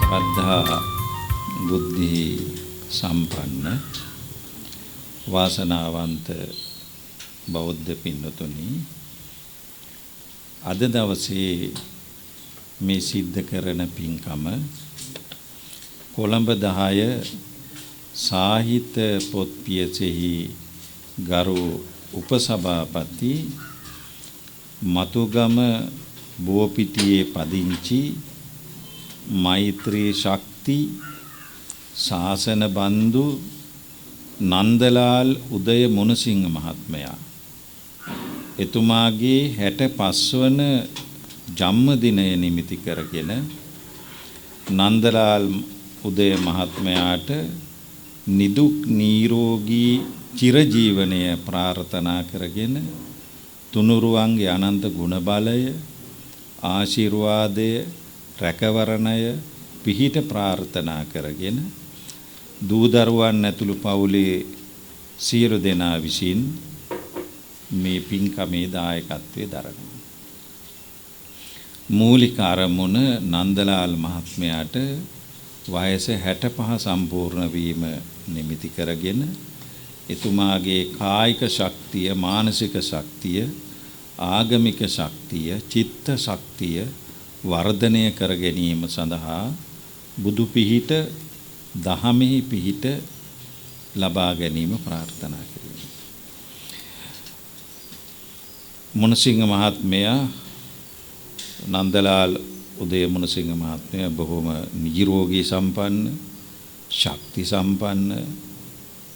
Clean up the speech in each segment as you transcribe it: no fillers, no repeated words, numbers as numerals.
ශ්‍රද්ධා බුද්ධි සම්පන්න වාසනාවන්ත බෞද්ධ පින්නතුනි, අද දවසේ මේ සිද්ධ කරන පින්කම කොළඹ 10 සාහිත්‍ය පොත් පියසෙහි ගරු උපසභාපති මතුගම බෝපිටියේ පදිංචි මෛත්‍රී ශක්ති ශාසන බන්දු නන්දලාල් උදය මුණසිංහ මහත්මයා එතුමාගේ 65 වන ජන්මදිනය නිමිති කරගෙන නන්දලාල් උදය මහත්මයාට නිදුක් නිරෝගී චිරජීවනය ප්‍රාර්ථනා කරගෙන තුනුරුවන්ගේ අනන්ත ගුණ බලය ආශිර්වාදය රැකවරණය පිහිට ප්‍රාර්ථනා කරගෙන දූ දරුවන් ඇතුළු පවුලේ සියලු දෙනා විසින් මේ පින්කමේ දායකත්වයේ දරනවා. මූලික අරමුණ නන්දලාල් මහත්මයාට වයස 65 සම්පූර්ණ වීම නිමිති කරගෙන එතුමාගේ කායික ශක්තිය, මානසික ශක්තිය, ආගමික ශක්තිය, චිත්ත ශක්තිය වර්ධනය කර ගැනීම සඳහා බුදු පිහිට, දහමෙහි පිහිට ලබා ගැනීම ප්‍රාර්ථනා කරමි. මුණසිංහ මහත්මයා, නන්දලාල් උදය මුණසිංහ මහත්මයා බොහොම නිරෝගී සම්පන්න, ශක්ති සම්පන්න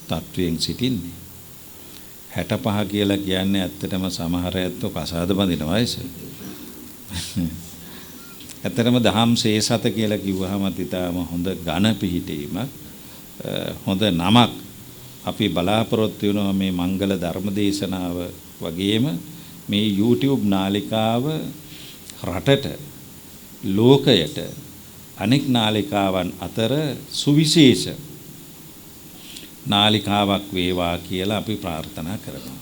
තත්වයෙන් සිටින්නේ. 65 කියලා කියන්නේ ඇත්තටම සමහර ඇත්තෝ කසාද බඳින වයස. ඇත්තටම දහම් සේසත කියලා කිව්වහම ඊටාම හොඳ ඝන පිහිටීමක්, හොඳ නමක් අපි බලාපොරොත්තු වෙනවා මේ මංගල ධර්ම දේශනාව වගේම මේ YouTube නාලිකාව රටට, ලෝකයට අනෙක් නාලිකාවන් අතර සුවිශේෂ නාලිකාවක් වේවා කියලා අපි ප්‍රාර්ථනා කරනවා.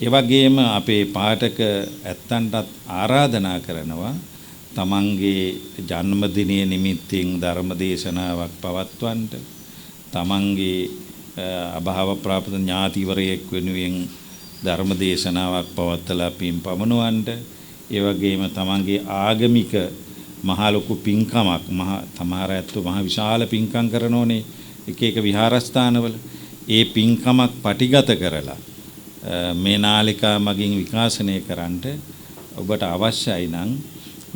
ඒ වගේම අපේ පාඨක ඇත්තන්ටත් ආරාධනා කරනවා තමන්ගේ ජන්මදිනය නිමිත්තෙන් ධර්ම දේශනාවක් පවත්වන්නට, තමන්ගේ අභාව ප්‍රාප්ත ඥාතිවරයෙක් වෙනුවෙන් ධර්ම දේශනාවක් පවත්වලා පින් පමනවන්නට, ඒ වගේම තමන්ගේ ආගමික මහ ලොකු පින්කමක්, සමහර ඇත්තෝ මහ විශාල පින්කම් කරනෝනේ එක එක විහාරස්ථානවල, ඒ පින්කමක් පටිගත කරලා මේ නාලිකා මගින් විකාශනය කරන්නට ඔබට අවශ්‍යයි නම්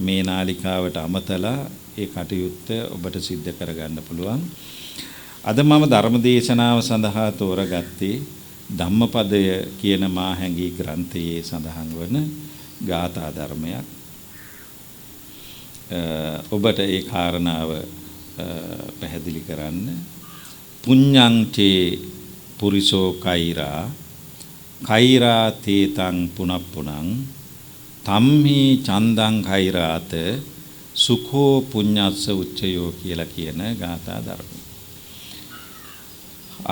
මේ නාලිකාවට අමතලා ඒ කටයුත්ත ඔබට සිද්ධ කරගන්න පුළුවන්. අද මම ධර්ම දේශනාව සඳහා තෝරගත්තේ ධම්මපදය කියන මා හැඟී ග්‍රන්ථයේ සඳහන් වන ගාථා ධර්මයක්. ඔබට ඒ කාරණාව පැහැදිලි කරන්න. පුඤ්ඤං චේ පුරිසෝ කෛරා කෛරා තේතං පුනප්පුනං තම්හි චන්දං කෛරාත සුඛෝ පුඤ්ඤස්ස උච්චයෝ කියලා කියන ගාථා ධර්මය.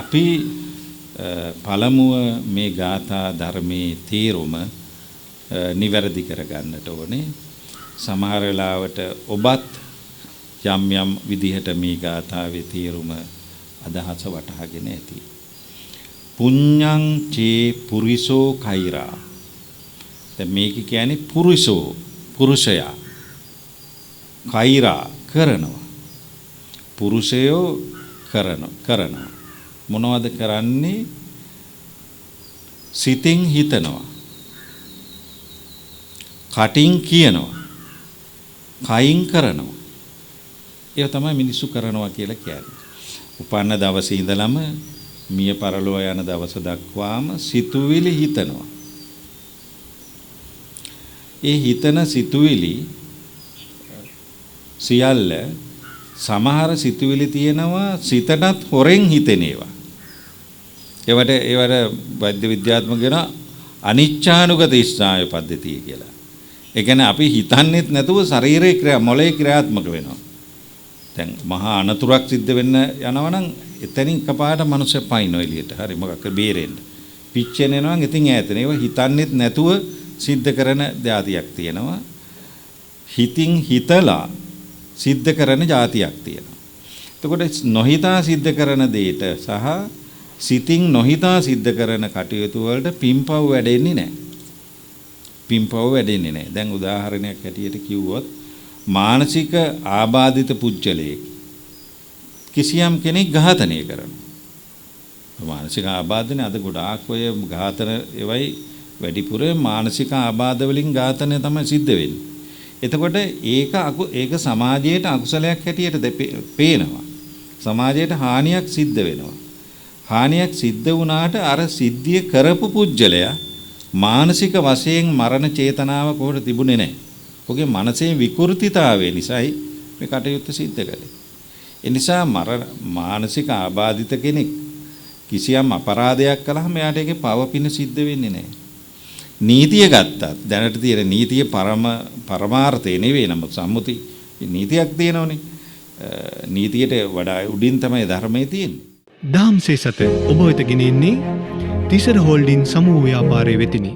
අපි පළමුව මේ ගාථා ධර්මයේ තේරුම නිවැරදි කරගන්නට ඕනේ. සමහර වෙලාවට ඔබත් යම් යම් විදිහට මේ ගාථාවේ තේරුම අදහස වටහාගෙන ඇති. පුඤ්ඤං චේ පුරිසෝ කෛරා. දැන් මේක කියන්නේ පුරුෂෝ, පුරුෂයා. කෛරා කරනවා. පුරුෂයෝ කරනවා. මොනවද කරන්නේ? සිතින් හිතනවා. කටින් කියනවා. කයින් කරනවා. ඒක තමයි මිනිස්සු කරනවා කියලා කියන්නේ. උපන්න දවසේ ඉඳලම මිය පරලෝ යන දවස දක්වාම සිතුවිලි හිතනවා. ඒ හිතන සිතුවිලි සියල්ල, සමහර සිතුවිලි තියෙනවා සිතටත් හොරෙන් හිතෙන ඒවා. ඒවට වෛද්‍ය විද්‍යාත්මක කියන අනිච්ඡානුගත ස්නායු පද්ධතිය කියලා. ඒ කියන්නේ අපි හිතන්නේත් නැතුව ශරීරයේ මොළයේ ක්‍රියාත්මක වෙනවා. දැන් මහා අනතුරක් සිද්ධ වෙන්න යනවා නම් එතනින් කපාට මනුෂ්‍ය පයින්ව එළියට. හරි මොකක් බේරෙන්න. පිච්චෙන යනවා නම් ඉතින් ඈතන. ඒවා හිතන්නේත් නැතුව සිද්ධ කරන ධාතියක් තියෙනවා. හිතින් හිතලා සිද්ධ කරන જાතියක් තියෙනවා. එතකොට නොහිතා සිද්ධ කරන දෙයට සහ සිතින් නොහිතා සිද්ධ කරන කටයුතු වලට පිම්පව් වැඩෙන්නේ නැහැ. පිම්පව් වැඩෙන්නේ නැහැ. දැන් උදාහරණයක් හැටියට කිව්වොත් මානසික ආබාධිත පුජ්‍යලයේ කිසියම් කෙනෙක් ඝාතනය කරනවා. මානසික ආබාධනේ අද ගොඩාක් ඔය ඝාතන ඒවයි වැඩිපුර මානසික ආබාධ වලින් ඝාතනය තමයි සිද්ධ වෙන්නේ. එතකොට ඒක සමාජයට අකුසලයක් හැටියට පේනවා. සමාජයට හානියක් සිද්ධ වෙනවා. හානියක් සිද්ධ වුණාට අර සිද්ධිය කරපු පුජ්‍යලයා මානසික වශයෙන් මරණ චේතනාව කොහොමද තිබුණේ නැහැ. ඔහුගේ මනසේ විකෘතිතාවය නිසායි මේ කටයුත්ත සිද්ධ කළේ. ඒ නිසා මානසික ආබාධිත කෙනෙක් කිසියම් අපරාධයක් කළාම එයාට ඒකේ පව පින සිද්ධ වෙන්නේ නැහැ. නීතිය ගත්තත් දැනට තියෙන නීතිය පරමාර්ථය නෙවෙයි නමුත් සම්මුති නීතියක් තියෙනවනේ. නීතියට වඩා උඩින් තමයි ධර්මයේ තියෙන්නේ. දහම්සේ සත ඔබ වෙත ගෙනෙන්නේ තිසර හෝල්ඩින් සමූහ ව්‍යාපාරයේ වෙතිනි.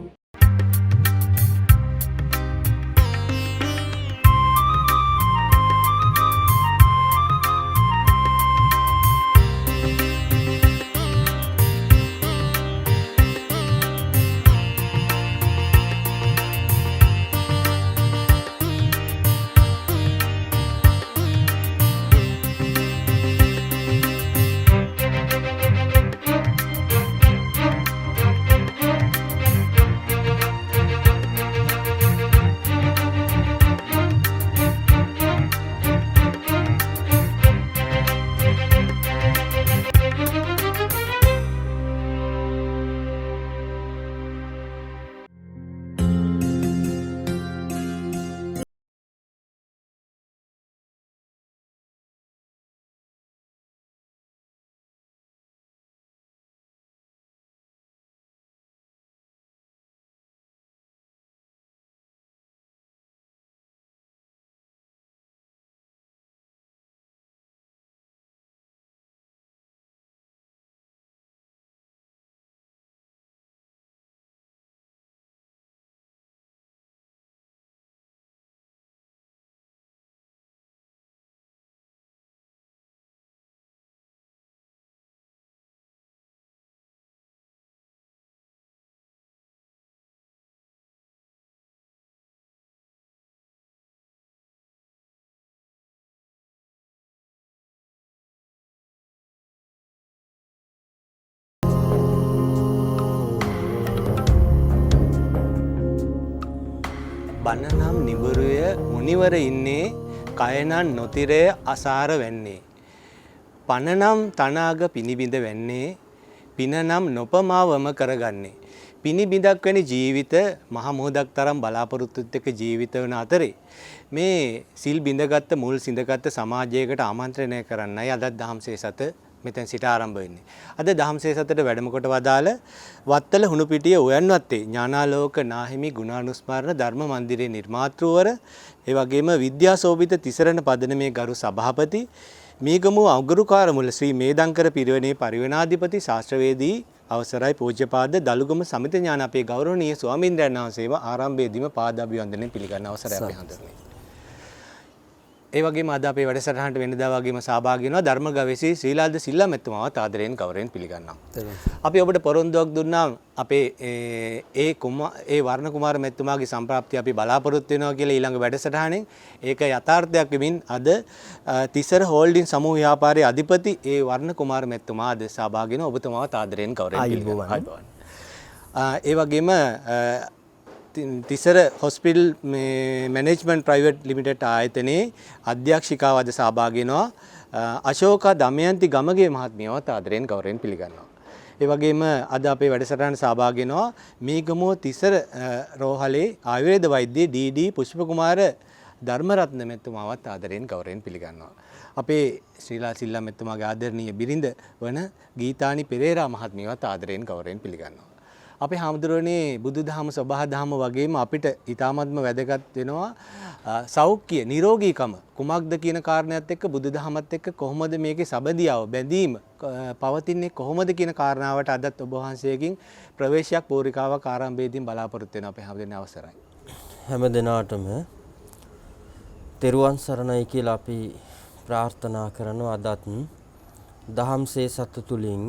බණ නම් නිබරුය මුනිවර ඉන්නේ කයනන් නොතිරය අසාර වෙන්නේ. පණ නම් තනාග පිනිබිඳ වෙන්නේ පින නම් නොපමාවම කරගන්නේ. පිනිබිඳක් වැනි ජීවිත මහ මුහුදක් තරම් බලාපොරොත්තුත් එක්ක ජීවිත වන අතරේ මේ සිල් බිඳගත්ත මුල් සිඳගත්ත සමාජයකට ආමන්ත්‍රණය කරන්නයි අද දහම්සේ සත මෙතෙන් සිට ආරම්භ වෙන්නේ. අද දහම්සේ සතට වැඩම කොට වදාළ වත්තල හුණුපිටිය උයන්වත්තේ ඥානාලෝක නාහිමි ගුණානුස්මරණ ධර්ම මන්දිරයේ නිර්මාතෘවර ඒ වගේම විද්‍යාශෝභිත තිසරණ පදනමේ ගරු සභාපති මීගමුව අගරුකාරමුල ශ්‍රී මේදංකර පිරිවෙනේ පරිවේනාධිපති ශාස්ත්‍රවේදී අවසරයි පූජ්‍යපාද දලුගම සමිත ඥාන අපේ ගෞරවනීය ස්වාමීන්ද්‍රයන් වහන්සේව ආරම්භයේදීම පාදාභිවන්දනයෙන් පිළිගන්න අවසරය අපේ හඳුන්වන්නේ. ඒ වගේම අද අපේ වැඩසටහනට වෙනදා වගේම සහභාගී වෙනවා ධර්ම ගවේෂී ශ්‍රීලාද සිල්ලා මෙතුමාවත් ආදරයෙන් ගෞරවයෙන් පිළිගන්නවා. අපි ඔබට පොරොන්දුවක් දුන්නා අපේ ඒ වර්ණ කුමාර මෙතුමාගේ සම්ප්‍රාප්තිය අපි බලාපොරොත්තු වෙනවා කියලා ඊළඟ වැඩසටහනෙන් ඒක යථාර්ථයක් වෙමින් අද තිසර හෝල්ඩින් සමූහ ව්‍යාපාරයේ අධිපති ඒ වර්ණ කුමාර මෙතුමා අද සහභාගී වෙනවා ඔබතුමාවත් ආදරයෙන් ගෞරවයෙන් පිළිගන්නවා. ඒ වගේම Thisara hospital management private limited ආයතනයේ අධ්‍යක්ෂිකාව අද සහභාගී වෙනවා අශෝකා දමයන්ති ගමගේ මහත්මියවත් ආදරයෙන් ගෞරවයෙන් පිළිගන්නවා. ඒ වගේම අද අපේ වැඩසටහන සහභාගී වෙනවා මේගමුව තිසර රෝහලේ ආයුර්වේද වෛද්‍ය ඩී.ඩී. පුෂ්පකුමාර ධර්මරත්න මෙතුමාවත් ආදරයෙන් ගෞරවයෙන් පිළිගන්නවා. අපේ ශ්‍රීලා සිල්ලා මෙතුමාගේ ආදරණීය බිරිඳ වන ගීතානි පෙරේරා මහත්මියවත් ආදරයෙන් ගෞරවයෙන් පිළිගන්නවා. අපේ හාමුදුරුවනේ බුදුදහම සබහාදහම වගේම අපිට ඊ타මත්ම වැදගත් වෙනවා සෞඛ්‍ය නිරෝගීකම කුමක්ද කියන කාරණයත් එක්ක බුදුදහමත් එක්ක කොහොමද මේකේ සබඳියාව බැඳීම පවතින්නේ කොහොමද කියන කාරණාවට අදත් ඔබ වහන්සේගෙන් ප්‍රවේශයක් පූරිකාවක් ආරම්භයේදී බලාපොරොත්තු වෙන අපේ හාමුදුරනේ අවසරයි. හැම දිනාටම තෙරුවන් සරණයි කියලා අපි ප්‍රාර්ථනා කරනවා අදත් දහම්සේ සතු තුලින්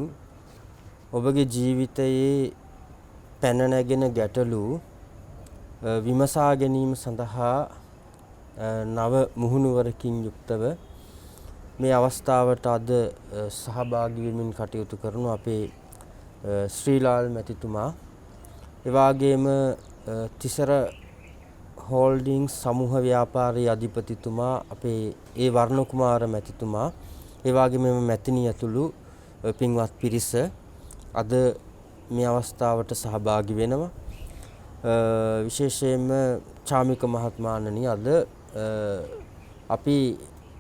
ඔබගේ ජීවිතයේ පැන නැගෙන ගැටලු විමසා ගැනීම සඳහා නව මුහුණුවරකින් යුක්තව මේ අවස්ථාවට අද සහභාගී වෙමින් කටයුතු කරන අපේ ශ්‍රීලාල් මැතිතුමා ඒ වගේම තිසර හෝල්ඩින්ග් සමූහ ව්‍යාපාරයේ අධිපතිතුමා අපේ ඒ වර්ණ කුමාර මැතිතුමා ඒ වගේම මැතිණිය ඇතුළු පින්වත් පිරිස අද මේ අවස්ථාවට සහභාගී වෙනවා. විශේෂයෙන්ම චාමික මහත්මයාණනි අද අපි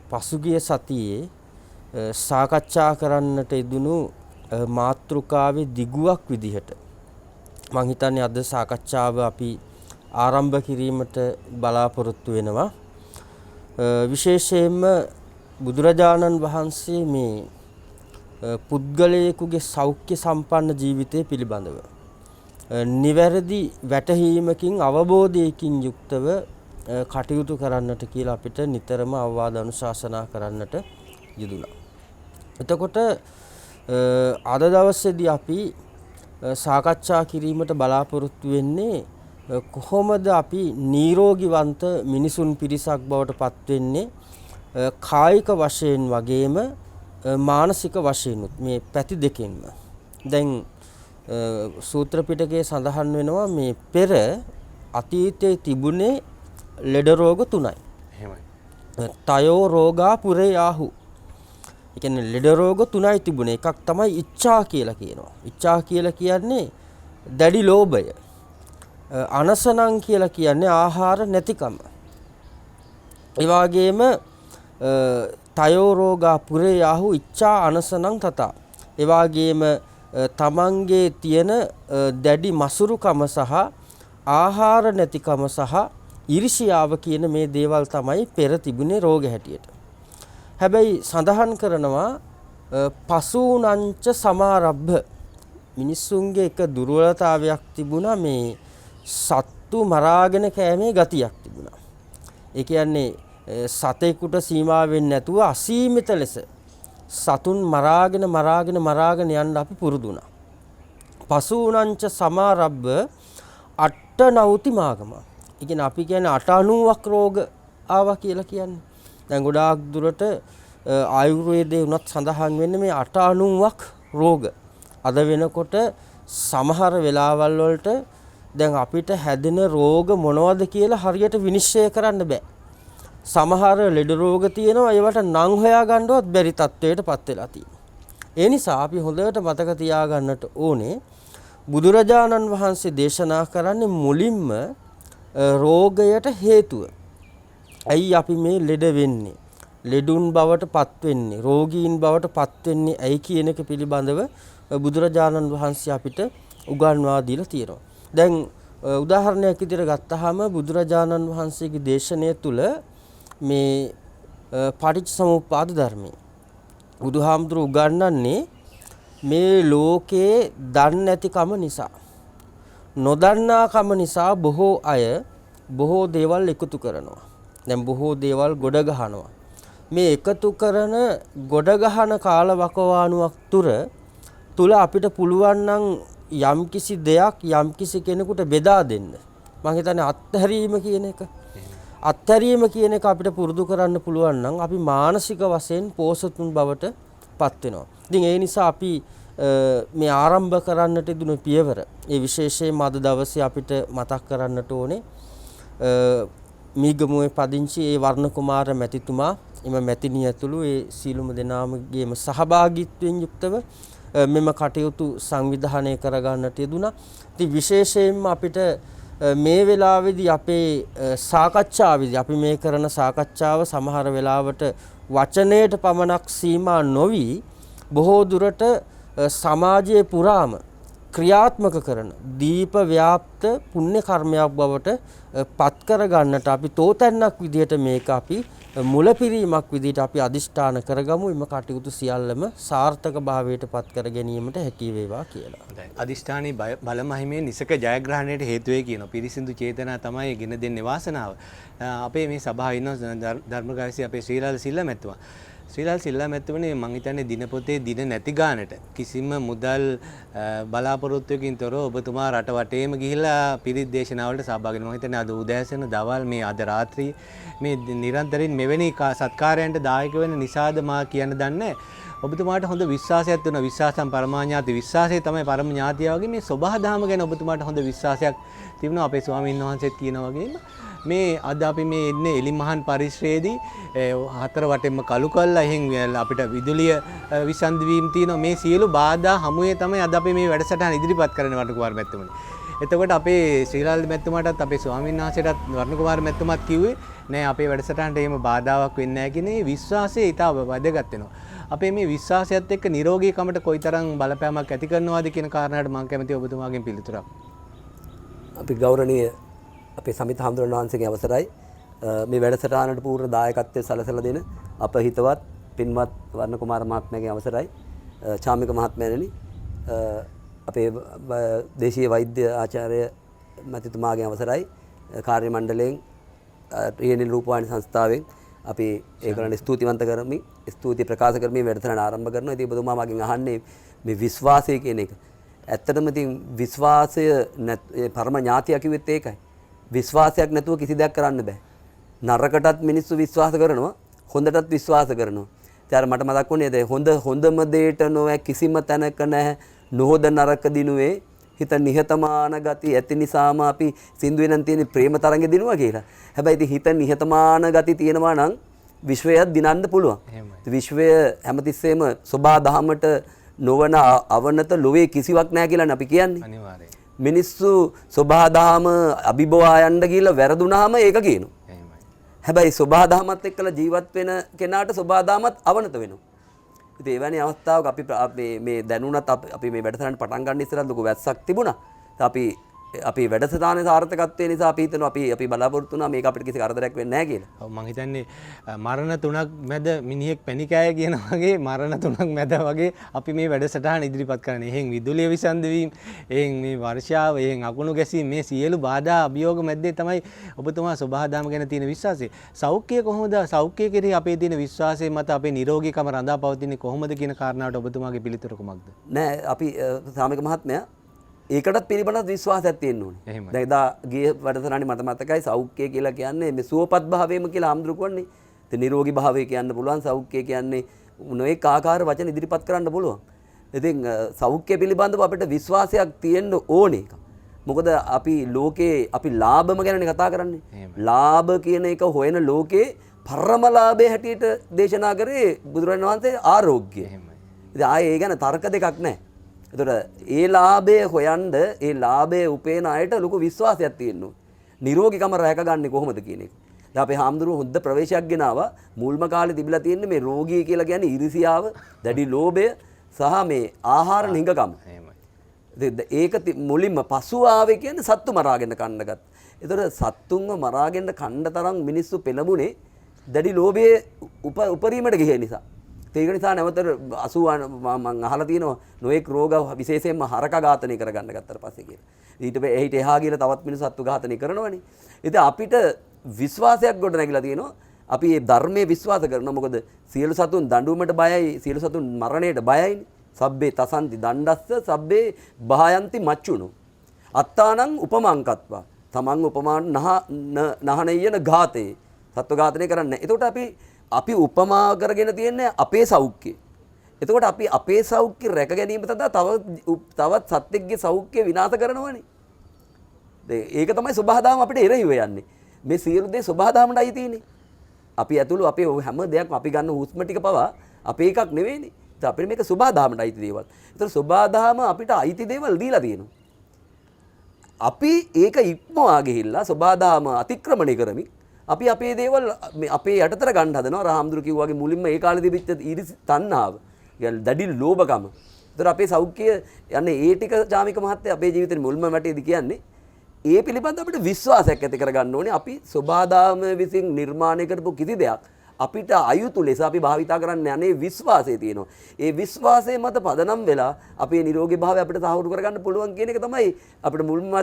පසුගිය සතියේ සාකච්ඡා කරන්නට යෙදුණු මාතෘකාවේ දිගුවක් විදිහට මම හිතන්නේ අද සාකච්ඡාව අපි ආරම්භ කිරීමට බලාපොරොත්තු වෙනවා. විශේෂයෙන්ම බුදුරජාණන් වහන්සේ මේ පුද්ගලයෙකුගේ සෞඛ්‍ය සම්පන්න ජීවිතය පිළිබඳව නිවැරදි වැටහීමකින් අවබෝධයකින් යුක්තව කටයුතු කරන්නට කියලා අපිට නිතරම අවවාද අනුශාසනා කරන්නට යෙදුණා. එතකොට අද දවසේදී අපි සාකච්ඡා කිරීමට බලාපොරොත්තු වෙන්නේ කොහොමද අපි නිරෝගීවන්ත මිනිසුන් පිරිසක් බවට පත් වෙන්නේ කායික වශයෙන් වගේම මානසික වශයෙන්ුත් මේ පැති දෙකෙන්ම. දැන් සූත්‍ර පිටකයේ සඳහන් වෙනවා මේ පෙර අතීතයේ තිබුණේ ලෙඩ රෝග 3යි. එහෙමයි. තයෝ රෝගා පුරේ ආහු. ඒ කියන්නේ ලෙඩ රෝග 3යි තිබුණේ. එකක් තමයි ඉච්ඡා කියලා කියනවා. ඉච්ඡා කියලා කියන්නේ දැඩි ලෝභය. අනසනං කියලා කියන්නේ ආහාර නැතිකම. ඒ වගේම තයෝ රෝගා පුරේ ආහු ඉච්ඡා අනසනං තථා. ඒ වගේම තමන්ගේ තියෙන දැඩි මසුරුකම සහ ආහාර නැතිකම සහ ඊර්ෂියාව කියන මේ දේවල් තමයි පෙර තිබුණේ රෝග හැටියට. හැබැයි සඳහන් කරනවා පසූනංච සමාරබ්බ මිනිස්සුන්ගේ එක දුර්වලතාවයක් තිබුණා මේ සත්තු මරාගෙන කෑමේ ගතියක් තිබුණා. ඒ කියන්නේ සතෙකුට සීමා වෙන්නේ නැතුව අසීමිත ලෙස සතුන් මරාගෙන යන්න අපි පුරුදු වුණා. පසූනංච සමාරබ්බ අට්ඨ නෞති මාගම. ඒ කියන්නේ අපි කියන්නේ 890ක් රෝග ආවා කියලා කියන්නේ. දැන් ගොඩාක් දුරට ආයුර්වේදයේ උනත් සඳහන් වෙන්නේ මේ 890ක් රෝග. අද වෙනකොට සමහර වෙලාවල් වලට දැන් අපිට හැදෙන රෝග මොනවද කියලා හරියට විනිශ්චය කරන්න බෑ. සමහර ලෙඩ රෝග තියෙනවා ඒවට නම් හොයා ගන්නවත් බැරි තත්වයකටපත් වෙලා තියෙනවා. ඒ නිසා අපි හොඳට මතක තියාගන්නට ඕනේ බුදුරජාණන් වහන්සේ දේශනා කරන්නේ මුලින්ම රෝගයට හේතුව. ඇයි අපි මේ ලෙඩ වෙන්නේ? ලෙඩුන් බවට පත් වෙන්නේ, රෝගීන් බවට පත් වෙන්නේ ඇයි කියන එක පිළිබඳව බුදුරජාණන් වහන්සේ අපිට උගන්වා දීලා තියෙනවා. දැන් උදාහරණයක් විදිහට ගත්තාම බුදුරජාණන් වහන්සේගේ දේශනය තුළ මේ පටිච්චසමුප්පාද ධර්මයේ බුදුහාමුදුරුවෝ උගන්වන්නේ මේ ලෝකේ දන්නේ නැතිකම නිසා නොදන්නාකම නිසා බොහෝ අය බොහෝ දේවල් එකතු කරනවා. දැන් බොහෝ දේවල් ගොඩ ගහනවා. මේ එකතු කරන ගොඩ ගහන කාලවකවානුවක් තුල අපිට පුළුවන් නම් යම්කිසි දෙයක් යම්කිසි කෙනෙකුට බෙදා දෙන්න. මම හිතන්නේ අත්හැරීම කියන එක. අත්හැරීම කියන එක අපිට පුරුදු කරන්න පුළුවන් නම් අපි මානසික වශයෙන් පෝසතුන් බවට පත් වෙනවා. ඉතින් ඒ නිසා අපි මේ ආරම්භ කරන්නට දුන පියවර ඒ විශේෂයෙන්ම අද දවසේ අපිට මතක් කරන්නට ඕනේ මීගමුවේ පදිංචි ඒ වර්ණ කුමාර මැතිතුමා එම මැතිණිය ඇතුළු ඒ සීලුම දෙනාමගේම සහභාගීත්වයෙන් යුක්තව මෙම කටයුතු සංවිධානය කරගන්නට යෙදුණා. ඉතින් විශේෂයෙන්ම අපිට මේ වෙලාවේදී අපේ සාකච්ඡාවේදී අපි මේ කරන සාකච්ඡාව සමහර වෙලාවට වචනයට පමණක් සීමා නොවි බොහෝ දුරට සමාජයේ පුරාම ක්‍රියාත්මක කරන දීප ව්‍යාප්ත පුණ්‍ය කර්මයක් බවට පත් කර ගන්නට අපි තෝතැන්නක් විදිහට මේක අපි මුලපිරීමක් විදිහට අපි අදිෂ්ඨාන කරගමු. එම කටයුතු සියල්ලම සාර්ථක භාවයට පත් කර ගැනීමට හැකි වේවා කියලා. අදිෂ්ඨානී බලමහිමේ නිසක ජයග්‍රහණයට හේතු වේ කියන පිරිසිදු චේතනා තමයි ගෙන දෙන්නේ වාසනාව. අපේ මේ සභාවේ ඉන්න ධර්මගායසී අපේ ශ්‍රීලාල් සිල්ලා මැතිතුමා. ශ්‍රීලාල් සිල්ලා මැතිතුමනේ මං හිතන්නේ දිනපොතේ දින නැති ගානට කිසිම මුදල් බලාපොරොත්තුවකින් තොරව ඔබතුමා රට වටේම ගිහිල්ලා පිරිත් දේශනාවලට සහභාගී වෙනවා. මං හිතන්නේ අද උදෑසන දවල් මේ අද රාත්‍රියේ මේ නිරන්තරයෙන් මෙවැනි සත්කාරයන්ට දායක වෙන නිසාද මා කියන්න දන්නේ. ඔබතුමාට හොඳ විශ්වාසයක් තියෙනවා. විශ්වාසම් පරමාඥාති විශ්වාසය තමයි පරම ඥාතිය වගේ මේ සබහා දහම ගැන ඔබතුමාට හොඳ විශ්වාසයක් තිබුණා. අපේ ස්වාමීන් වහන්සේත් කියනා වගේම මේ අද අපි මේ ඉන්නේ එලිමහන් පරිශ්‍රයේදී හතර වටෙන්ම කළු කළා එහෙන් අපිට විදුලිය විසන්ධි වීම තියෙනවා. මේ සියලු බාධා හමුවේ තමයි අද අපි මේ වැඩසටහන ඉදිරිපත් කරන්න වර්ණකුමාර මැතිතුමනි. එතකොට අපේ ශ්‍රීලාල් මැතිතුමාටත් අපේ ස්වාමීන් වහන්සේටත් වර්ණකුමාර මැතිතුමාත් කිව්වේ නෑ අපේ වැඩසටහනට එහෙම බාධාවක් වෙන්නේ නැහැ කියන විශ්වාසය ඊට වැදගත් වෙනවා. අපේ මේ විශ්වාසයත් එක්ක නිරෝගීකමට කොයිතරම් බලපෑමක් ඇති කරනවාද කියන කාරණාවට මම කැමතියි ඔබතුමාගෙන් පිළිතුරක්. අපි ගෞරවනීය අපේ සමිත හඳුනන වහන්සේගේ අවසරයි මේ වැඩසටහනට පූර්ණ දායකත්වයේ සලසලා දෙන අප හිතවත් පින්වත් වර්ණකුමාර මහත්මයාගේ අවසරයි චාමික මහත්මයාණනි අපේ දේශීය වෛද්‍ය ආචාර්ය මැතිතුමාගේ අවසරයි කාර්ය මණ්ඩලයෙන් රියනිල් රූපවාහිනී සංස්ථාවෙන් අපි ඒගොල්ලන්ට ස්තුතිවන්ත කරමි ස්තුති ප්‍රකාශ කරමින් වැඩසටහන ආරම්භ කරනවා. ඉතින් ඔබතුමා මගෙන් අහන්නේ මේ විශ්වාසය කියන එක. ඇත්තටම ඉතින් විශ්වාසය පරම ඥාතිය කිව්වෙත් ඒකයි. විශ්වාසයක් නැතුව කිසි දෙයක් කරන්න බෑ. නරකටත් මිනිස්සු විශ්වාස කරනවා, හොඳටත් විශ්වාස කරනවා. ඉතින් මට මතක් වුණේ හොඳම දෙයට නොවැ කිසිම තැනක නැහැ. නොහොද නරක දිනුවේ හිත නිහතමාන ගති ඇති නිසාම අපි සින්දුවේ නම් තියෙන ප්‍රේම තරංගෙ දිනුවා කියලා. හැබැයි ඉතින් හිත නිහතමාන ගති තියෙනවා නම් විශ්වයත් දිනන්න පුළුවන්. විශ්වය හැමතිස්සෙම සබා දහමට නොවන අවනත ලෝවේ කිසිවක් නැහැ කියලානේ අපි කියන්නේ. අනිවාර්යයෙන්. මිනිස්සු සබා දහම අභිබවා යන්න ගිහලා වැරදුනහම ඒක කියනවා. හැබැයි සබා දහමත් එක්කලා ජීවත් වෙන කෙනාට සබා දහමත් අවනත වෙනවා. ඉතින් එවැනි අවස්ථාවක අපි මේ දැනුණත් අපි මේ වැඩසටහන පටන් ගන්න ඉස්සරහ ලොකු වැස්සක් තිබුණා. අපි වැඩසටහනේ සාර්ථකත්වය නිසා අපි හිතනවා අපි බලාපොරොත්තු වුණා මේක අපිට කිසි කරදරයක් වෙන්නේ නැහැ කියලා. ඔව් මං හිතන්නේ මරණ තුනක් මැද මිනිහෙක් පැණිකෑය කියන වගේ මරණ තුනක් මැද වගේ අපි මේ වැඩසටහන ඉදිරිපත් කරන්නේ. එහෙන් විදුලිය විසන්ධි වීම, එහෙන් මේ වර්ෂාව, එහෙන් අකුණු ගැසීම් මේ සියලු බාධා අභියෝග මැද්දේ තමයි ඔබතුමා සබහාදාම ගැන තියෙන විශ්වාසය. සෞඛ්‍යය කොහොමද? සෞඛ්‍යය කෙරෙහි අපේ තියෙන විශ්වාසය මත අපේ නිරෝගීකම රඳා පවතින්නේ කොහොමද කියන කාරණාවට ඔබතුමාගේ පිළිතුර කුමක්ද? නෑ අපි සාමික මහත්මයා ඒකටත් පිළිබඳව විශ්වාසයක් තියෙන්න ඕනේ. දැන් එදා ගිය වැඩසටහනේ මට මතකයි සෞඛ්‍යය කියලා කියන්නේ මේ සුවපත් භාවයම කියලා හඳුරු කියන්නේ. ඒ නිරෝගී භාවය කියන්න පුළුවන්. සෞඛ්‍යය කියන්නේ නොඑක ආකාර වචන ඉදිරිපත් කරන්න පුළුවන්. ඉතින් සෞඛ්‍ය පිළිබඳව අපිට විශ්වාසයක් තියෙන්න ඕනේ. මොකද අපි ලෝකේ අපි ලාභම ගැනනේ කතා කරන්නේ. ලාභ කියන එක හොයන ලෝකේ පරම ලාභය හැටියට දේශනා කරේ බුදුරජාණන් වහන්සේ ආරෝග්‍යය. ඉතින් ආයේ ඒ ගැන තර්ක දෙකක් නැහැ. එතකොට ඒ ලාභය හොයන්න ඒ ලාභයේ උපේන අයට ලොකු විශ්වාසයක් තියෙනවා. නිරෝගීකම රැකගන්නේ කොහොමද කියන එක. දැන් අපේ හාමුදුරුවෝ හොඳ ප්‍රවේශයක් ගෙනාවා. මුල්ම කාලේ තිබිලා තියෙන්නේ මේ රෝගී කියලා කියන්නේ ඉරිසියාව, දැඩි ලෝභය සහ මේ ආහාර නිඟකම. ඒක මුලින්ම පසු ආවේ කියන්නේ සත්තු මරාගෙන කන්න ගත්තා. එතකොට සත්තුන්ව මරාගෙන කන්න තරම් මිනිස්සු පෙළඹුණේ දැඩි ලෝභයේ උපරිමයට ගිය නිසා. ඒක නිසා නැවත 80 මම අහලා තියෙනවා නොඑක් රෝග විශේෂයෙන්ම හරක ඝාතනය කරගන්න ගත්තට පස්සේ කියලා. ඊට එහා ගිහලා තවත් මිනිස්සු සත්තු ඝාතනය කරනවනේ. ඉතින් අපිට විශ්වාසයක් ගොඩ නැගිලා තියෙනවා. අපි මේ ධර්මයේ විශ්වාස කරනවා. මොකද සියලු සතුන් දඬුවමට බයයි, සියලු සතුන් මරණයට බයයිනේ. සබ්බේ තසන්ති දණ්ඩස්ස සබ්බේ බහයන්ති මච්චුණු. අත්තානං උපමංකත්වා. තමන් උපමාන නහනයන ඝාතේ. සත්ව ඝාතනය කරන්නේ. එතකොට අපි උපමා කරගෙන තියන්නේ අපේ සෞඛ්‍යය. එතකොට අපි අපේ සෞඛ්‍ය රැක ගැනීම සඳහා තවත් සත්ත්වෙක්ගේ සෞඛ්‍ය විනාශ කරනවනේ. ඒක තමයි සබහාදාම අපිට එරෙහිව යන්නේ. මේ සියලු දේ සබහාදාමට අයිති තියෙන්නේ. අපි ඇතුළු අපේ හැම දෙයක්ම අපි ගන්න හුස්ම ටික පවා අපේ එකක් නෙවෙයිනේ. ඒත් අපිට මේක සබහාදාමට අයිති දේවල්. ඒතර සබහාදාම අපිට අයිති දේවල් දීලා තියෙනවා. අපි ඒක ඉක්මවා ගිහිල්ලා සබහාදාම අතික්‍රමණය කරමින් අපි අපේ දේවල් අපේ යටතර ගන්න හදනවා. රාහම්දුරු කිව්වාගේ මුලින්ම ඒ කාලේ තිබිච්ච ඊරිසි තණ්හාව, දැඩි ලෝභකම, ඒතර අපේ සෞඛ්‍ය යන්නේ ඒ ටික ජාමික මහත්තයා අපේ ජීවිතේ මුල්ම වැටේදී කියන්නේ ඒ පිළිබඳ අපිට විශ්වාසයක් ඇති කරගන්න ඕනේ. අපි සබාදාම විසින් නිර්මාණය කරපු කිසි දෙයක් අපිට අයුතු ලෙස අපි භාවිතා කරන්න යන්නේ විශ්වාසය තියෙනවා. ඒ විශ්වාසය මත පදනම් වෙලා අපේ නිරෝගී භාවය අපිට සාහවුරු කරගන්න පුළුවන් කියන එක තමයි අපිට මුල්ම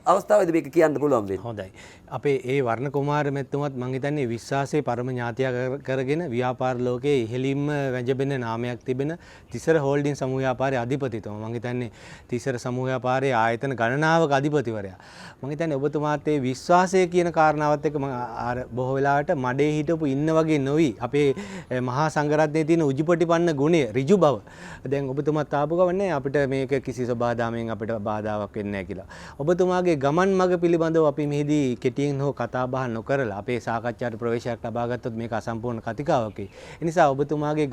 අවස්ථාවේදී මේක කියන්න පුළුවන් වෙන්නේ. හොඳයි. අපේ ඒ වර්ණ කුමාර මෙතුමත් මම හිතන්නේ විශ්වාසයේ පරම ඥාතිය කරගෙන ව්‍යාපාර ලෝකයේ ඉහළින්ම වැජබෙන නාමයක් තිබෙන තිසර හෝල්ඩින් සමූහ ව්‍යාපාරයේ අධිපතිතුමා. මම හිතන්නේ තිසර සමූහ ව්‍යාපාරයේ ආයතන ගණනාවක අධිපතිවරයා. මම හිතන්නේ ඔබතුමාත් ඒ විශ්වාසය කියන කාරණාවත් එක්ක අර බොහෝ වෙලාවට මඩේ හිටපු ඉන්න වගේ නොවි අපේ මහා සංඝරත්නයේ තියෙන උජුපටිපන්න ගුණය ඍජු බව. දැන් ඔබතුමාත් ආපු ගමන්නේ අපිට මේක කිසි සබාදාමෙන් අපිට බාධාවක් වෙන්නේ නැහැ කියලා. ඔබතුමාගේ ගමන් මඟ පිළිබඳව අපි මෙහිදී කෙටියෙන් හෝ කතා බහ නොකරලා අපේ සාකච්ඡාට ප්‍රවේශයක් ලබා ගත්තොත් මේක අසම්පූර්ණ කතිකාවක් වෙයි. ඒ නිසා ඔබතුමාගේ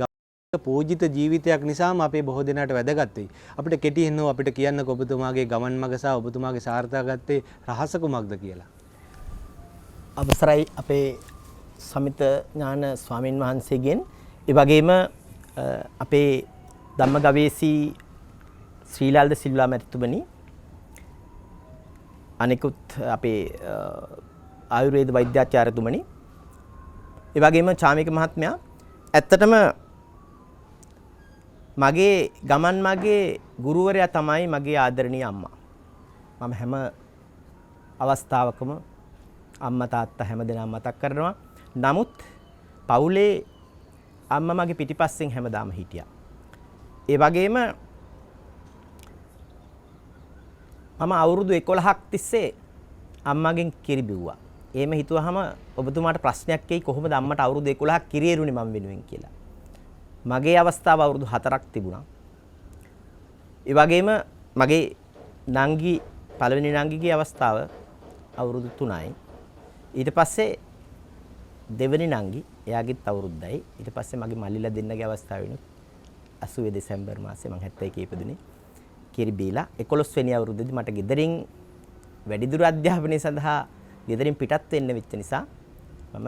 පූජිත ජීවිතයක් නිසාම අපේ බොහෝ දෙනාට වැදගත් වෙයි. අපිට කෙටියෙන් හෝ අපිට කියන්නකෝ ඔබතුමාගේ ගමන් මඟ සහ ඔබතුමාගේ සාර්ථකත්වයේ රහස කුමක්ද කියලා. අවසරයි අපේ සමිත ඥාන ස්වාමින් වහන්සේගෙන් ඒ වගේම අපේ ධම්මගවේෂී ශ්‍රීලාල්ද සිල්වා මැතිතුමනි අනිකුත් අපේ ආයුර්වේද වෛද්‍යාචාර්යතුමනි ඒ වගේම චාමික මහත්මයා ඇත්තටම මගේ ගමන් මගේ ගුරුවරයා තමයි මගේ ආදරණීය අම්මා. මම හැම අවස්ථාවකම අම්මා තාත්තා හැමදෙනාම මතක් කරනවා. නමුත් පවුලේ අම්මා මගේ පිටිපස්සෙන් හැමදාම හිටියා. ඒ වගේම මම අවුරුදු 11ක් තිස්සේ අම්මාගෙන් කිරි බිව්වා. එහෙම හිතුවාම ඔබතුමාට ප්‍රශ්නයක් එයි කොහොමද අම්මට අවුරුදු 11ක් කිරි එරුනේ මම වෙනුවෙන් කියලා. මගේ අවස්ථාව අවුරුදු 4ක් තිබුණා. ඒ වගේම මගේ නංගි පළවෙනි නංගිගේ අවස්ථාව අවුරුදු 3යි. ඊට පස්සේ දෙවෙනි නංගි එයාගෙත් අවුරුද්දයි. ඊට පස්සේ මගේ මල්ලිලා දෙන්නගේ අවස්ථාව වෙනුත් 80 දෙසැම්බර් මාසේ මම 71 ඉපදුනේ. කිරි බීලා 11 වෙනි අවුරුද්දේදී මට ගෙදරින් වැඩිදුර අධ්‍යාපනය සඳහා ගෙදරින් පිටත් වෙන්න වෙච්ච නිසා මම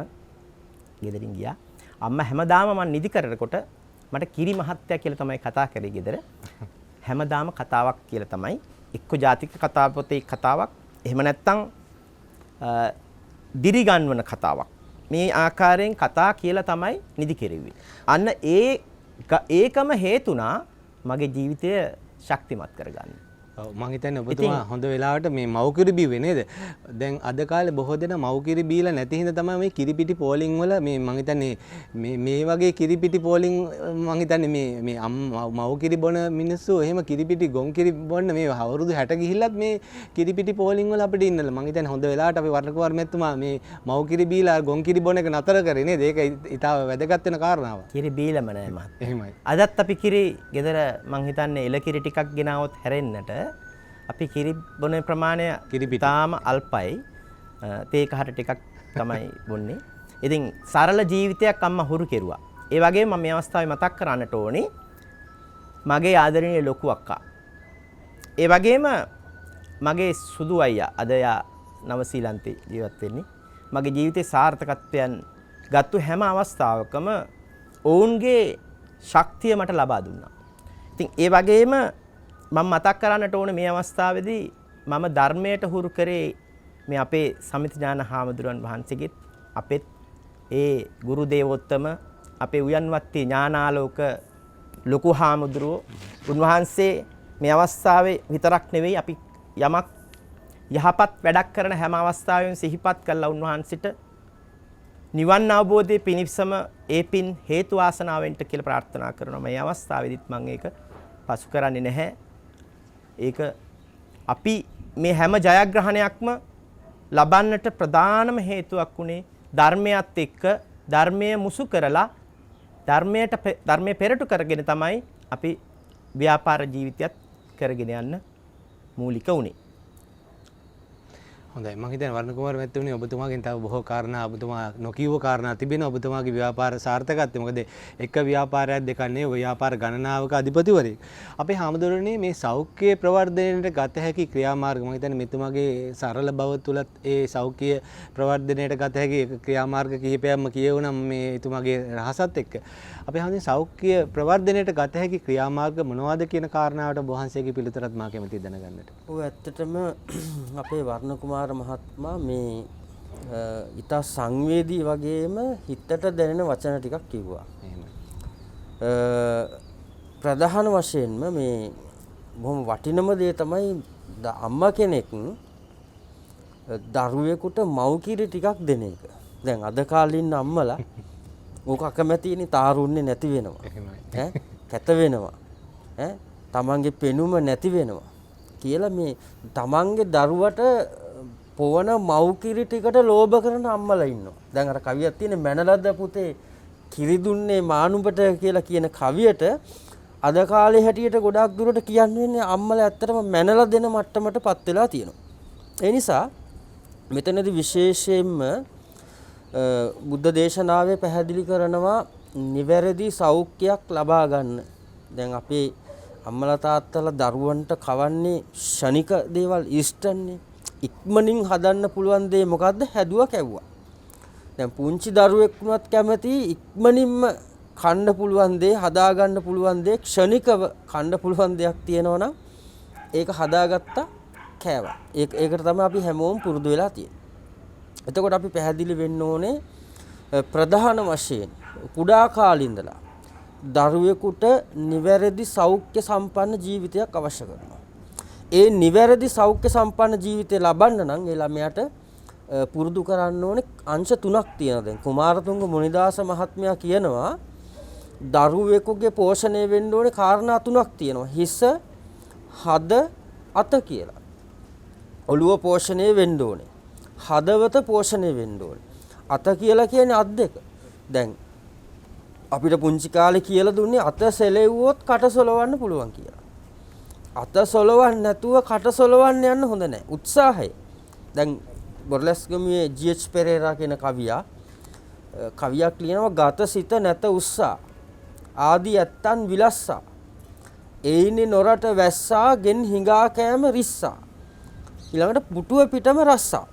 ගෙදරින් ගියා. අම්මා හැමදාම මම නිදි කරනකොට මට කිරි මහත්තයා කියලා තමයි කතා කරේ ගෙදර. හැමදාම කතාවක් කියලා තමයි එක්ක ජාතික කතා පොතේ කතාවක් එහෙම නැත්නම් දිරි ගන්වන කතාවක්. මේ ආකාරයෙන් කතා කියලා තමයි නිදි කෙරෙව්වේ. අන්න ඒකම හේතුණා මගේ ජීවිතය ශක්තිමත් කරගන්න. මම හිතන්නේ ඔබතුමා හොඳ වෙලාවට මේ මව්කිරි බීවේ නේද? දැන් අද කාලේ බොහෝ දෙනා මව්කිරි බීලා නැති හින්දා තමයි මේ කිරිපිටි පෝලිං වල මේ මම හිතන්නේ මේ වගේ කිරිපිටි පෝලිං මම හිතන්නේ මේ මව්කිරි බොන මිනිස්සු එහෙම කිරිපිටි ගොන් කිරි බොන්න මේ අවුරුදු 60 ගිහිල්ලත් මේ කිරිපිටි පෝලිං වල අපිට ඉන්නල මම හිතන්නේ හොඳ වෙලාවට අපි වර්ණකුමාර මෙතුමා මේ මව්කිරි බීලා ගොන් කිරි බොන එක නතර කරේ නේද? ඒක ඉතාල වැදගත් වෙන කාරණාවක්. කිරි බීලම නෑ මහත්තයා. එහෙමයි. අදත් අපි කිරි ගෙදර මං හිතන්නේ එල කිරි ටිකක් ගෙනාවොත් හැරෙන්නට අපි කිරි බොන ප්‍රමාණය තාම අල්පයි. තේ කහට ටිකක් තමයි බොන්නේ. ඉතින් සරල ජීවිතයක් අම්මා හුරු කෙරුවා. ඒ වගේම මම මේ අවස්ථාවේ මතක් කරන්නට ඕනේ මගේ ආදරණීය ලොකු අක්කා. ඒ වගේම මගේ සුදු අයියා අද යා නවසීලන්තේ ජීවත් වෙන්නේ. මගේ ජීවිතේ සාර්ථකත්වයන් ගත්තු හැම අවස්ථාවකම ඔවුන්ගේ ශක්තිය මට ලබා දුන්නා. ඉතින් ඒ වගේම මම මතක් කරන්නට ඕනේ මේ අවස්ථාවේදී මම ධර්මයට හුරු කරේ මේ අපේ සමිත ඥාන හාමුදුරන් වහන්සේගෙත් අපෙත් ඒ ගුරු දේවෝත්තම අපේ උයන්වත්තේ ඥානාලෝක ලොකු හාමුදුරුවෝ උන්වහන්සේ මේ අවස්ථාවේ විතරක් නෙවෙයි අපි යමක් යහපත් වැඩක් කරන හැම අවස්ථාවෙම සිහිපත් කළා උන්වහන්සේට නිවන් අවබෝධයේ පිණිසම ඒ පින් හේතු වාසනාවෙන්ට කියලා ප්‍රාර්ථනා කරනවා. මේ අවස්ථාවේදීත් මම ඒක පසු කරන්නේ නැහැ. ඒක අපි මේ හැම ජයග්‍රහණයක්ම ලබන්නට ප්‍රධානම හේතුවක් උනේ ධර්මයත් එක්ක ධර්මයේ මුසු කරලා ධර්මයේ පෙරටු කරගෙන තමයි අපි ව්‍යාපාර ජීවිතයත් කරගෙන යන්න මූලික උනේ. හොඳයි මම හිතන්නේ වර්ණ කුමාර මැතිතුමනි ඔබතුමාගෙන් තව බොහෝ කාරණා ඔබතුමා නොකියව කාරණා තිබෙනවා ඔබතුමාගේ ව්‍යාපාර සාර්ථකත්වය මොකද එක ව්‍යාපාරයක් දෙකක් නෙවෙයි ව්‍යාපාර ගණනාවක අධිපතිවරයෙක් අපේ හාමුදුරනේ මේ සෞඛ්‍ය ප්‍රවර්ධනයට ගත හැකි ක්‍රියාමාර්ග මම හිතන්නේ මෙතුමාගේ සරල බව තුලත් ඒ සෞඛ්‍ය ප්‍රවර්ධනයට ගත හැකි ක්‍රියාමාර්ග කිහිපයක්ම කියවුණා මේ එතුමාගේ රහසත් එක්ක අපේ හාමුදුරනේ සෞඛ්‍ය ප්‍රවර්ධනයට ගත හැකි ක්‍රියාමාර්ග මොනවද කියන කාරණාවට ඔබ වහන්සේගේ පිළිතුරත් මා කැමතියි දැනගන්නට. ඔව් ඇත්තටම අපේ වර්ණ කුමාර මහත්මයා මේ ඉතා සංවේදී වගේම හිතට දැනෙන වචන ටිකක් කිව්වා. ප්‍රධාන වශයෙන්ම මේ බොහොම වටිනම දේ තමයි අම්මා කෙනෙක් දරුවෙකුට මව්කිරි ටිකක් දෙන එක. දැන් අද කාලේ ඉන්න අම්මලා ඕක අකමැතිනේ තාරුන්නේ නැති වෙනවා. ඈ කැත වෙනවා. ඈ තමන්ගේ පෙනුම නැති වෙනවා. කියලා මේ තමන්ගේ දරුවට පොවන මව්කිරි ටිකට ලෝභ කරන අම්මලා ඉන්නවා. දැන් අර කවියක් තියෙන මැනලද පුතේ කිරි දුන්නේ මානුඹට කියලා කියන කවියට අද කාලේ හැටියට ගොඩාක් දුරට කියන්නේ අම්මලා ඇත්තටම මැනලා දෙන මට්ටමටපත් වෙලා තියෙනවා. ඒ නිසා මෙතනදී විශේෂයෙන්ම බුද්ධ දේශනාවේ පැහැදිලි කරනවා නිවැරදි සෞඛ්‍යයක් ලබා ගන්න. දැන් අපේ අම්මලා තාත්තලා දරුවන්ට කවන්නේ ෂණික දේවල් ඉෂ්ටන්නේ. ඉක්මනින් හදන්න පුළුවන් දේ මොකද්ද? හැදුවා කැවුවා. දැන් පුංචි දරුවෙක් වුණත් කැමති ඉක්මනින්ම කන්න පුළුවන් දේ, හදා ගන්න පුළුවන් දේ, ක්ෂණිකව කන්න පුළුවන් දෙයක් තියෙනවා නම් ඒක හදාගත්තා කෑවා. ඒකට තමයි අපි හැමෝම පුරුදු වෙලා තියෙන්නේ. එතකොට අපි පැහැදිලි වෙන්න ඕනේ ප්‍රධාන වශයෙන් කුඩා කාලේ ඉඳලා දරුවෙකුට නිවැරදි සෞඛ්‍ය සම්පන්න ජීවිතයක් අවශ්‍ය කරනවා. ඒ නිවැරදි සෞඛ්‍ය සම්පන්න ජීවිතය ලබන්න නම් ඒ ළමයාට පුරුදු කරන්න ඕනේ අංශ තුනක් තියෙනවා. දැන් කුමාරතුංග මුනිදාස මහත්මයා කියනවා දරුවෙකුගේ පෝෂණය වෙන්න ඕනේ කාරණා තුනක් තියෙනවා. හිස, හද, අත කියලා. ඔළුව පෝෂණය වෙන්න ඕනේ. හදවත පෝෂණය වෙන්න ඕනේ. අත කියලා කියන්නේ අත් දෙක. දැන් අපිට පුංචි කාලේ කියලා දුන්නේ අත සෙලෙව්වොත් කට සොලවන්න පුළුවන් කියලා. අත සොලවන්න නැතුව කට සොලවන්න යන්න හොඳ නැහැ. උත්සාහය. දැන් බොර්ලස්ගමුවේ ජී.එච්. පෙරේරා කියන කවියක් ලියනවා ගත සිත නැත උස්සා ආදී ඇත්තන් විලස්සා එයිනි නොරට වැස්සා ගෙන් හිඟා කෑම රිස්සා ඊළඟට පුටුව පිටම රස්සා.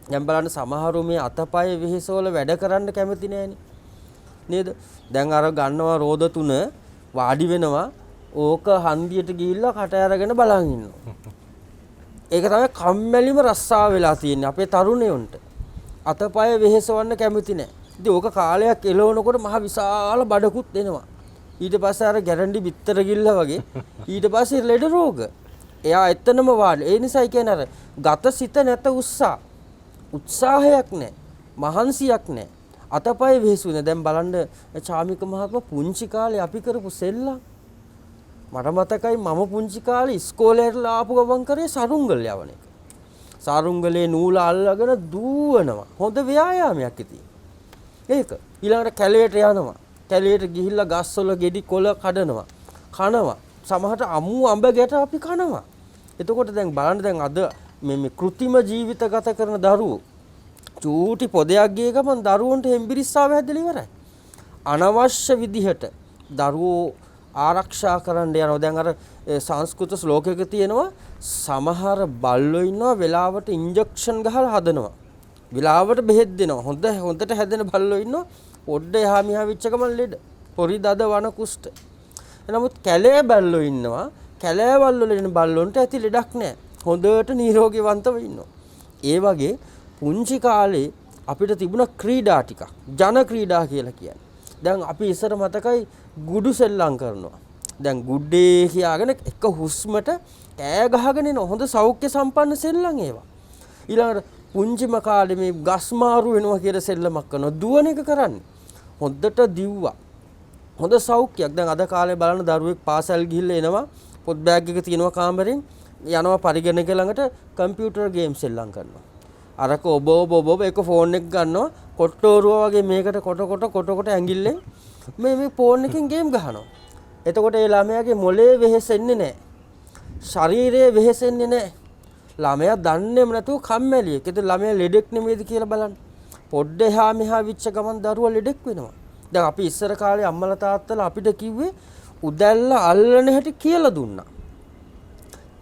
දැන් බලන්න සමහරු මේ අතපය වෙහෙසවල වැඩ කරන්න කැමති නෑනේ නේද? දැන් අර ගන්නවා රෝද තුන වාඩි වෙනවා ඕක හන්දියට ගිහිල්ලා කට අරගෙන බලන් ඉන්නවා. ඒක තමයි කම්මැලිම රස්සාව වෙලා තියෙන්නේ අපේ තරුණයන්ට. අතපය වෙහෙසවන්න කැමති නෑ. ඉතින් ඕක කාලයක් එළවනකොට මහ විශාල බඩකුත් එනවා. ඊට පස්සේ අර ගැරන්ටි බිත්තර ගිල්ල වගේ ඊට පස්සේ ලෙඩ රෝග. එයා එතනම වාඩි. ඒ නිසා කියන්නේ අර ගත සිත නැත උත්සාහ. උත්සාහයක් නැහැ. මහන්සියක් නැහැ. අතපය වෙහෙසුනේ. දැන් බලන්න චාමික මහත්මයා පුංචි කාලේ අපි කරපු සෙල්ලම්. මට මතකයි මම පුංචි කාලේ ඉස්කෝලේට ආපු ගමන් කරේ සරුංගල යවන එක. සරුංගලේ නූල අල්ලගෙන දුවනවා. හොඳ ව්‍යායාමයක් ඉතින්. ඒක. ඊළඟට කැලේට යනවා. කැලේට ගිහිල්ලා ගස්වල ගෙඩි කොළ කඩනවා. කනවා. සමහරට අමු අඹ ගැට අපි කනවා. එතකොට දැන් බලන්න දැන් අද මේ කෘත්‍රිම ජීවිත ගත කරන දරුවෝ චූටි පොදයක් ගිය ගමන් දරුවන්ට හෙම්බිරිස්සාව හැදලා ඉවරයි. අනවශ්‍ය විදිහට දරුවෝ ආරක්ෂා කරන්න යනවා. දැන් අර සංස්කෘත ශ්ලෝකයක තියෙනවා සමහර බල්ලෝ ඉන්නවා වෙලාවට ඉන්ජෙක්ෂන් ගහලා හදනවා. වෙලාවට බෙහෙත් දෙනවා. හොඳට හැදෙන බල්ලෝ ඉන්නවා පොඩ්ඩ එහා මෙහා වෙච්ච ගමන් ලෙඩ. පොරි දද වන කුෂ්ඨ. නමුත් කැලේ බල්ලෝ ඉන්නවා කැලෑවල් වල ඉන්න බල්ලොන්ට ඇති ලෙඩක් නැහැ. හොඳට නිරෝගීවන්තව ඉන්නවා. ඒ වගේ පුංචි කාලේ අපිට තිබුණ ක්‍රීඩා ටිකක් ජන ක්‍රීඩා කියලා කියන්නේ. දැන් අපි ඉස්සර මතකයි ගුඩු සෙල්ලම් කරනවා. දැන් ගුඩේ කියාගෙන එක හුස්මට කෑ ගහගෙන එන හොඳ සෞඛ්‍ය සම්පන්න සෙල්ලම් ඒවා. ඊළඟට පුංචිම කාලේ මේ ගස් මාරු වෙනවා කියලා සෙල්ලමක් කරනවා. දුවන එක කරන්නේ. හොඳට දිව්වා. හොඳ සෞඛ්‍යයක්. දැන් අද කාලේ බලන දරුවෙක් පාසල් ගිහිල්ලා එනවා පොත් බෑග් එක තියෙනවා කාමරෙන් යනවා පරිගණක ළඟට කම්පියුටර් ගේම් සෙල්ලම් කරනවා. අරක ඔබ එක ෆෝන් එක ගන්නවා කොට්ටෝරුව වගේ මේකට කොට ඇඟිල්ලෙන් මේ ෆෝන් එකෙන් ගේම් ගහනවා. එතකොට ඒ ළමයාගේ මොලේ වෙහෙසෙන්නේ නැහැ. ශරීරය වෙහෙසෙන්නේ නැහැ. ළමයා දන්නේම නැතුව කම්මැලියෙක්. ඒත් ළමයා ලෙඩෙක් නෙමෙයිද කියලා බලන්න. පොඩ්ඩ එහා මෙහා විච්ච ගමන් දරුවා ලෙඩෙක් වෙනවා. දැන් අපි ඉස්සර කාලේ අම්මලා තාත්තලා අපිට කිව්වේ උදැල්ල අල්ලන හැටි කියලා දුන්නා.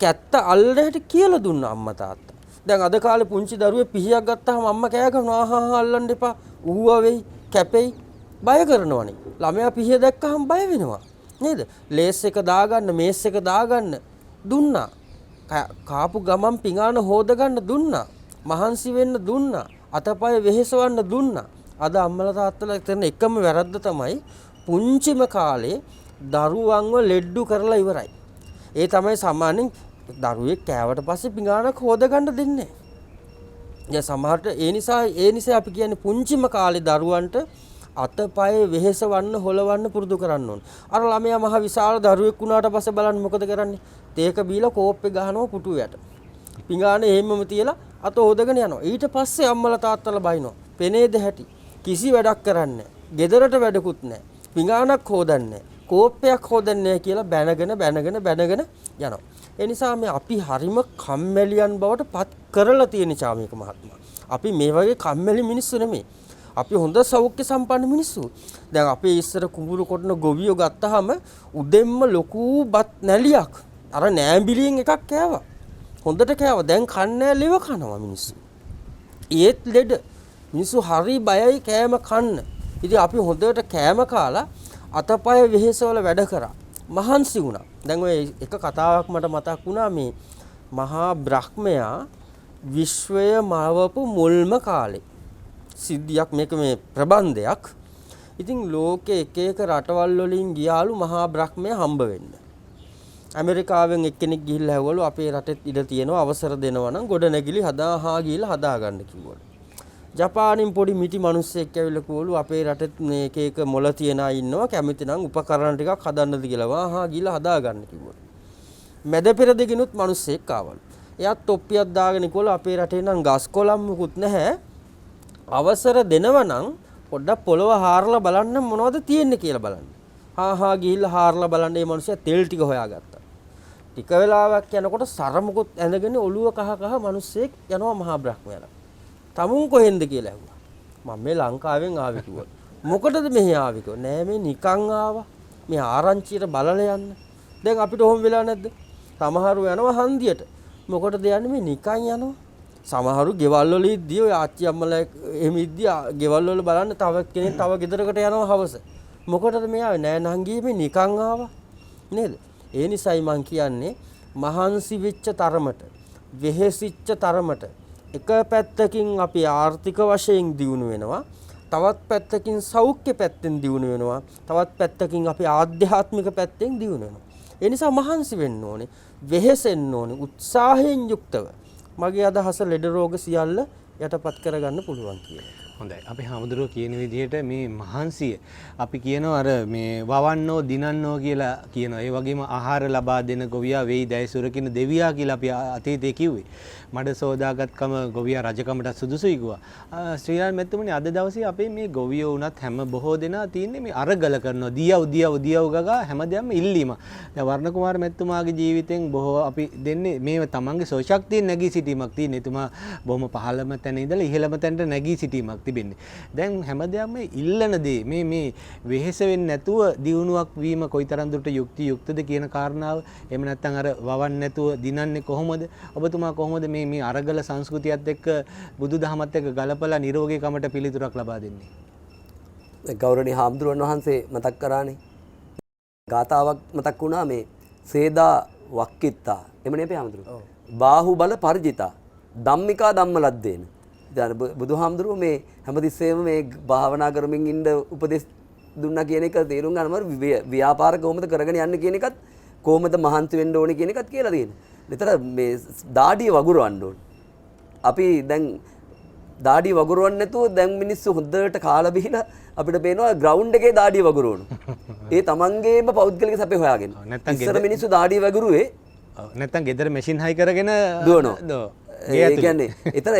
කැත්ත අල්ලන හැටි කියලා දුන්නා අම්මා තාත්තා. දැන් අද කාලේ පුංචි දරුවෙක් පිහියක් ගත්තාම අම්මා කෑ ගහනවා ආහා අල්ලන්න එපා. ඌවා වෙයි, කැපෙයි. බය කරනවනේ. ළමයා පිහිය දැක්කහම බය වෙනවා. නේද? ලේස් එක දාගන්න, මේස් එක දාගන්න දුන්නා. කාපු ගමන් පිඟාන හොද ගන්න දුන්නා. මහන්සි වෙන්න දුන්නා. අතපය වෙහෙසවන්න දුන්නා. අද අම්මලා තාත්තලා කරන එකම වැරද්ද තමයි පුංචිම කාලේ දරුවන්ව ලෙඩ්ඩු කරලා ඉවරයි. ඒ තමයි සාමාන්‍යයෙන් දරුවෙක් කෑවට පස්සේ පිඟානක් හොද ගන්න දෙන්නේ. දැන් සමහරට ඒ නිසා අපි කියන්නේ පුංචිම කාලේ දරුවන්ට අතපය වෙහෙසවන්න හොලවන්න පුරුදු කරන්න ඕන. අර ළමයා මහ විශාල දරුවෙක් වුණාට පස්සේ බලන්න මොකද කරන්නේ? තේක බීලා කෝප්පේ ගහනවා පුටු යට. පිඟානේ එහෙමම තියලා අත හොදගෙන යනවා. ඊට පස්සේ අම්මලා තාත්තලා බයිනවා. පෙනේද හැටි. කිසි වැඩක් කරන්නේ නැහැ. ගෙදරට වැඩකුත් නැහැ. පිඟානක් හොදන්නේ නැහැ. කෝප්පයක් හොදන්නේ නැහැ කියලා බැනගෙන යනවා. ඒ නිසා මේ අපි හරිම කම්මැලියන් බවට පත් කරලා තියෙන චාමික මහත්මයා. අපි මේ වගේ කම්මැලි මිනිස්සු නෙමෙයි. අපි හොඳ සෞඛ්‍ය සම්පන්න මිනිස්සු. දැන් අපි ඉස්සර කුඹුරු කොටන ගොවියෝ ගත්තාම උදෙන්ම ලොකු බත් නැලියක් අර නෑඹිලියෙන් එකක් කෑවා. හොඳට කෑවා. දැන් කන්නේ ලෙව කනවා මිනිස්සු. ඒත් ලෙඩ. මිනිස්සු හරි බයයි කෑම කන්න. ඉතින් අපි හොඳට කෑම කාලා අතපය වෙහෙසවල වැඩ කරා. මහන්සි වුණා. දැන් ඔය එක කතාවක් මට මතක් වුණා මේ මහා බ්‍රහ්මයා විශ්වය මවපු මුල්ම කාලේ. සිද්ධියක් මේක මේ ප්‍රබන්ධයක්. ඉතින් ලෝකේ එක එක රටවල් වලින් ගියාලු මහා බ්‍රහ්මයා හම්බ වෙන්න. ඇමරිකාවෙන් එක්කෙනෙක් ගිහිල්ලා ඇහුවලු අපේ රටෙත් ඉඩ තියෙනවා අවසර දෙනවා නම් ගොඩනැගිලි ගිහිල්ලා හදාගන්න කිව්වලු. ජපානින් පොඩි මිටි මිනිස්සෙක් ඇවිල්ලා කිව්වලු අපේ රටෙත් මේ එක එක මොළ තියන අය ඉන්නවා කැමති නම් උපකරණ ටිකක් හදන්නද කියලා ගිහිල්ලා හදාගන්න කිව්වලු. මැද පෙරදිගිනුත් මිනිස්සෙක් ආවලු. එයාත් තොප්පියක් දාගෙන කිව්වලු අපේ රටේ නම් ගස් කොළන් මුකුත් නැහැ. අවසර දෙනවා නම් පොඩ්ඩක් පොළව හාරලා බලන්න මොනවද තියෙන්නේ කියලා බලන්න. ගිහිල්ලා හාරලා බලන්න මේ මිනිස්සයා තෙල් ටික හොයාගත්තා. ටික වෙලාවක් යනකොට සරමුකුත් ඇඳගෙන ඔළුව කහ මිනිස්සෙක් යනවා මහා බ්‍රහ්මයාලා. තමුන් කොහෙන්ද කියලා ඇහුවා. මම මේ ලංකාවෙන් ආවේ කිව්වා. මොකටද මෙහි ආවේ කිව්වා. නෑ මේ නිකන් ආවා. මේ ආරංචියට බලලා යන්න. දැන් අපිට ඔහොම වෙලා නැද්ද? සමහරු යනවා හන්දියට. මොකටද යන්නේ මේ නිකන් යනවා. සමහරු ගෙවල් වල ඉද්දී ඔය ආච්චි අම්මලා එහෙම ඉද්දී ගෙවල් වල බලන්න තව කෙනෙක් තව ගෙදරකට යනවා හවස. මොකටද මේ ආවේ? නෑ නංගී මේ නිකන් ආවා. නේද? ඒ නිසායි මං කියන්නේ මහන්සි වෙච්ච තරමට, වෙහෙසිච්ච තරමට එක පැත්තකින් අපි ආර්ථික වශයෙන් දියුණු වෙනවා. තවත් පැත්තකින් සෞඛ්‍ය පැත්තෙන් දියුණු වෙනවා. තවත් පැත්තකින් අපි ආධ්‍යාත්මික පැත්තෙන් දියුණු වෙනවා. ඒ නිසා මහන්සි වෙන්න ඕනේ, වෙහෙසෙන්න ඕනේ, උත්සාහයෙන් යුක්තව. මගේ අදහස ලෙඩ රෝග සියල්ල යටපත් කරගන්න පුළුවන් කියලා. හොඳයි. අපි හාමුදුරුවෝ කියන විදිහට මේ මහන්සිය අපි කියනවා අර මේ වවන්නෝ දිනන්නෝ කියලා කියනවා. ඒ වගේම ආහාර ලබා දෙන ගොවියා වෙයි දැයිසුර කියන දෙවියා කියලා අපි අතීතයේ කිව්වේ. මඩ සෝදාගත්කම ගොවියා රජකමට සුදුසුයි කිව්වා. ශ්‍රීලාල් මෙතුමනි අද දවසේ අපේ මේ ගොවියෝ වුණත් හැම බොහෝ දෙනා තියන්නේ මේ අරගල කරනවා. දියව් ගගා හැමදේම ඉල්ලීම. දැන් වර්ණ කුමාර මෙතුමාගේ ජීවිතෙන් බොහෝ අපි දෙන්නේ මේ තමන්ගේ සෝශක්තිය නැගී සිටීමක් තියෙන. එතුමා බොහොම පහළම තැන ඉඳලා ඉහළම තැනට නැගී සිටීමක් තිබෙන්නේ. දැන් හැමදේම ඉල්ලන දේ මේ වෙහෙස වෙන්නේ නැතුව දියුණුවක් වීම කොයිතරම් දුරට යුක්තද කියන කාරණාව එහෙම නැත්නම් අර වවන්නේ නැතුව දිනන්නේ කොහොමද? ඔබතුමා කොහොමද මේ අරගල සංස්කෘතියත් එක්ක බුදුදහමත් එක්ක ගලපලා නිරෝගීකමට පිළිතුරක් ලබා දෙන්නේ? ගෞරවනීය හාමුදුරුවන් වහන්සේ මතක් කරානේ. ගාතාවක් මතක් වුණා මේ සේදා වක්කිත්තා. එමනේ අපේ හාමුදුරුවෝ. බාහුබල පර්ජිතා. ධම්මිකා ධම්මලද්දේන. දැන් බුදුහාමුදුරුවෝ මේ හැමතිස්සෙම මේ භාවනා කරමින් ඉන්න උපදෙස් දුන්නා කියන එක තේරුම් ගන්නම ව්‍යාපාර කොහොමද කරගෙන යන්නේ කියන එකත් කොහොමද මහන්සි වෙන්න ඕනේ කියන එකත් කියලා තියෙනවා. නිතර මේ දාඩිය වගුරවන්න ඕනේ. අපි දැන් දාඩිය වගුරවන්නේ නැතුව දැන් මිනිස්සු හොඳට කාලා බිහිලා අපිට පේනවා ග්‍රවුන්ඩ් එකේ දාඩිය වගුරවනවා. ඒ තමන්ගේම පෞද්ගලික සැපේ හොයාගෙන. ඉස්සර මිනිස්සු දාඩිය වගුරුවේ නැත්තම් ගෙදර මැෂින් හයි කරගෙන දුවනවා. ඒ කියන්නේ ඒතර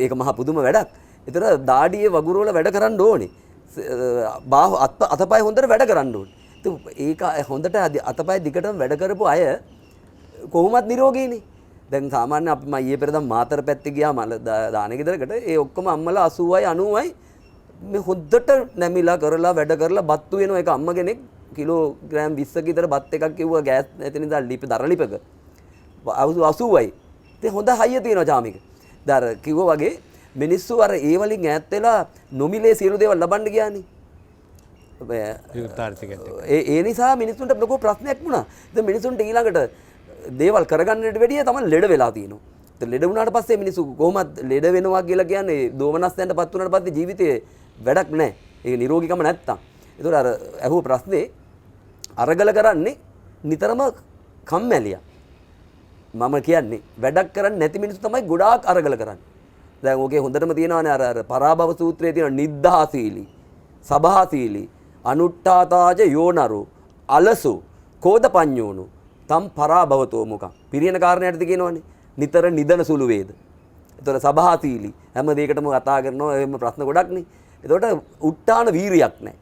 ඒක මහා පුදුම වැඩක්. ඒතර දාඩියේ වගුරුවල වැඩ කරන්න ඕනේ. බාහුව අතපය හොඳට වැඩ කරන්න ඕනේ. ඒක හොඳට අතපය දිගටම වැඩ කරපු අය කොහොමත් නිරෝගීනේ. දැන් සාමාන්‍ය අපි මම ඊයේ පෙරේදා මාතර පැත්තේ ගියා මල දාන ගෙදරකට ඒ ඔක්කොම අම්මලා 80යි 90යි මේ හොද්දට නැමිලා කරලා වැඩ කරලා බත්තු වෙන එක අම්ම කෙනෙක් කිලෝග්‍රෑම් 20ක විතර බත් එකක් කිව්වා ගෑස් නැති නිසා දර ලිපක 80යි ඉතින් හොඳ හයිය තියෙනවා චාමික දර කිව්වා වගේ මිනිස්සු අර ඒ වලින් ඈත් වෙලා නොමිලේ සියලු දේවල් ලබන්න ගියානේ ඒ නිසා මිනිස්සුන්ට ලොකු ප්‍රශ්නයක් වුණා දැන් මිනිස්සුන්ට ඊළඟට දේවල් කරගන්නට වැඩිය තමයි ලෙඩ වෙලා තියෙනවා. ඒත් ලෙඩ වුණාට පස්සේ මිනිස්සු කොහොමද ලෙඩ වෙනවා කියලා කියන්නේ දෝමනස්යන්ටපත් වුණාට පස්සේ ජීවිතේ වැඩක් නැහැ. ඒක නිරෝගීකම නැත්තම්. ඒතකොට අර ඇහුව ප්‍රශ්නේ අරගල කරන්නේ නිතරම කම්මැලියා. මම කියන්නේ වැඩක් කරන්නේ නැති මිනිස්සු තමයි ගොඩාක් අරගල කරන්නේ. දැන් ඕකේ හොඳටම තියෙනවානේ අර පරාභව සූත්‍රයේ තියෙන නිද්දාසීලී, සබහාසීලී, අනුට්ඨාතාජ යෝනරු, අලසු, කෝදපඤ්ඤෝනු තම් පරාභවතෝ මොකක් පිරියන කාරණයටද කියනවනේ නිතර නිදන සුළු වේද. එතකොට සබහාසීලී හැම දෙයකටම කතා කරනවා එහෙම ප්‍රශ්න ගොඩක් නේ. එතකොට උට්ටාන වීරියක් නැහැ.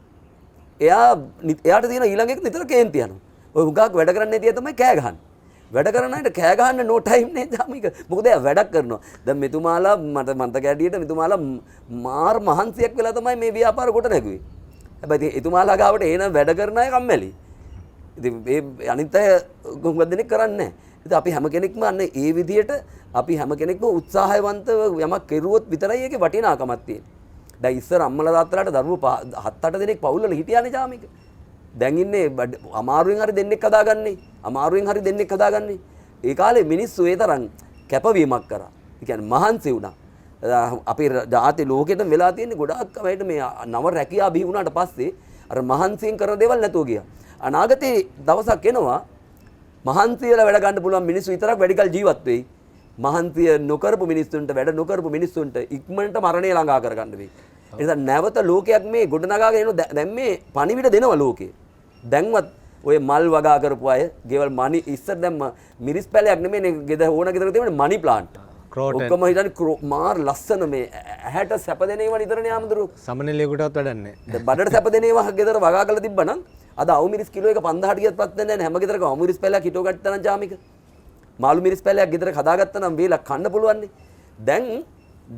එයාට තියෙන ඊළඟ එක නිතර කේන්ති යනවා. ඔය හුඟක් වැඩ කරන්නේ නැතිය තමයි කෑ ගහන්නේ. වැඩ කරන අයට කෑ ගහන්න නෝ ටයිම් නේ ජාමික. මොකද එයා වැඩක් කරනවා. දැන් මෙතුමාලා මට මන්ත කැඩියට මෙතුමාලා මාර් මහන්සියක් වෙලා තමයි මේ ව්‍යාපාර කොට නැගුවේ. හැබැයි එතුමාලා ගාවට එන වැඩ කරන අය කම්මැලි. ඉතින් මේ අනිත් අය ගොංගක් දෙනෙක් කරන්නේ නැහැ. ඉතින් අපි හැම කෙනෙක්ම අන්න ඒ විදිහට අපි හැම කෙනෙක්ම උත්සාහයවන්තව යමක් කෙරුවොත් විතරයි ඒකේ වටිනාකමක් තියෙන්නේ. දැන් ඉස්සර අම්මලා තාත්තලාට දරුවෝ 7-8 දෙනෙක් පවුල්වල හිටියානේ ජාමික. දැන් ඉන්නේ අමාරුවෙන් හරි දෙන්නෙක් හදාගන්නේ. අමාරුවෙන් හරි දෙන්නෙක් හදාගන්නේ. ඒ කාලේ මිනිස්සු ඒ තරම් කැපවීමක් කරා. ඒ කියන්නේ මහන්සි වුණා. අපේ ජාති ලෝකෙටම වෙලා තියෙන්නේ ගොඩාක් අයට මේ නව රැකියාව බිහි වුණාට පස්සේ අර මහන්සියෙන් කරන දේවල් නැතුව ගියා. අනාගතේ දවසක් එනවා මහන්සියලා වැඩ ගන්න පුළුවන් මිනිස්සු විතරක් වැඩිකල් ජීවත් වෙයි. මහන්සිය නොකරපු මිනිස්සුන්ට වැඩ නොකරපු මිනිස්සුන්ට ඉක්මනට මරණය ළඟා කරගන්න වෙයි. ඒ නිසා නැවත ලෝකයක් මේ ගොඩනගාගෙන එන දැන් මේ පණිවිඩ දෙනවා ලෝකේ. දැන්වත් ඔය මල් වගා කරපු අය ගෙවල් මනි ඉස්සර දැන් මිරිස් පැලයක් නෙමෙයි ගෙද ඕන ගෙදර තියෙන මනි ප්ලාන්ට්. ඔක්කොම හිතන්නේ මාර් ලස්සන මේ ඇහැට සැප දෙන ඒවා නිතරනේ ආමඳුරු. සමනලියෙකුටවත් වැඩක් නැහැ. දැන් බඩට සැප දෙන ඒවා ගෙදර වගා කරලා තිබ්බනම් අද අවු මිරිස් කිලෝ එක 5000ට ගියත් පත් නැහැ හැම ගෙදරකම අවු මිරිස් පැලයක් හිටව ගත්තා නම් ජාමික. මාළු මිරිස් පැලයක් ගෙදර හදාගත්තා නම් වේලා කන්න පුළුවන් නේ.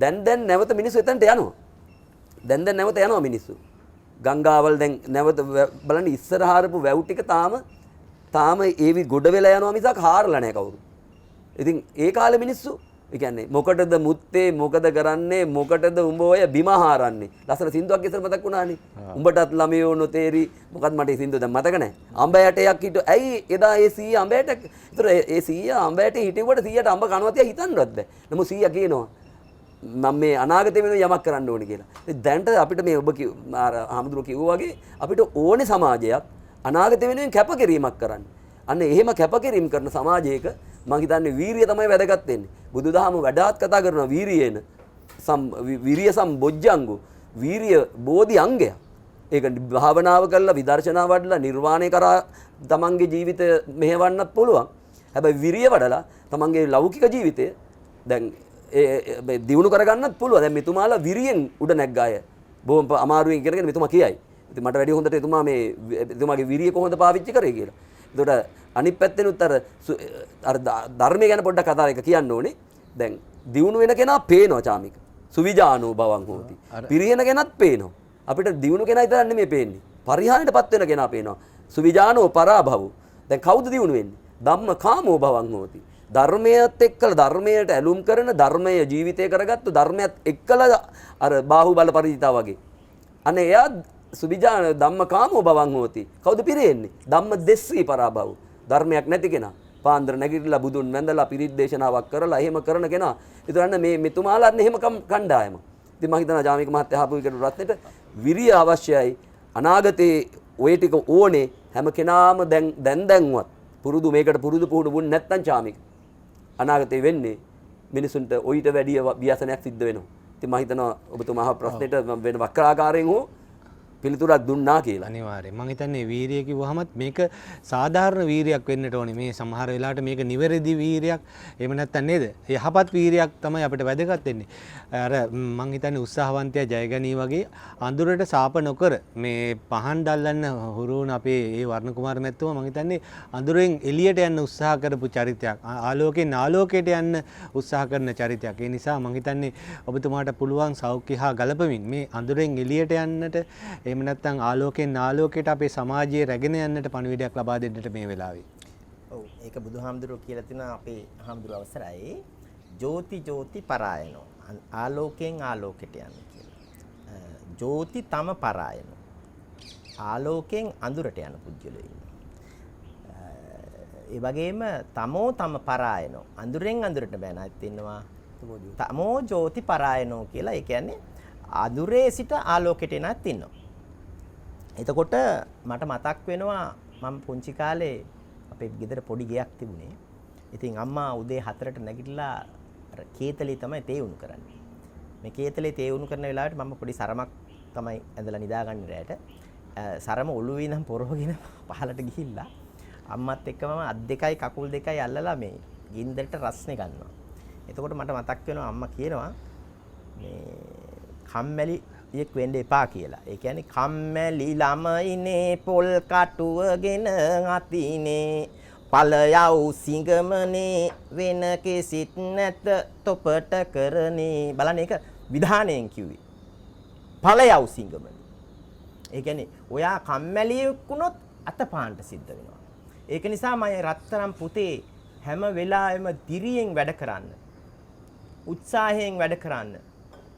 දැන් නැවත මිනිස්සු එතනට යනවා. දැන් නැවත යනවා මිනිස්සු. ගංගාවල් දැන් නැවත බලන්න ඉස්සර හාරපු වැව් ටික තාම ඒවි ගොඩ වෙලා යනවා මිසක් හාරලා නැහැ කවුරු. ඉතින් ඒ කාලේ මිනිස්සු ඒ කියන්නේ මොකටද මුත්තේ මොකද කරන්නේ මොකටද උඹ ඔය බිම හාරන්නේ ලස්සන සින්දුවක් ඉස්සර මතක් වුණානේ උඹටත් ළමයෝ නොතේරි මොකක්ද මට ඒ සින්දුව දැන් මතක නැහැ අඹ යටයක් හිටු ඇයි එදා ඒ 100 අඹ යට ඒතර ඒ 100 අඹ යට හිටියුවට 100ට අඹ කනවා තියා හිතන්නවත් බෑ නමුත් 100 කියනවා මම මේ අනාගතේ වෙන යමක් කරන්න ඕනේ කියලා දැන්ට අපිට මේ ඔබ හාමුදුරුවෝ කිව්වා වගේ අපිට ඕනේ සමාජයක් අනාගතේ වෙනුවෙන් කැපකිරීමක් කරන්න අන්න එහෙම කැපකිරීම කරන සමාජයක මම හිතන්නේ වීරිය තමයි වැදගත් වෙන්නේ. බුදුදහම වඩාත් කතා කරනවා වීරියේන විරිය සම්බොජ්ජංගු වීරිය බෝධි අංගය. ඒක භාවනාව කරලා විදර්ශනා වඩලා නිර්වාණය කරා තමන්ගේ ජීවිතය මෙහෙවන්නත් පුළුවන්. හැබැයි විරිය වඩලා තමන්ගේ ලෞකික ජීවිතය දැන් දියුණු කරගන්නත් පුළුවන්. දැන් මෙතුමාලා විරියෙන් උඩ නැග්ගාය. බොහොම අමාරුවෙන් ඉගෙනගෙන මෙතුමා කියයි. ඉතින් මට වැඩි හොඳට එතුමාගේ විරිය කොහොමද පාවිච්චි කරේ කියලා. එතකොට අනිත් පැත්තෙනුත් අර ධර්මය ගැන පොඩ්ඩක් කතා එක කියන්න ඕනේ. දැන් දියුණු වෙන කෙනා පේනවා චාමික. සුවිජානෝ භවං හෝති. පිරිහෙන කෙනත් පේනවා. අපිට දියුණු කෙනා විතරක් නෙමෙයි පේන්නේ. පරිහානියටපත් වෙන කෙනා පේනවා. සුවිජානෝ පරාභව. දැන් කවුද දියුණු වෙන්නේ? ධම්ම කාමෝ භවං හෝති. ධර්මයට එක්කලා ධර්මයට ඇලුම් කරන ධර්මයේ ජීවිතය කරගත්තු ධර්මයට එක්කලා අර බාහුබල පරිජිතා වගේ. අනේ එයා සුවිජාන ධම්ම කාමෝ භවං හෝති. කවුද පිරෙන්නේ? ධම්ම දෙස්සී පරාභව. ධර්මයක් නැති කෙනා පාන්දර නැගිටලා බුදුන් වැඳලා පිරිත් දේශනාවක් කරලා එහෙම කරන කෙනා ඒතරන්න මේ මෙතුමාලාත් එහෙම කණ්ඩායම. ඉතින් මම හිතනවා ජාමික මහත්තයා ආපු එකට රත්නෙට විරිය අවශ්‍යයි. අනාගතේ ඔය ටික ඕනේ හැම කෙනාම දැන්වත් පුරුදු මේකට පුරුදු පුහුණු වුණ නැත්නම් ජාමික අනාගතේ වෙන්නේ මිනිසුන්ට ඔయిత වැඩි ව්‍යසනයක් සිද්ධ වෙනවා. ඉතින් මම හිතනවා ඔබතුමා අහ ප්‍රශ්නෙට වෙන වක්‍රාකාරයෙන් හෝ පිළිතුරක් දුන්නා කියලා. අනිවාර්යයෙන් මම හිතන්නේ වීරිය කිව්වහමත් මේක සාධාරණ වීරියක් වෙන්නට ඕනේ. මේ සමහර වෙලාවට මේක නිවැරදි වීරියක් එහෙම නැත්නම් නේද? යහපත් වීරියක් තමයි අපිට වැදගත් වෙන්නේ. අර මම හිතන්නේ උත්සාහවන්තයා ජයගනී වගේ අඳුරට සාප නොකර මේ පහන් දැල්ලන්න හුරු වුණ අපේ ඒ වර්ණ කුමාර මැතිතුමා මම හිතන්නේ අඳුරෙන් එළියට යන්න උත්සාහ කරපු චරිතයක්. ආලෝකයෙන් ආලෝකයට යන්න උත්සාහ කරන චරිතයක්. ඒ නිසා මම හිතන්නේ ඔබතුමාට පුළුවන් සෞඛ්‍ය හා ගලපමින් මේ අඳුරෙන් එළියට යන්නට එහෙම නැත්නම් ආලෝකයෙන් ආලෝකයට අපේ සමාජයේ රැගෙන යන්නට පණිවිඩයක් ලබා දෙන්නට මේ වෙලාවේ. ඔව් ඒක බුදුහාමුදුරුවෝ කියලා තියෙනවා අපේ හාමුදුරුවෝ අවසරයි. ජෝති ජෝති පරායනෝ ආලෝකයෙන් ආලෝකයට යන්න කියලා. ජෝති තම පරායනෝ ආලෝකයෙන් අඳුරට යන පුජ්‍යලෝ ඉන්නවා. ඒ වගේම තමෝ තම පරායනෝ අඳුරෙන් අඳුරට බෑනත් ඉන්නවා. තමෝ ජෝති පරායනෝ කියලා ඒ කියන්නේ අඳුරේ සිට ආලෝකයට එනත් ඉන්නවා. එතකොට මට මතක් වෙනවා මම පුංචි කාලේ අපේ ගෙදර පොඩි ගෙයක් තිබුණේ. ඉතින් අම්මා උදේ 4ට නැගිටලා අර කේතලේ තමයි තේ උණු කරන්නේ. මේ කේතලේ තේ උණු කරන වෙලාවට මම පොඩි සරමක් තමයි ඇඳලා නිදාගන්නේ රැයට. සරම ඔළුවේ ඉඳන් පොරවගෙන පහලට ගිහිල්ලා අම්මත් එක්කම අත් දෙකයි කකුල් දෙකයි අල්ලලා මේ ගින්දරට රස්නේ ගන්නවා. එතකොට මට මතක් වෙනවා අම්මා කියනවා මේ කම්මැලි යෙක් වෙන්න එපා කියලා. ඒ කියන්නේ කම්මැලි ළමයිනේ පොල් කටුවගෙන අතිනේ පළයව් සිඟමනේ වෙන කෙසිත් නැත තොපට කරනේ. බලන්න ඒක විධානයෙන් කිව්වේ. පළයව් සිඟමනේ. ඒ කියන්නේ ඔයා කම්මැලියෙක් වුණොත් අතපාන්ට සිද්ධ වෙනවා. ඒක නිසා මම රත්තරන් පුතේ හැම වෙලාවෙම දිරියෙන් වැඩ කරන්න. උත්සාහයෙන් වැඩ කරන්න.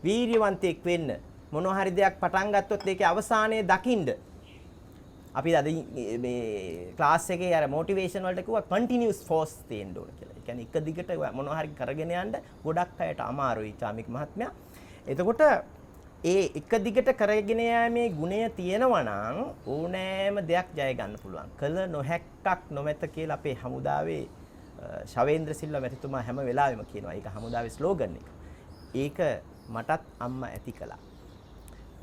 වීර්යවන්තයෙක් වෙන්න. මොනවා හරි දෙයක් පටන් ගත්තොත් ඒකේ අවසානයේ දකින්න. අපි අද මේ ක්ලාස් එකේ අර මොටිවේෂන් වලට කිව්වා කන්ටිනියස් ෆෝස් තියෙන්න ඕන කියලා. ඒ කියන්නේ එක දිගට මොනවා හරි කරගෙන යන්න ගොඩක් අයට අමාරුයි චාමික මහත්මයා. එතකොට ඒ එක දිගට කරගෙන යෑමේ ගුණය තියෙනවා නම් ඕනෑම දෙයක් ජය ගන්න පුළුවන්. කළ නොහැක්කක් නොමැත කියලා අපේ හමුදාවේ ශවේන්ද්‍ර සිල්වා මැතිතුමා හැම වෙලාවෙම කියනවා. ඒක හමුදාවේ ස්ලෝගන් එක. ඒක මටත් අම්මා ඇති කළා.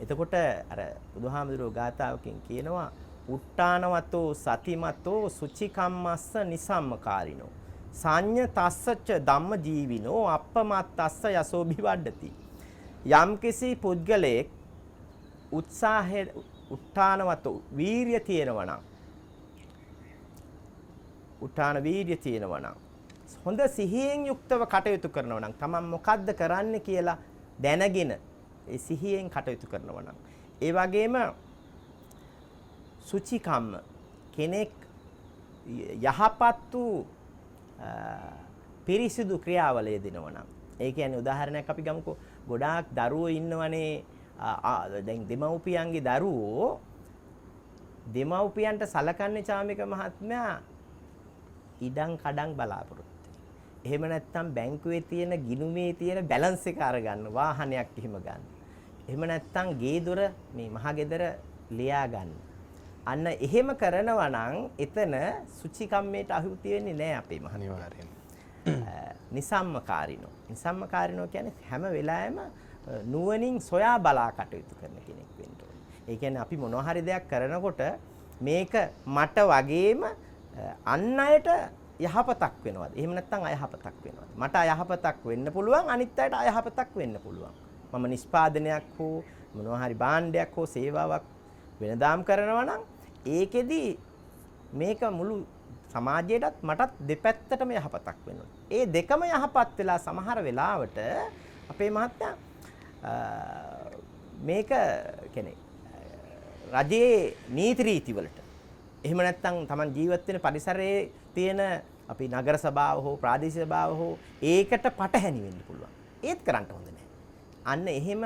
එතකොට අර බුදුහාමුදුරුවෝ ගාථාවකින් කියනවා උට්ටානවතෝ සතිමතෝ සුචිකම්මස්ස නිසම්මකාරිනෝ සංඤ තස්සච ධම්ම ජීවිනෝ අප්පමත්තස්ස යසෝ බිවඩ්ඩති. යම්කිසි පුද්ගලයෙක් උත්සාහය උට්ටානවතෝ වීර්ය තියෙනවා නම් උට්ටාන වීර්ය තියෙනවා නම් හොඳ සිහියෙන් යුක්තව කටයුතු කරනවා නම් තමන් මොකද්ද කරන්න කියලා දැනගෙන ඒ සිහියෙන් කටයුතු කරනවා නම් ඒ වගේම සුචිකම්ම කෙනෙක් යහපත් වූ පිරිසිදු ක්‍රියාවල යෙදෙනවා නම් ඒ කියන්නේ උදාහරණයක් අපි ගමුකෝ ගොඩාක් දරුවෝ ඉන්නවනේ දැන් දෙමව්පියන්ගේ දරුවෝ දෙමව්පියන්ට සලකන්නේ චාමික මහත්මයා ඉඩම් කඩම් බලාපොරොත්තු. එහෙම නැත්නම් බැංකුවේ තියෙන ගිණුමේ තියෙන බැලන්ස් එක අරගන්න වාහනයක් එහෙම ගන්න. එහෙම නැත්නම් ගේ දොර මේ මහ ගෙදර ලියා ගන්න. අන්න එහෙම කරනවා නම් එතන සුචිකම්මේට අහුති වෙන්නේ නැහැ අපේ අනිවාර්යෙන්. නිසම්මකාරිනෝ. නිසම්මකාරිනෝ කියන්නේ හැම වෙලාවෙම නුවණින් සොයා බලා කටයුතු කරන කෙනෙක් වෙන්න ඕනේ. ඒ කියන්නේ අපි මොනවා හරි දෙයක් කරනකොට මේක මට වගේම අන් අයට යහපතක් වෙනවද? එහෙම නැත්නම් අයහපතක් වෙනවද? මට අයහපතක් වෙන්න පුළුවන් අනිත් අයට අයහපතක් වෙන්න පුළුවන්. මම නිෂ්පාදනයක් හෝ මොනවා හරි භාණ්ඩයක් හෝ සේවාවක් වෙනදාම් කරනවා නම් ඒකෙදි මේක මුළු සමාජයටත් මටත් දෙපැත්තටම යහපතක් වෙනවා. ඒ දෙකම යහපත් වෙලා සමහර වෙලාවට අපේ මහත්තයා මේක කියන්නේ රජයේ නීති රීති වලට එහෙම නැත්නම් Taman ජීවත් වෙන පරිසරයේ තියෙන අපි නගර සභාව හෝ ප්‍රාදේශීය සභාව හෝ ඒකට පටහැනි වෙන්න පුළුවන්. ඒත් කරන්න හොඳ නැහැ. අන්න එහෙම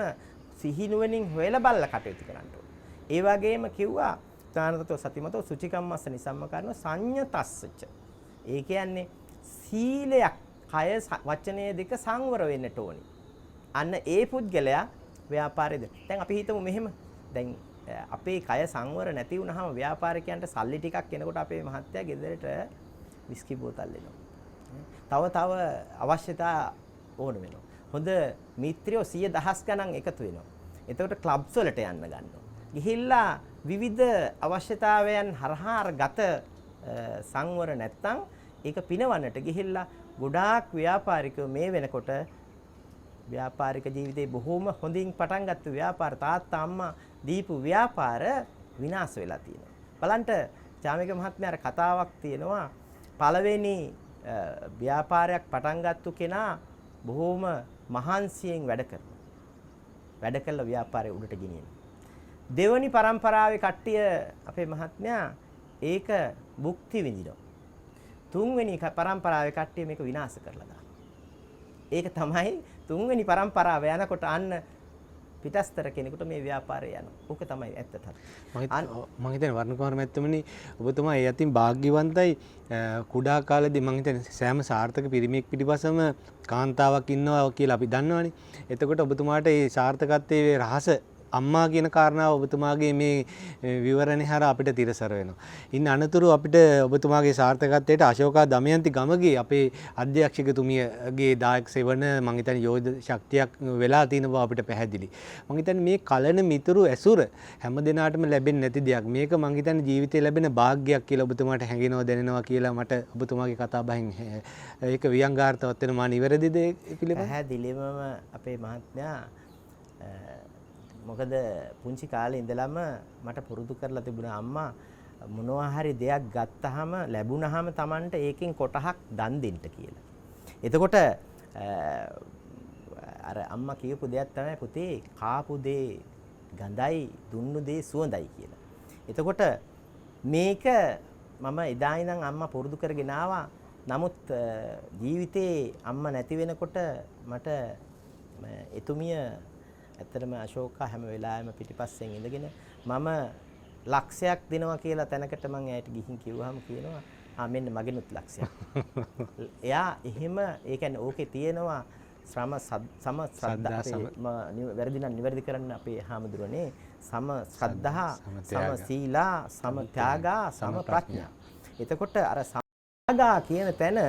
සිහිනුවණින් හොයලා බලලා කටයුතු කරන්න ඕනේ. ඒ වගේම කිව්වා ඥානතෝ සතිමතෝ සුචිකම්මස්ස නිසම්ම කරන සංයතස්සච. ඒ කියන්නේ සීලයක් කය වචනය දෙක සංවර වෙන්නට ඕනි. අන්න ඒ පුද්ගලයා ව්‍යාපාරයේද. දැන් අපි හිතමු මෙහෙම. දැන් අපේ කය සංවර නැති වුනහම ව්‍යාපාරිකයන්ට සල්ලි ටිකක් එනකොට අපේ මහත්තයා ගෙදරට විස්කි බෝතල් එනවා. තව අවශ්‍යතා ඕන වෙනවා. හොඳ මිත්‍රයෝ 100,000 ගණන් එකතු වෙනවා. එතකොට ක්ලබ්ස් වලට යන්න ගන්නවා. ගිහිල්ලා විවිධ අවශ්‍යතාවයන් හරහා ගත සංවර නැත්තම් ඒක පිනවන්නට ගිහිල්ලා ගොඩාක් ව්‍යාපාරිකයෝ මේ වෙනකොට ව්‍යාපාරික ජීවිතේ බොහොම හොඳින් පටන් ගත්ත ව්‍යාපාර තාත්තා අම්මා දීපු ව්‍යාපාර විනාශ වෙලා තියෙනවා. බලන්න චාමික මහත්මයාට කතාවක් තියෙනවා. පළවෙනි ව්‍යාපාරයක් පටන් ගත්ත කෙනා බොහොම මහන්සියෙන් වැඩ කරනවා. වැඩ කළ ව්‍යාපාරය උඩට ගෙනියනවා. දෙවනි පරම්පරාවේ කට්ටිය අපේ මහත්මයා ඒක භුක්ති විඳිනවා. තුන්වෙනි පරම්පරාවේ කට්ටිය මේක විනාශ කරලා දානවා. ඒක තමයි තුන්වෙනි පරම්පරාව යනකොට අන්න පිටස්තර කෙනෙකුට මේ ව්‍යාපාරය යනවා. ඕක තමයි ඇත්ත තමයි. මම හිතන්නේ වර්ණකුමාර මැතිතුමනි ඔබතුමා ඒ අතින් වාග්යවන්තයි. කුඩා කාලේදී මම හිතන්නේ සෑම සාර්ථක පිරිමියෙක් පිටිපසම කාන්තාවක් ඉන්නවා කියලා අපි දන්නවනේ. එතකොට ඔබතුමාට මේ සාර්ථකත්වයේ රහස අම්මා කියන කාරණාව ඔබතුමාගේ මේ විවරණේ හර අපිට තිරසර වෙනවා. ඉන්න අනතුරු අපිට ඔබතුමාගේ සාර්ථකත්වයට අශෝකා දමයන්ති ගමගේ අපේ අධ්‍යක්ෂකතුමියගේ දායක සෙවන මම හිතන්නේ යෝධ ශක්තියක් වෙලා තියෙන බව අපිට පැහැදිලි. මම හිතන්නේ මේ කලන මිතුරු ඇසුර හැම දිනාටම ලැබෙන්නේ නැති දෙයක්. මේක මම හිතන්නේ ජීවිතේ ලැබෙන වාග්යක් කියලා ඔබතුමාට හැඟෙනවා දැනෙනවා කියලා මට ඔබතුමාගේ කතා බහෙන් ඒක වියංගාර්ථවත් වෙන මා නිවැරදිද ඒ පිළිබඳව? පැහැදිලිවම අපේ මහත්මයා මොකද පුංචි කාලේ ඉඳලම මට පුරුදු කරලා තිබුණා අම්මා මොනවා හරි දෙයක් ගත්තාම ලැබුණාම Tamanට ඒකෙන් කොටහක් දන් දෙන්න කියලා. එතකොට අර අම්මා කියපු දෙයක් තමයි පුතේ කාපු දේ ගඳයි දුන්නු දේ සුවඳයි කියලා. එතකොට මේක මම එදා ඉඳන් අම්මා පුරුදු කරගෙන ආවා. නමුත් ජීවිතේ අම්මා නැති වෙනකොට මට එතුමිය ඇත්තටම අශෝකා හැම වෙලාවෙම පිටිපස්සෙන් ඉඳගෙන මම ලක්ෂයක් දෙනවා කියලා තැනකට මම ඇයට ගිහින් කිව්වහම කියනවා මෙන්න මගෙනුත් ලක්ෂයක්. එයා එහෙම ඒ කියන්නේ ඕකේ තියෙනවා සම ශ්‍රද්ධා වැරදි නම් නිවැරදි කරන්න අපේ හාමුදුරනේ සම ශ්‍රද්ධා සම සීලා සම ත්‍යාගා සම ප්‍රඥා. එතකොට අර සමගා කියන තැන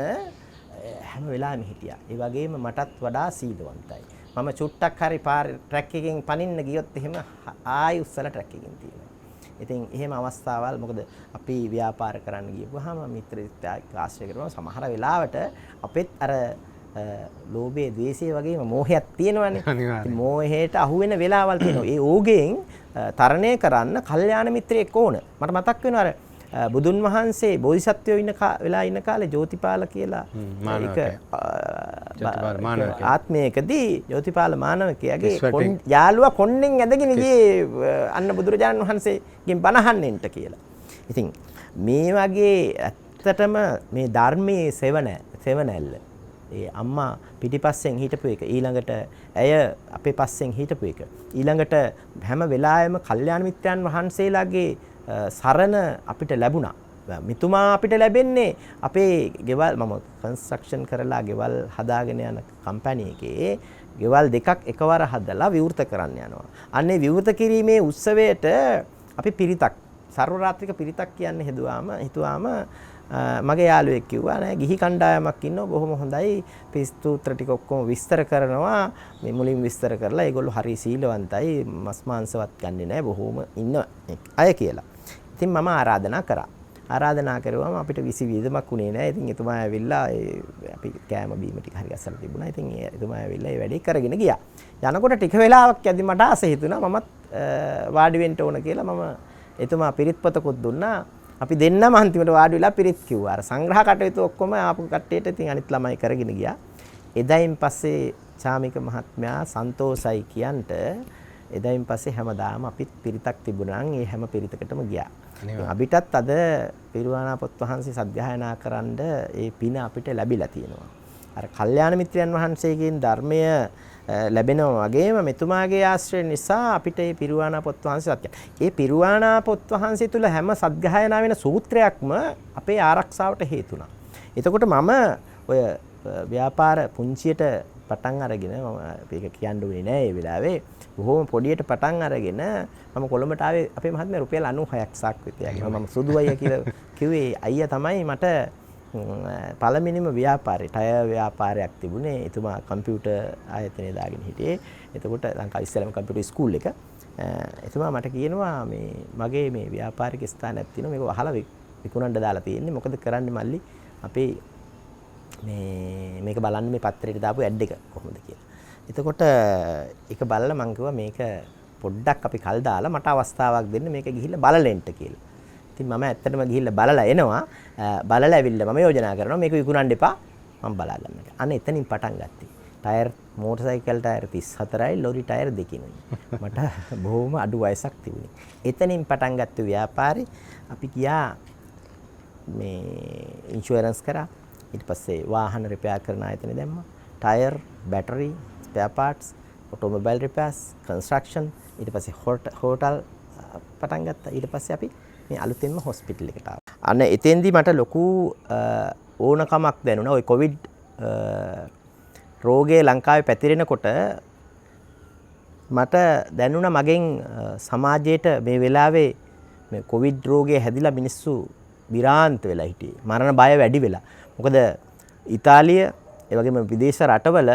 හැම වෙලාවෙම හිටියා. ඒ වගේම මටත් වඩා සීලවන්තයි. මම චුට්ටක් හරි ට්‍රැක් එකකින් පනින්න ගියොත් එහෙම ආයි උස්සලා ට්‍රැක් එකකින් තියෙනවා. ඉතින් එහෙම අවස්ථාවල් මොකද අපි ව්‍යාපාර කරන්න ගියපුවාම මිත්‍රත්වයක් ආශ්‍රය කරනවා සමහර වෙලාවට අපෙත් අර ලෝභයේ ද්වේෂයේ වගේම මෝහයක් තියෙනවානේ. ඉතින් මෝහයට අහු වෙන වෙලාවල් තියෙනවා. ඒ ඕගෙන් තරණය කරන්න කල්යාණ මිත්‍රයෙක් ඕන. මට මතක් වෙනවා අර බුදුන් වහන්සේ බෝධිසත්වයෝ ඉන්න වෙලා ඉන්න කාලේ ජෝතිපාල කියලා ඒක ආත්මයකදී ජෝතිපාල මානවකයාගේ යාළුවා කොණ්ණෙන් ඇදගෙන ගියේ අන්න බුදුරජාණන් වහන්සේගෙන් බණ අහන්නට කියලා. ඉතින් මේ වගේ ඇත්තටම මේ ධර්මයේ සෙවණැල්ල ඒ අම්මා පිටිපස්සෙන් හිටපු එක ඊළඟට ඇය අපේ පස්සෙන් හිටපු එක ඊළඟට හැම වෙලාවෙම කල්යාණ මිත්‍රයන් වහන්සේලාගේ සරණ අපිට ලැබුණා. මිතුමා අපිට ලැබෙන්නේ අපේ ගෙවල් මම කන්ස්ට්‍රක්ෂන් කරලා ගෙවල් හදාගෙන යන කම්පැනි එකේ ගෙවල් දෙකක් එකවර හදලා විවෘත කරන්න යනවා. අන්නේ විවෘත කිරීමේ උත්සවයට අපි පිරිතක් සර්ව රාත්‍රික පිරිතක් කියන්නේ හිතුවාම මගේ යාළුවෙක් කිව්වා නෑ ගිහි කණ්ඩායමක් ඉන්නවා බොහොම හොඳයි පිස්තූත්‍ර ටික ඔක්කොම විස්තර කරනවා මේ මුලින් විස්තර කරලා ඒගොල්ලෝ හරි සීලවන්තයි මස් මාංශවත් ගන්නෙ නෑ බොහොම ඉන්න අය කියලා. ඉතින් මම ආරාධනා කරුවාම අපිට විසි වියදමක් උනේ නෑ. ඉතින් එතුමා ඇවිල්ලා අපි කෑම බීම ටික හරි ගස්සලා තිබුණා. ඉතින් එතුමා ඇවිල්ලා ඒ වැඩේ කරගෙන ගියා. යනකොට ටික වෙලාවක් යද්දි මට ආස හිතුණා මමත් වාඩි වෙන්න ඕන කියලා මම එතුමා පිරිත් පොතකුත් දුන්නා. අපි දෙන්නම අන්තිමට වාඩි වෙලා පිරිත් කිව්වා. අර සංග්‍රහ කටයුතු ඔක්කොම ආපු කට්ටියට ඉතින් අනිත් ළමයි කරගෙන ගියා. එදායින් පස්සේ චාමික මහත්මයා සන්තෝසයි කියන්ට එදායින් පස්සේ හැමදාම අපිත් පිරිතක් තිබුණා නම් ඒ හැම පිරිතකටම ගියා. අපිටත් අද පිරුවානා පොත් වහන්සේ සත්‍යයනා කරන්න ඒ පින අපිට ලැබිලා තියෙනවා. අර කල්යාණ මිත්‍රයන් වහන්සේගෙන් ධර්මය ලැබෙනවා වගේම මෙතුමාගේ ආශ්‍රය නිසා අපිට මේ පිරුවානා පොත් වහන්සේ සත්‍ය. ඒ පිරුවානා පොත් වහන්සේ තුල හැම සත්‍යයනා වෙන සූත්‍රයක්ම අපේ ආරක්ෂාවට හේතු වුණා. එතකොට මම ඔය ව්‍යාපාර පුංචියට පටන් අරගෙන මම මේක කියන්න ඕනේ නෑ ඒ වෙලාවේ. බොහොම පොඩියට පටන් අරගෙන මම කොළඹට ආවේ අපේ මහත්මයා රුපියල් 96ක් සාක්විතයක්. මම සුදු අයියා කියලා කිව්වේ අයියා තමයි මට පළවෙනිම ව්‍යාපාරේ ටයර් ව්‍යාපාරයක් තිබුණේ. එතුමා කම්පියුටර් ආයතනය දාගෙන හිටියේ. එතකොට ලංකාවේ ඉස්සෙල්ලාම කම්පියුටර් ස්කූල් එක. එතුමා මට කියනවා මේ මගේ මේ ව්‍යාපාරික ස්ථානයක් තියෙනවා මේක අහලා විකුණන්න දාලා තියෙන්නේ මොකද කරන්නේ මල්ලි අපේ මේක බලන්න මේ පත්තරේට දාපු ඇඩ් එක කොහොමද කියලා. එතකොට ඒක බලලා මම කිව්වා මේක පොඩ්ඩක් අපි කල් දාලා මට අවස්ථාවක් දෙන්න මේක ගිහිල්ලා බලලෙන්න කියලා. ඉතින් මම ඇත්තටම ගිහිල්ලා බලලා එනවා. බලලා ඇවිල්ලා මම යෝජනා කරනවා මේක විකුණන්න එපා මම බලා ගන්න. අන්න එතනින් පටන් ගත්තා. ටයර් මෝටර් සයිකල් ටයර් 34යි ලොරි ටයර් දෙකිනුයි. මට බොහොම අඩු වයසක් තිබුණේ. එතනින් පටන් ගත්ත ව්‍යාපාරේ අපි ගියා මේ ඉන්ෂුරන්ස් කරා. ඊට පස්සේ වාහන රිපෙයාර් කරන ආයතන දැම්මා. Tyre, battery, spare parts, automobile repairs, construction ඊට පස්සේ හෝටල් පටන් ගත්තා. ඊට පස්සේ අපි මේ අලුතෙන්ම හොස්පිටල් එකට ආවා. අන්න එතෙන්දී මට ලොකු ඕනකමක් දැනුණා. ওই කොවිඩ් රෝගය ලංකාවේ පැතිරෙනකොට මට දැනුණා මගෙන් සමාජයට මේ වෙලාවේ මේ කොවිඩ් රෝගය හැදිලා මිනිස්සු විරාන්ත වෙලා හිටියේ. මරණ බය වැඩි වෙලා. මොකද ඉතාලිය ඒ වගේම විදේශ රටවල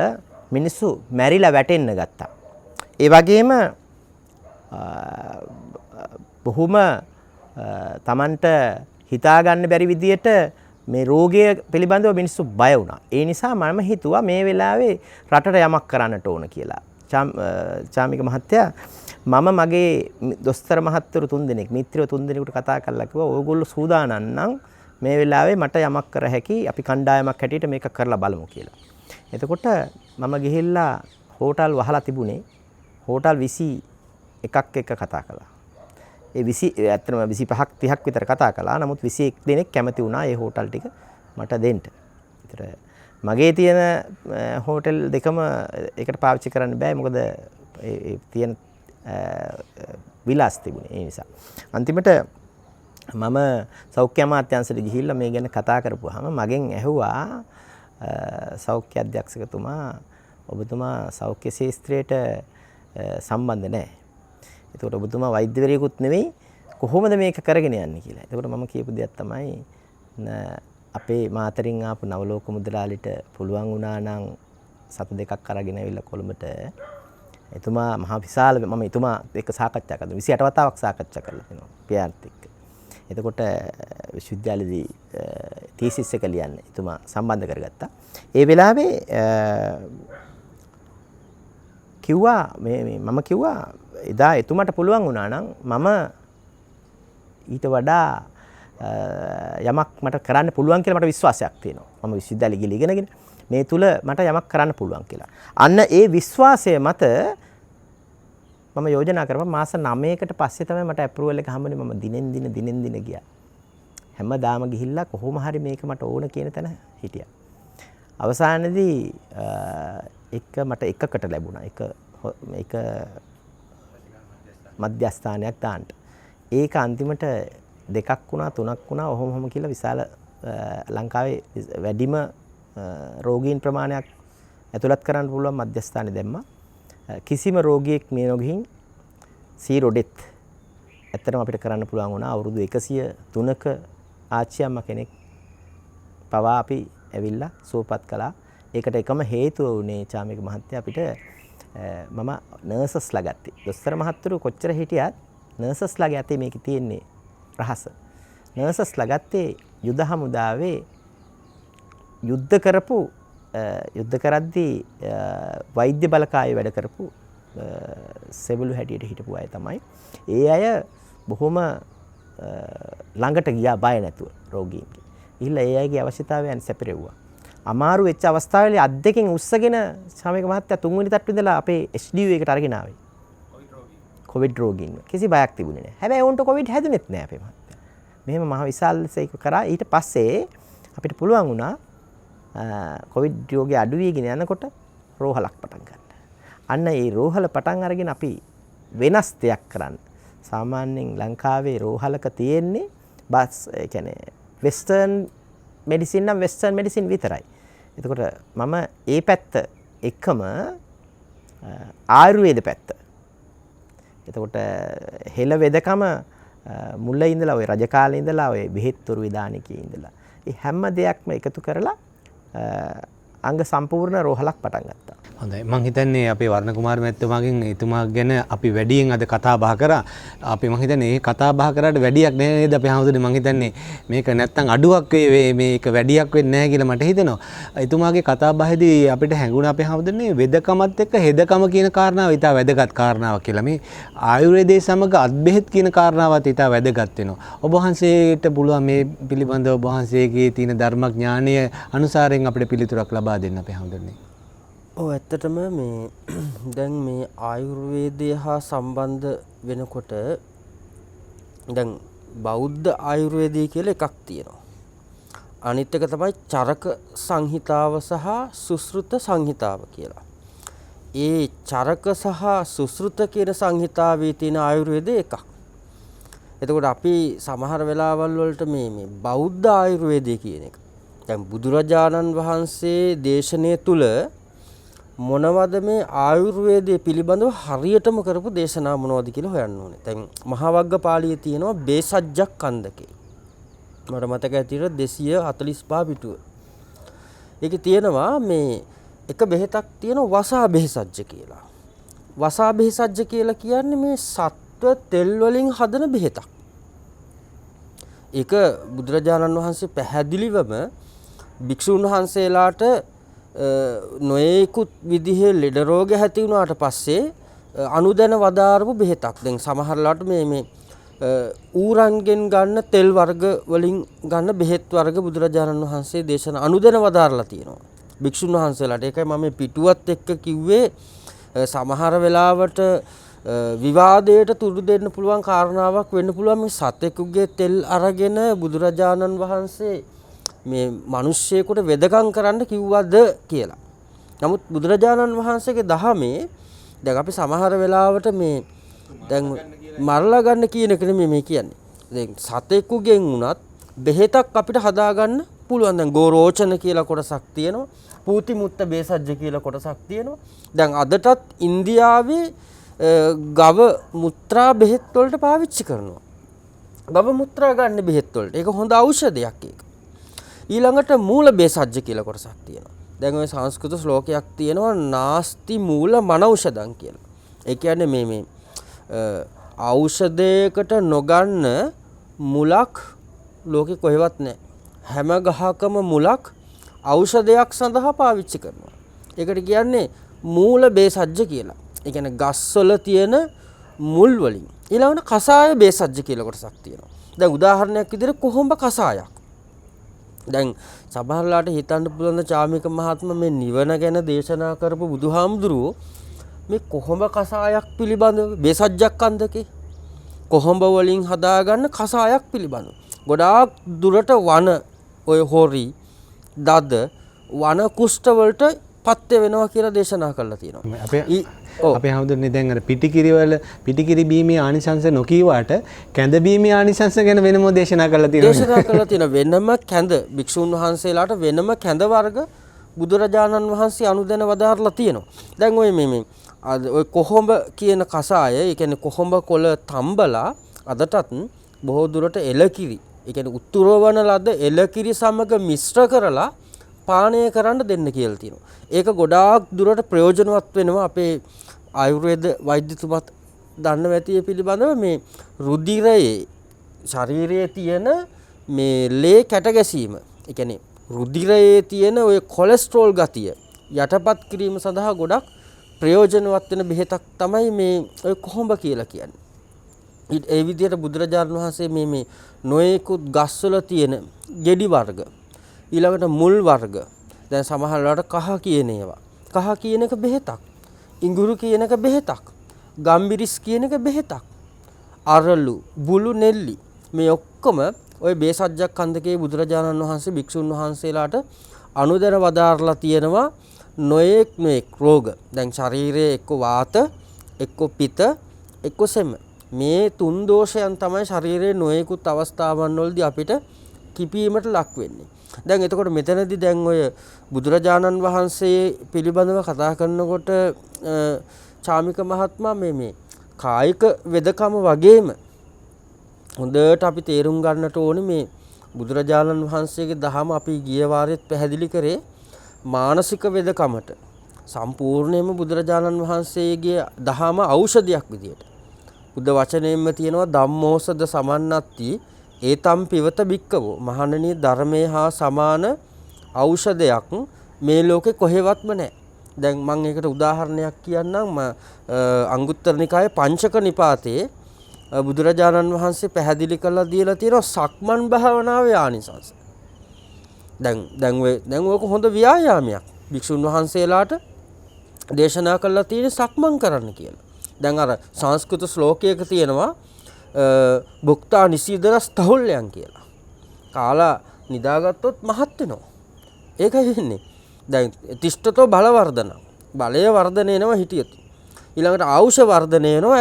මිනිස්සු මැරිලා වැටෙන්න ගත්තා. ඒ වගේම බොහොම Tamanට හිතා ගන්න බැරි විදියට මේ රෝගය පිළිබඳව මිනිස්සු බය වුණා. ඒ නිසා මම හිතුවා මේ වෙලාවේ රටට යමක් කරන්නට ඕන කියලා. චාමික මහත්තයා මම මගේ දොස්තර මහත්තරු 3 දෙනෙක් මිත්‍රයෝ 3 දෙනෙකුට කතා කරලා කිව්වා ඔයගොල්ලෝ සූදානම් නම් මේ වෙලාවේ මට යමක් කර හැකි අපි කණ්ඩායමක් හැටියට මේක කරලා බලමු කියලා. එතකොට මම ගිහිල්ලා හෝටල් වහලා තිබුණේ හෝටල් 21ක් එක්ක කතා කළා. ඒ 20 ඇත්තටම 25ක් 30ක් විතර කතා කළා. නමුත් 21 දෙනෙක් කැමති වුණා මේ හෝටල් ටික මට දෙන්න. ඒතර මගේ තියෙන හෝටල් දෙකම එකට පාවිච්චි කරන්න බෑ. මොකද ඒ තියෙන විලාස් තිබුණේ. ඒ නිසා අන්තිමට මම සෞඛ්‍ය අමාත්‍යාංශයට ගිහිල්ලා මේ ගැන කතා කරපුවාම මගෙන් ඇහුවා සෞඛ්‍ය අධ්‍යක්ෂකතුමා ඔබතුමා සෞඛ්‍ය ශාස්ත්‍රයට සම්බන්ධ නැහැ. එතකොට ඔබතුමා වෛද්‍යවරයෙකුත් නෙවෙයි කොහොමද මේක කරගෙන යන්නේ කියලා. එතකොට මම කියපු දෙයක් තමයි අපේ මාතරින් ආපු නවලෝක මුදලාලිට පුළුවන් වුණා නම් සත දෙකක් අරගෙන ඇවිල්ලා කොළඹට එතුමා මහා විශාල මම එතුමා එක්ක සාකච්ඡා කරා 28 වතාවක් සාකච්ඡා කරලා තිනවා පියාත් එක්ක. එතකොට විශ්වවිද්‍යාලයේදී තීසිස් එක ලියන්න එතුමා සම්බන්ධ කරගත්තා. ඒ වෙලාවේ කිව්වා මම කිව්වා එදා එතුමාට පුළුවන් වුණා නම් මම ඊට වඩා යමක් මට කරන්න පුළුවන් කියලා මට විශ්වාසයක් තියෙනවා. මම විශ්වවිද්‍යාලෙ ගිහලා ඉගෙනගෙන මේ තුල මට යමක් කරන්න පුළුවන් කියලා. අන්න ඒ විශ්වාසය මත මම යෝජනා කරපුවා මාස 9කට පස්සේ තමයි මට අප්‍රූවල් එක හම්බුනේ. මම දිනෙන් දින ගියා. හැමදාම ගිහිල්ලා කොහොම හරි මේක මට ඕන කියන තැන හිටියා. අවසානයේදී මට එකකට ලැබුණා. එක මධ්‍යස්ථානයක් දාන්න. ඒක අන්තිමට 2ක් වුණා 3ක් වුණා ඔහොම කියලා විශාල ලංකාවේ වැඩිම රෝගීන් ප්‍රමාණයක් ඇතුළත් කරන්න පුළුවන් මධ්‍යස්ථානෙ දැම්මා. කිසිම රෝගියෙක් මේ නොගිහින් සීරොඩෙත් ඇත්තටම අපිට කරන්න පුළුවන් වුණා. අවුරුදු 103ක ආච්චියම්ම කෙනෙක් පවා අපි ඇවිල්ලා සුවපත් කළා. ඒකට එකම හේතුව උනේ චාමික මහත්තයා අපිට මම නර්සස්ලා ගත්තේ. දොස්තර මහත්තුරු කොච්චර හිටියත් නර්සස්ලාගේ අතේ මේකේ තියෙන්නේ රහස. නර්සස්ලා ගත්තේ යුද හමුදාවේ යුද්ධ කරද්දී වෛද්‍ය බලකායේ වැඩ කරපු සෙබළු හැටියට හිටපු අය තමයි. ඒ අය බොහොම ළඟට ගියා බය නැතුව රෝගීන්ගේ. ඊළඟ ඒ අයගේ අවශ්‍යතාවයන් සැපිරෙව්වා. අමාරු වෙච්ච අවස්ථාවේදී අත් දෙකෙන් උස්සගෙන ශාමික මහත්තයා තුන්වෙනි තට්ටු ඉඳලා අපේ HDU එකට අරගෙන ආවේ. කොවිඩ් රෝගීන්. කිසි බයක් තිබුණේ නැහැ. හැබැයි උන්ට කොවිඩ් හැදුනෙත් නැහැ අපේ මහත්තයා. මෙහෙම මහ විශාල සේක කරා. ඊට පස්සේ අපිට පුළුවන් වුණා කොවිඩ් රෝගය අඩු වීගෙන යනකොට රෝහලක් පටන් ගන්න. අන්න ඒ රෝහල පටන් අරගෙන අපි වෙනස් දෙයක් කරන්න. සාමාන්‍යයෙන් ලංකාවේ රෝහලක තියෙන්නේ බස් ඒ කියන්නේ වෙස්ටර්න් මෙඩිසින් නම් වෙස්ටර්න් මෙඩිසින් විතරයි. එතකොට මම ඒ පැත්ත එකම ආයුර්වේද පැත්ත. එතකොට හෙළ වෙදකම මුල ඉඳලා ওই රජ කාලේ ඉඳලා ওই බෙහෙත් තොරු විදානිකේ ඉඳලා ඒ හැම දෙයක්ම එකතු කරලා අංග සම්පූර්ණ රෝහලක් පටන් ගත්තා. හොඳයි මං හිතන්නේ අපේ වර්ණ කුමාර මැතිතුමාගෙන් එතුමා ගැන අපි වැඩියෙන් අද කතා බහ කරා. අපි මං හිතන්නේ මේ කතා බහ කරාට වැඩියක් නේද අපි හැමෝටම මං හිතන්නේ මේක නැත්තම් අඩුවක් මේක වැඩියක් වෙන්නේ නැහැ කියලා මට හිතෙනවා. එතුමාගේ කතා බහේදී අපිට හැඟුණා අපේ හැමෝටම වෙදකමත් එක්ක හෙදකම කියන කාරණාව ඉතා වැදගත් කාරණාවක් කියලා. මේ ආයුර්වේදයේ සමග අත්බෙහෙත් කියන කාරණාවත් ඉතා වැදගත් වෙනවා. ඔබ වහන්සේට පුළුවන් මේ පිළිබඳව ඔබ වහන්සේගේ තියෙන ධර්මඥානය අනුසාරයෙන් අපිට පිළිතුරක් ලබා දෙන්න අපේ හැමෝටම. ඔව් ඇත්තටම මේ දැන් මේ ආයුර්වේදය හා සම්බන්ධ වෙනකොට දැන් බෞද්ධ ආයුර්වේදය කියලා එකක් තියෙනවා. අනිත් එක තමයි චරක සංහිතාව සහ සුශ්‍රුත සංහිතාව කියලා. ඒ චරක සහ සුශ්‍රුත කියන සංහිතාවේ තියෙන ආයුර්වේදය එකක්. එතකොට අපි සමහර වෙලාවල් වලට මේ බෞද්ධ ආයුර්වේදය කියන එක දැන් බුදුරජාණන් වහන්සේ දේශනය තුල මොනවද මේ ආයුර්වේදයේ පිළිබඳව හරියටම කරපු දේශනා මොනවද කියලා හොයන්න ඕනේ. දැන් මහා වග්ගපාළියේ තියෙනවා බේසජ්ජක් කන්දකේ. මට මතක ඇටියට 245 පිටුව. ඒකේ තියෙනවා මේ එක බෙහෙතක් තියෙනවා වසා බෙහෙසජ්ජ කියලා. වසා බෙහෙසජ්ජ කියලා කියන්නේ මේ සත්ව තෙල් වලින් හදන බෙහෙතක්. ඒක බුදුරජාණන් වහන්සේ පැහැදිලිවම භික්ෂුන් වහන්සේලාට නොයෙකුත් විදිහේ ලෙඩ රෝග ඇති වුණාට පස්සේ අනුදැන වදාරපු බෙහෙතක්. දැන් සමහරලාට මේ ඌරන්ගෙන් ගන්න තෙල් වර්ග වලින් ගන්න බෙහෙත් වර්ග බුදුරජාණන් වහන්සේ දේශනා අනුදැන වදාරලා තියෙනවා භික්ෂුන් වහන්සේලාට. ඒකයි මම මේ පිටුවත් එක්ක කිව්වේ සමහර වෙලාවට විවාදයට තුඩු දෙන්න පුළුවන් කාරණාවක් වෙන්න පුළුවන් මේ සතෙකුගේ තෙල් අරගෙන බුදුරජාණන් වහන්සේ මේ මිනිස්සෙකුට වෙදකම් කරන්න කිව්වද කියලා. නමුත් බුදුරජාණන් වහන්සේගේ දහමේ දැන් අපි සමහර වෙලාවට මේ දැන් මරලා ගන්න කියන එක නෙමෙයි මේ කියන්නේ. දැන් සතෙකුගෙන් උනත් බෙහෙතක් අපිට හදාගන්න පුළුවන්. දැන් ගෝරෝචන කියලා කොටසක් තියෙනවා. පූති මුත්ත බේසජ්ජ කියලා කොටසක් තියෙනවා. දැන් අදටත් ඉන්දියාවේ ගව මුත්‍රා බෙහෙත් වලට පාවිච්චි කරනවා. ගව මුත්‍රා ගන්න බෙහෙත් වලට. ඒක හොඳ ඖෂධයක් ඒක. ඊළඟට මූල බේසජ්ජ කියලා කොටසක් තියෙනවා. දැන් ওই සංස්කෘත ශ්ලෝකයක් තියෙනවා නාස්ති මූල මනෞෂධං කියලා. ඒ කියන්නේ මේ ඖෂධයකට නොගන්න මුලක් ලෝකෙ කොහෙවත් නැහැ. හැම ගහකම මුලක් ඖෂධයක් සඳහා පාවිච්චි කරනවා. ඒකට කියන්නේ මූල බේසජ්ජ කියලා. ඒ කියන්නේ ගස්වල තියෙන මුල් වලින්. ඊළඟට කසාය බේසජ්ජ කියලා කොටසක් තියෙනවා. දැන් උදාහරණයක් විදිහට කොහොඹ කසායක්. දැන් සමහරලාට හිතන්න පුළුවන් චාමික මහත්ම මේ නිවන ගැන දේශනා කරපු බුදුහාමුදුරුවෝ මේ කොහොඹ කසායක් පිළිබඳව බේසජ්ජක් කන්දකේ කොහොඹ වලින් හදාගන්න කසායක් පිළිබඳව ගොඩාක් දුරට වන ඔය හොරි දද වන කුෂ්ඨ වලට පත්‍ය වෙනවා කියලා දේශනා කරලා තියෙනවා. අපේ හැමදෙන්නේ දැන් අර පිටිකිරි බීමේ ආනිසංස නොකීවාට කැඳ බීමේ ආනිසංස ගැන වෙනම දේශනා කරලා තියෙනවා. දේශනා කරලා තියෙනවා වෙනම කැඳ භික්ෂුන් වහන්සේලාට වෙනම කැඳ වර්ග බුදුරජාණන් වහන්සේ අනුදැන වදාරලා තියෙනවා. දැන් ඔය මේ ඔය කොහොඹ කියන කසාය, ඒ කියන්නේ කොහොඹ කොළ තම්බලා අදටත් බොහෝ දුරට එලකිරි, ඒ කියන්නේ උතුරවන ලද එලකිරි සමග මිශ්‍ර කරලා පානය කරන්න දෙන්න කියලා තියෙනවා. ඒක ගොඩාක් දුරට ප්‍රයෝජනවත් වෙනවා. අපේ ආයුර්වේද වෛද්‍යතුමත් දන්නව ඇති පිළිබඳව මේ රුධිරයේ ශරීරයේ තියෙන මේ ලේ කැට ගැසීම, ඒ කියන්නේ රුධිරයේ තියෙන ඔය කොලෙස්ටරෝල් ගතිය යටපත් කිරීම සඳහා ගොඩක් ප්‍රයෝජනවත් වෙන බෙහෙතක් තමයි මේ ඔය කොහොඹ කියලා කියන්නේ. ඒ විදිහට බුදුරජාණන් වහන්සේ මේ නොයෙකුත් ගස්වල තියෙන ගෙඩි වර්ග, ඊළඟට මුල් වර්ග, දැන් සමහරවිට කහ කියන ඒවා, කහ කියන එක බෙහෙතක්, ඉඟුරු කියන එක බෙහෙතක්, ගම්බිරිස් කියන එක බෙහෙතක්, අරලු, බුළු නෙල්ලි මේ ඔක්කොම ඔය බේසජ්ජක් කන්දකේ බුදුරජාණන් වහන්සේ භික්ෂුන් වහන්සේලාට අනුදැන වදාරලා තියෙනවා නොයෙක් රෝග. දැන් ශරීරයේ එක්ක වාත, එක්ක පිත, එක්ක සෙම. මේ තුන් දෝෂයන් තමයි ශරීරයේ නොයෙකුත් අවස්ථාවන් වලදී අපිට කිපීමට ලක් වෙන්නේ. දැන් එතකොට මෙතනදී දැන් ඔය බුදුරජාණන් වහන්සේ පිළිබඳව කතා කරනකොට චාමික මහත්මයා මේ කායික වෙදකම වගේම හොඳට අපි තේරුම් ගන්නට ඕනේ මේ බුදුරජාණන් වහන්සේගේ දහම අපි ගිය වාරෙත් පැහැදිලි කරේ මානසික වෙදකමට සම්පූර්ණයෙන්ම බුදුරජාණන් වහන්සේගේ දහම ඖෂධයක් විදියට. බුද්ධ වචනයෙන්ම තියෙනවා ධම්මෝසද සමන්නත්ති ඒතම් පිවත බික්කවෝ. මහණෙනි ධර්මයේ හා සමාන ඖෂධයක් මේ ලෝකේ කොහෙවත්ම නැහැ. දැන් මම ඒකට උදාහරණයක් කියන්නම්. අංගුත්තර නිකායේ පංචක නිපාතේ බුදුරජාණන් වහන්සේ පැහැදිලි කරලා දීලා තියෙනවා සක්මන් භාවනාවේ ආනිසංස. දැන් ඔක හොඳ ව්‍යායාමයක්. භික්ෂුන් වහන්සේලාට දේශනා කළා තියෙන සක්මන් කරන්න කියලා. දැන් අර සංස්කෘත ශ්ලෝකයක තියෙනවා භුක්තා නිසීදරස් තහුල්යන් කියලා. කාලා නිදාගත්තොත් මහත් වෙනවා. ඒකයි වෙන්නේ. දැන් තිෂ්ඨතෝ බලවර්ධන. බලය වර්ධනය වෙනවා හිටියොත්. ඊළඟට ආයුෂ වර්ධනය වෙනවා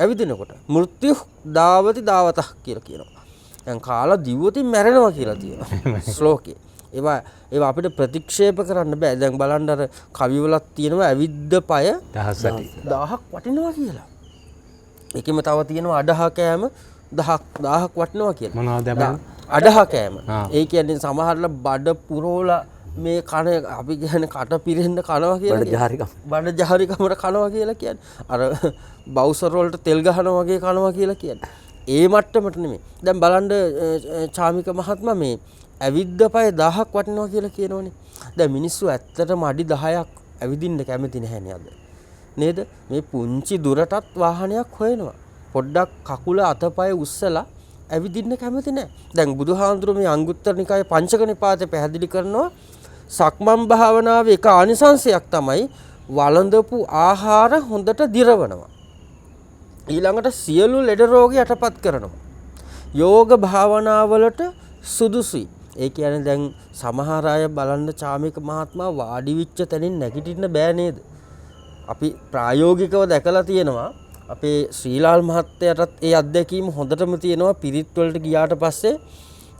ඇවිදිනකොට. මෘත්‍යු දාවති දාවතක් කියලා කියනවා. දැන් කාලා දිව්වතින් මැරෙනවා කියලා තියෙනවා ශ්ලෝකේ. ඒවා අපිට ප්‍රතික්ෂේප කරන්න බෑ. දැන් බලන්න අර කවිවලක් තියෙනවා ඇවිද්ද පය 1000ක් වටිනවා කියලා. ඒකෙම තව තියෙනවා අඩහ කෑම 1000ක් වටිනවා කියලා. මොනවද අඩහ කෑම? ඒ කියන්නේ සමහරලා බඩ පුරෝලා මේ කන අපි කියන්නේ කට පිරෙන්න කනවා කියලා. බඩ ජහරිකමර කනවා කියලා කියන්නේ. අර බවුසර් වලට තෙල් ගහනවා වගේ කනවා කියලා කියන්නේ. ඒ මට්ටමට නෙමෙයි. දැන් බලන්න චාමික මහත්මයා මේ ඇවිද්ද පය 1000ක් වටිනවා කියලා කියනෝනේ. දැන් මිනිස්සු ඇත්තටම අඩි 10ක් ඇවිදින්න කැමති නැහැ නේද? නේද? මේ පුංචි දුරටත් වාහනයක් හොයනවා. පොඩ්ඩක් කකුල අතපය උස්සලා ඇවිදින්න කැමති නැහැ. දැන් බුදුහාඳුරු මේ අංගුත්තර නිකායේ පංචක නිපාතේ පැහැදිලි කරනවා සක්මන් භාවනාවේ එක ආනිසංශයක් තමයි වළඳපු ආහාර හොඳට දිරවනවා. ඊළඟට සියලු ලෙඩ රෝග යටපත් කරනවා. යෝග භාවනාවලට සුදුසුයි. ඒ කියන්නේ දැන් සමහර අය බලන්න චාමික මහත්මයා වාඩි වෙච්ච තැනින් නැගිටින්න බෑ නේද? අපි ප්‍රායෝගිකව දැකලා තියෙනවා. අපේ ශ්‍රීලාල් මහත්තයාටත් ඒ අත්දැකීම හොඳටම තියෙනවා. පිරිත් වලට ගියාට පස්සේ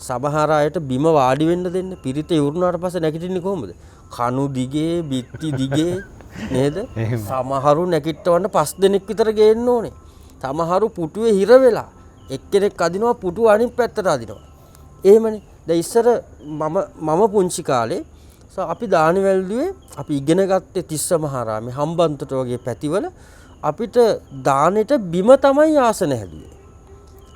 සමහර අයට බිම වාඩි වෙන්න දෙන්න. පිරිත ඉවරුනාට පස්සේ නැගිටින්නේ කොහොමද? කණු දිගේ, බිත්ති දිගේ නේද? සමහරු නැගිටවන්න 5 දෙනෙක් විතර ගේන්න ඕනේ. සමහරු පුටුවේ හිර වෙලා එක්කෙනෙක් අදිනවා පුටුව අනිත් පැත්තට අදිනවා. එහෙමනේ. දැන් ඉස්සර මම පුංචි කාලේ අපි දානි වැල්දුවේ අපි ඉගෙන ගත්තේ තිස්ස මහරාමේ හම්බන්තොට වගේ පැතිවල අපිට දානෙට බිම තමයි ආසන හැදුවේ.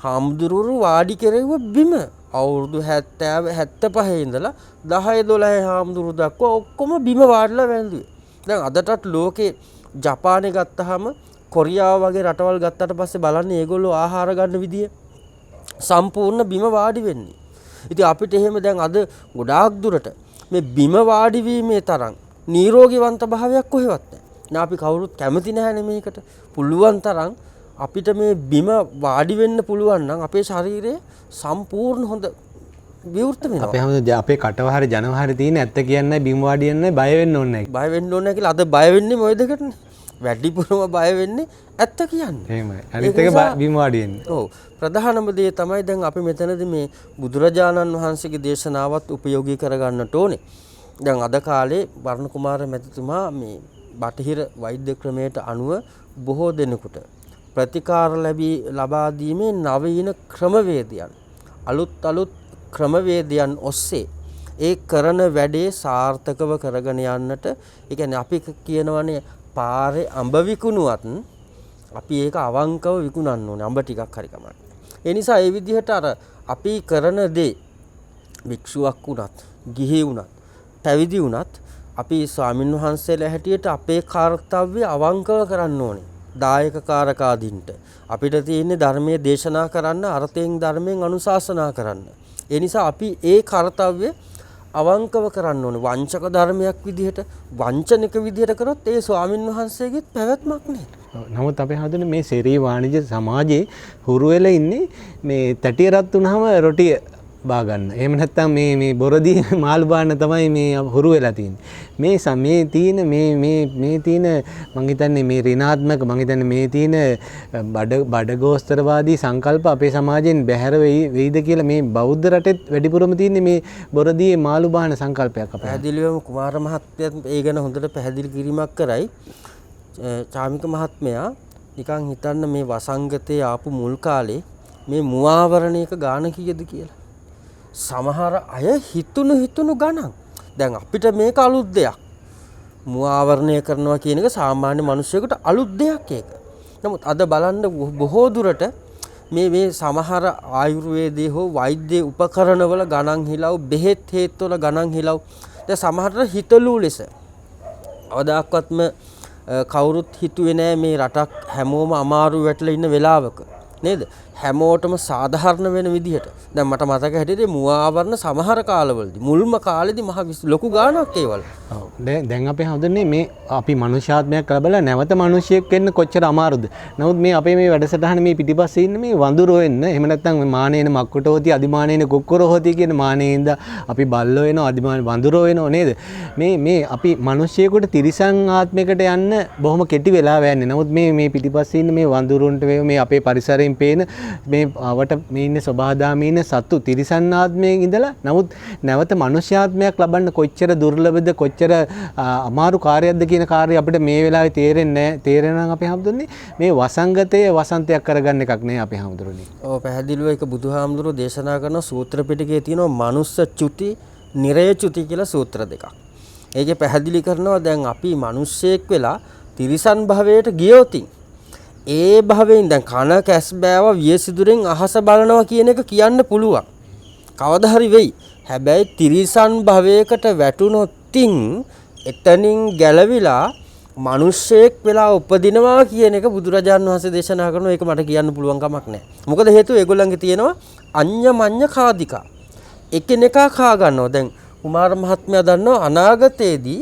හාමුදුරුවෝ වාඩි කෙරෙව්ව බිම අවුරුදු 70 75 ඉඳලා 10 12 හාමුදුරුවෝ දක්වා ඔක්කොම බිම වාඩිලා වැල්දුවේ. දැන් අදටත් ලෝකේ ජපානේ ගත්තාම කොරියාව වගේ රටවල් ගත්තට පස්සේ බලන්න ඒගොල්ලෝ ආහාර ගන්න විදිය සම්පූර්ණ බිම වාඩි වෙන්නේ. ඉතින් අපිට එහෙම දැන් අද ගොඩාක් දුරට මේ බිම වාඩි වීමේ තරම් නිරෝගීවන්ත භාවයක් කොහෙවත් නැහැ. නා අපි කවුරුත් කැමති නැහැනේ මේකට. පුළුවන් තරම් අපිට මේ බිම වාඩි වෙන්න පුළුවන් නම් අපේ ශරීරය සම්පූර්ණ හොඳ විවෘත වෙනවා. අපේ හැමෝම අපේ කටවහරි ජනවහරි තියෙන ඇත්ත කියන්නේ බිම වාඩි වෙන්නේ බය වෙන්න ඕනේ නැහැ. බය වෙන්න ඕනේ කියලා අද බය වෙන්නේ මොයි දෙකටනේ. වැඩිපුරම බය වෙන්නේ ඇත්ත කියන්නේ. එහෙමයි. අනිත් එක බිම වාඩි වෙන්නේ. ඔව්. ප්‍රධානම දේ තමයි දැන් අපි මෙතනදී මේ බුදුරජාණන් වහන්සේගේ දේශනාවත් උපයෝගී කරගන්නට ඕනේ. දැන් අද කාලේ වර්ණ කුමාර මැතිතුමා මේ බටහිර වෛද්‍ය ක්‍රමයට අනුව බොහෝ දෙනෙකුට ප්‍රතිකාර ලබා දීමේ නවීන ක්‍රමවේදයන් අලුත් ක්‍රමවේදයන් ඔස්සේ ඒ කරන වැඩේ සාර්ථකව කරගෙන යන්නට ඒ කියන්නේ අපි කියනවනේ පාරේ අඹ විකුණුවත් අපි ඒක අවංකව විකුණන්න ඕනේ අඹ ටිකක් හරි කමන්න. ඒ නිසා ඒ විදිහට අර අපි කරන දේ භික්ෂුවක් වුණත්, ගිහි වුණත්, පැවිදි වුණත් අපි ස්වාමින් වහන්සේලා හැටියට අපේ කාර්යය අවංකව කරන්න ඕනේ. දායක කාරකාදීන්ට අපිට තියෙන්නේ ධර්මයේ දේශනා කරන්න, අර්ථයෙන් ධර්මයෙන් අනුශාසනා කරන්න. ඒ නිසා අපි ඒ කාර්යය අවංකව කරන්න ඕනේ. වංචක ධර්මයක් විදිහට, වංචනික විදිහට කරොත් ඒ ස්වාමින් වහන්සේගෙත් පැවැත්මක් නෑ. නමුත් අපි හඳුන මේ සෙරී වාණිජ්‍ය සමාජයේ හුරු වෙලා ඉන්නේ මේ තැටිය රත් වුනහම රොටිය බා ගන්න. එහෙම නැත්නම් මේ බොරදී මාළු බාන්න තමයි මේ හුරු වෙලා තියෙන්නේ. මේ තියෙන මේ තියෙන මං හිතන්නේ මේ ඍණාත්මක මං හිතන්නේ මේ තියෙන බඩගෝස්තරවාදී සංකල්ප අපේ සමාජයෙන් බැහැර වෙයිද කියලා මේ බෞද්ධ රටෙත් වැඩිපුරම තියෙන්නේ මේ බොරදී මාළු බාන සංකල්පයක් අපේ. පැහැදිලිවම කුමාර මහත්තයත් ඒ ගැන හොඳට පැහැදිලි කිරීමක් කරයි. චාමික මහත්මයා නිකන් හිතන්න මේ වසංගතයේ ආපු මුල් කාලේ මේ මුවාවරණයක ගාන කීයද කියලා. සමහර අය හිතුණු ගණන්. දැන් අපිට මේක අලුත් දෙයක්. මුව ආවරණය කරනවා කියන එක සාමාන්‍ය මිනිස්සුෙකුට අලුත් දෙයක් ඒක. නමුත් අද බලන්න බොහෝ දුරට මේ සමහර ආයුර්වේදයේ හෝ වෛද්‍ය උපකරණවල ගණන් හිලව් බෙහෙත් හේත්වල ගණන් හිලව් දැන් සමහරට හිතලු ලෙස අවදාක්වත්ම කවුරුත් හිතුවේ නෑ මේ රටක් හැමෝම අමාරු වැටලා ඉන්න වෙලාවක නේද හැමෝටම සාධාරණ වෙන විදිහට දැන් මට මතක හැටියට මුව ආවරණ සමහර කාලවලදී මුල්ම කාලෙදී මහ ලොකු ගාණක් ඒවල. ඔව් දැන් අපි හඳුන්නේ මේ අපි මනුෂ්‍යාත්මයක් ලැබලා නැවත මිනිසියෙක් වෙන්න කොච්චර අමාරුද. නමුත් මේ අපේ මේ වැඩසටහන මේ පිටිපස්සේ ඉන්න මේ වඳුරෝ වෙන්න එහෙම නැත්නම් මේ මානේන මක්කොට හොති අදිමානේන කොක්කොර හොති කියන මානේින්ද අපි බල්ලෝ වෙනවා අදිමාන වඳුරෝ වෙනවා නේද. මේ අපි මිනිසියෙකුට තිරිසන් ආත්මයකට යන්න බොහොම කෙටි වෙලාවක් යන්නේ. නමුත් මේ පිටිපස්සේ ඉන්න මේ වඳුරුන්ට මේ අපේ පරිසරයෙන් පේන මේ අවට මේ ඉන්නේ සබහාදාමී ඉන්න සත්තු තිරිසන් ආත්මයෙන් ඉඳලා නමුත් නැවත මනුෂ්‍යාත්මයක් ලබන්න කොච්චර දුර්ලභද කොච්චර අමාරු කාර්යයක්ද කියන කාර්යය අපිට මේ වෙලාවේ තේරෙන්නේ නැහැ. තේරෙනවා අපි හම්දුන්නේ මේ වසංගතයේ වසන්තයක් කරගන්න එකක් නේ අපි හම්දුරනේ. ඔව් පැහැදිලිව ඒක බුදුහාමුදුරුවෝ දේශනා කරන සූත්‍ර පිටකයේ තියෙනවා මනුස්ස චුති, නිරය චුති කියලා සූත්‍ර දෙකක්. ඒකේ පැහැදිලි කරනවා දැන් අපි මිනිස්සෙක් වෙලා තිරිසන් භවයට ගියොතින් ඒ භවයෙන් දැන් කන කැස් බෑව වියසිදුරෙන් අහස බලනවා කියන එක කියන්න පුළුවන්. කවදා හරි වෙයි. හැබැයි තිරිසන් භවයකට වැටුනොත්ින් එතනින් ගැලවිලා මිනිස්සෙක් වෙලා උපදිනවා කියන එක බුදුරජාණන් වහන්සේ දේශනා කරනවා. ඒක මට කියන්න පුළුවන් කමක් නැහැ. මොකද හේතුව ඒගොල්ලන්ගේ තියෙනවා අඤ්ඤමඤ්ඤ කාදිකා. එකිනෙකා කා ගන්නවා. දැන් කුමාර මහත්මයා දන්නවා අනාගතයේදී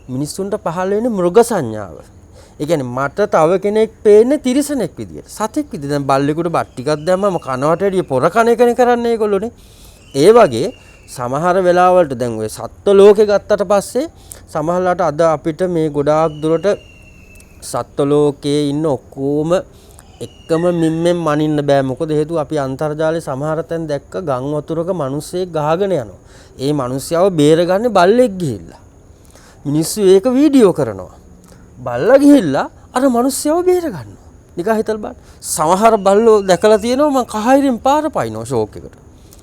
මිනිස්සුන්ට පහළ වෙන මෘග සංඥාව. ඒ කියන්නේ මට තව කෙනෙක් පේන්නේ තිරිසනෙක් විදියට. සතෙක් විදියට. දැන් බල්ලෙකුට බත් ටිකක් දැම්මම කනවට වැඩිය පොර කන එකනේ කරන්නේ ඒගොල්ලෝනේ. ඒ වගේ සමහර වෙලාවලට දැන් ඔය සත්ත්ව ලෝකේ ගත්තට පස්සේ සමහරලාට අද අපිට මේ ගොඩාක් දුරට සත්ත්ව ලෝකයේ ඉන්න ඔක්කොම එකම මිම්මෙන් මනින්න බෑ. මොකද හේතුව අපි අන්තර්ජාලයේ සමහර තැන් දැක්ක ගම් වතුරක මිනිස්සෙක් ගහගෙන යනවා. ඒ මිනිස්සයව බේරගන්නේ බල්ලෙක් ගිහිල්ලා. මිනිස්සු ඒක වීඩියෝ කරනවා. බල්ලා ගිහිල්ලා අර මිනිස්සයව බේර ගන්නවා. නිකන් හිතලා බලන්න. සමහර බල්ලෝ දැකලා තියෙනවා මං කහයිරෙන් පාර පයින්නවා ෂෝක් එකට.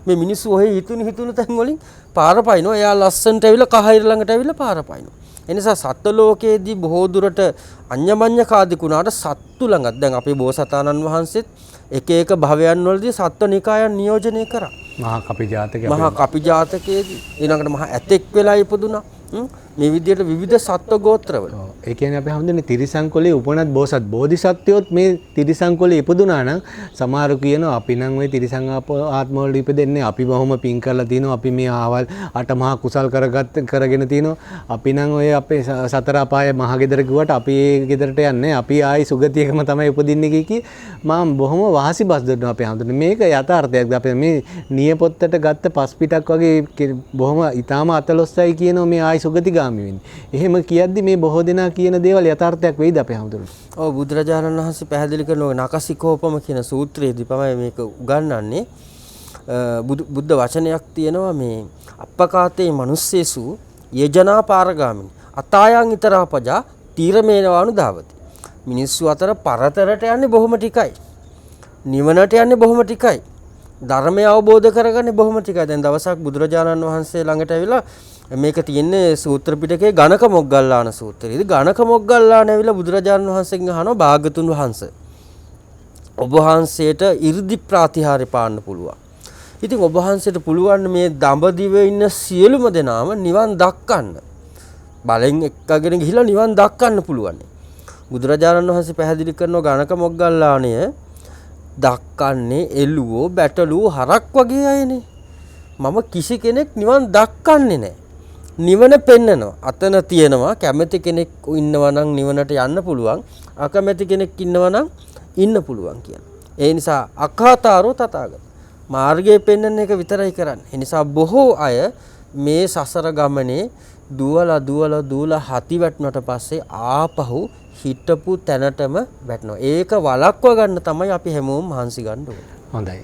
මේ මිනිස්සු ඔහේ හිතුණු තැන් වලින් පාර පයින්නවා. එයා ලස්සනට ඇවිල්ලා කහයිර ළඟට ඇවිල්ලා පාර පයින්නවා. ඒ නිසා සත්ත්ව ලෝකයේදී බොහෝ දුරට අඤ්ඤමඤ්ඤ කාදිකුණාට සත්තු ළඟත් දැන් අපේ බෝසතාණන් වහන්සේත් එක එක භවයන් වලදී සත්ත්ව නිකායන් නියෝජනය කරා. මහා කපි ජාතකයේදී ඊළඟට මහා ඇතෙක් වෙලා ඉපදුනා. මේ විදිහට විවිධ සත්ව ගෝත්‍රවල. ඒ කියන්නේ අපි හඳුන්නේ තිරිසන් කොලේ උපනත් බෝසත් බෝධිසත්වයොත් මේ තිරිසන් කොලේ ඉපදුනා නම් සමහරු කියනවා අපි නම් ওই තිරිසන් ආත්මවල ඉපදෙන්නේ අපි බොහොම පින් කරලා තිනවා අපි මේ ආවල් අටමහා කුසල් කරගෙන තිනවා අපි නම් ඔය අපේ සතර අපාය මහ ගෙදර ගිහුවට අපි ඒ ගෙදරට යන්නේ අපි ආයි සුගතියකම තමයි උපදින්නේ කි මම බොහොම වාසි බස් දෙනවා අපි හඳුන්නේ මේක යථාර්ථයක්ද අපි මේ නියපොත්තට ගත්ත පස් පිටක් වගේ බොහොම ඊටාම අතලොස්සයි කියනවා මේ ආයි සුගතිගාමි වෙන්නේ. එහෙම කියද්දි මේ බොහෝ දෙනා කියන දේවල් යථාර්ථයක් වෙයිද අපේ හැමදෙරට? ඔව් බුදුරජාණන් වහන්සේ පැහැදිලි කරන ඔය නකසිකෝපම කියන සූත්‍රයේදී තමයි මේක උගන්වන්නේ. බුද්ධ වචනයක් තියෙනවා මේ අප්පකාතේ මිනිස්සෙසු යජනා පාරගාමිනී අතායන් ඊතරාපජා තීරමේනවානු දාවති. මිනිස්සු අතර පරතරට යන්නේ බොහොම ටිකයි. නිවනට යන්නේ බොහොම ටිකයි. ධර්මය අවබෝධ කරගන්නේ බොහොම ටිකයි. දැන් දවසක් බුදුරජාණන් වහන්සේ ළඟට ඇවිල්ලා මේක තියෙන්නේ සූත්‍ර පිටකේ ගණක මොග්ගල්ලාන සූත්‍රය. ඉතින් ගණක මොග්ගල්ලාන ඇවිල්ලා බුදුරජාණන් වහන්සේගෙන් අහනවා භාග්‍යතුන් වහන්සේ ඔබ වහන්සේට 이르දි ප්‍රාතිහාර්ය පාන්න පුළුවන්. ඉතින් ඔබ වහන්සේට පුළුවන් මේ දඹදිවේ ඉන්න සියලුම දෙනාම නිවන් දක්කන්න. බලෙන් එක්කගෙන ගිහිලා නිවන් දක්කන්න පුළුවන්. බුදුරජාණන් වහන්සේ පැහැදිලි කරනවා ගණක මොග්ගල්ලාණය දක්කන්නේ එළුවෝ බැටළුවෝ හරක් වගේ අයනේ. මම කිසි කෙනෙක් නිවන් දක්කන්නේ නැහැ. නිවන පෙන්නනවා. අතන තියෙනවා කැමැති කෙනෙක් ඉන්නවා නම් නිවනට යන්න පුළුවන්. අකමැති කෙනෙක් ඉන්නවා නම් ඉන්න පුළුවන් කියන. ඒ නිසා අකාතාරෝ තථාගත. මාර්ගය පෙන්වන එක විතරයි කරන්නේ. ඒ නිසා බොහෝ අය මේ සසර ගමනේ දුවලා හති වැටුණට පස්සේ ආපහු හිටපු තැනටම වැටෙනවා. ඒක වළක්ව ගන්න තමයි අපි හැමෝම මහන්සි ගන්න ඕනේ. හොඳයි.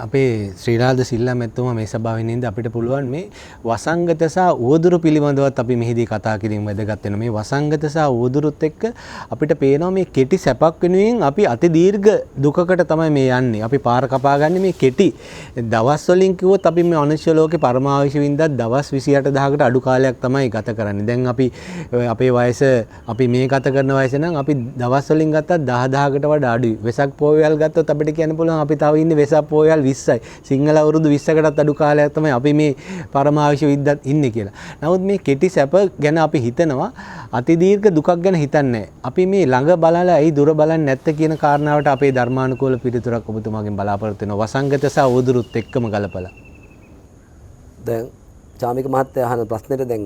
අපේ ශ්‍රීලාද සිල්ලා මැතිතුමා මේ සභාවේ ඉඳන් අපිට පුළුවන් මේ වසංගත සහ උවදුරු පිළිබඳවත් අපි මෙහිදී කතා කිරීම වැදගත් වෙනවා. මේ වසංගත සහ උවදුරුත් එක්ක අපිට පේනවා මේ කෙටි සැපක් වෙනුවෙන් අපි අති දීර්ඝ දුකකට තමයි මේ යන්නේ. අපි පාර කපා ගන්න මේ කෙටි දවස් වලින් කිව්වොත් අපි මේ අනුශය ලෝකේ පරමාවශ්‍ය වින්දා දවස් 28000කට අඩු කාලයක් තමයි ගත කරන්නේ. දැන් අපි අපේ වයස අපි මේ ගත කරන වයස නම් අපි දවස් වලින් ගත්තත් 10000කට වඩා අඩුයි. වෙසක් පොයවල් ගත්තොත් අපිට කියන්න පුළුවන් අපි තව ඉන්නේ වෙසක් පොයවල් 20යි. සිංහල අවුරුදු 20කටත් අඩු කාලයක් තමයි අපි මේ පරමාවශ්‍ය විද්‍යාවත් ඉන්නේ කියලා. නමුත් මේ කෙටි සැප ගැන අපි හිතනවා අති දීර්ඝ දුකක් ගැන හිතන්නේ අපි මේ ළඟ බලලා ඇයි දුර බලන්නේ නැත්te කියන කාරණාවට අපේ ධර්මානුකූල පිළිතුරක් ඔබතුමාගෙන් බලාපොරොත්තු වෙනවා. වසංගත සහ උවදුරුත් එක්කම ගලපලා. දැන් චාමික මහත්තයා අහන ප්‍රශ්නෙට දැන්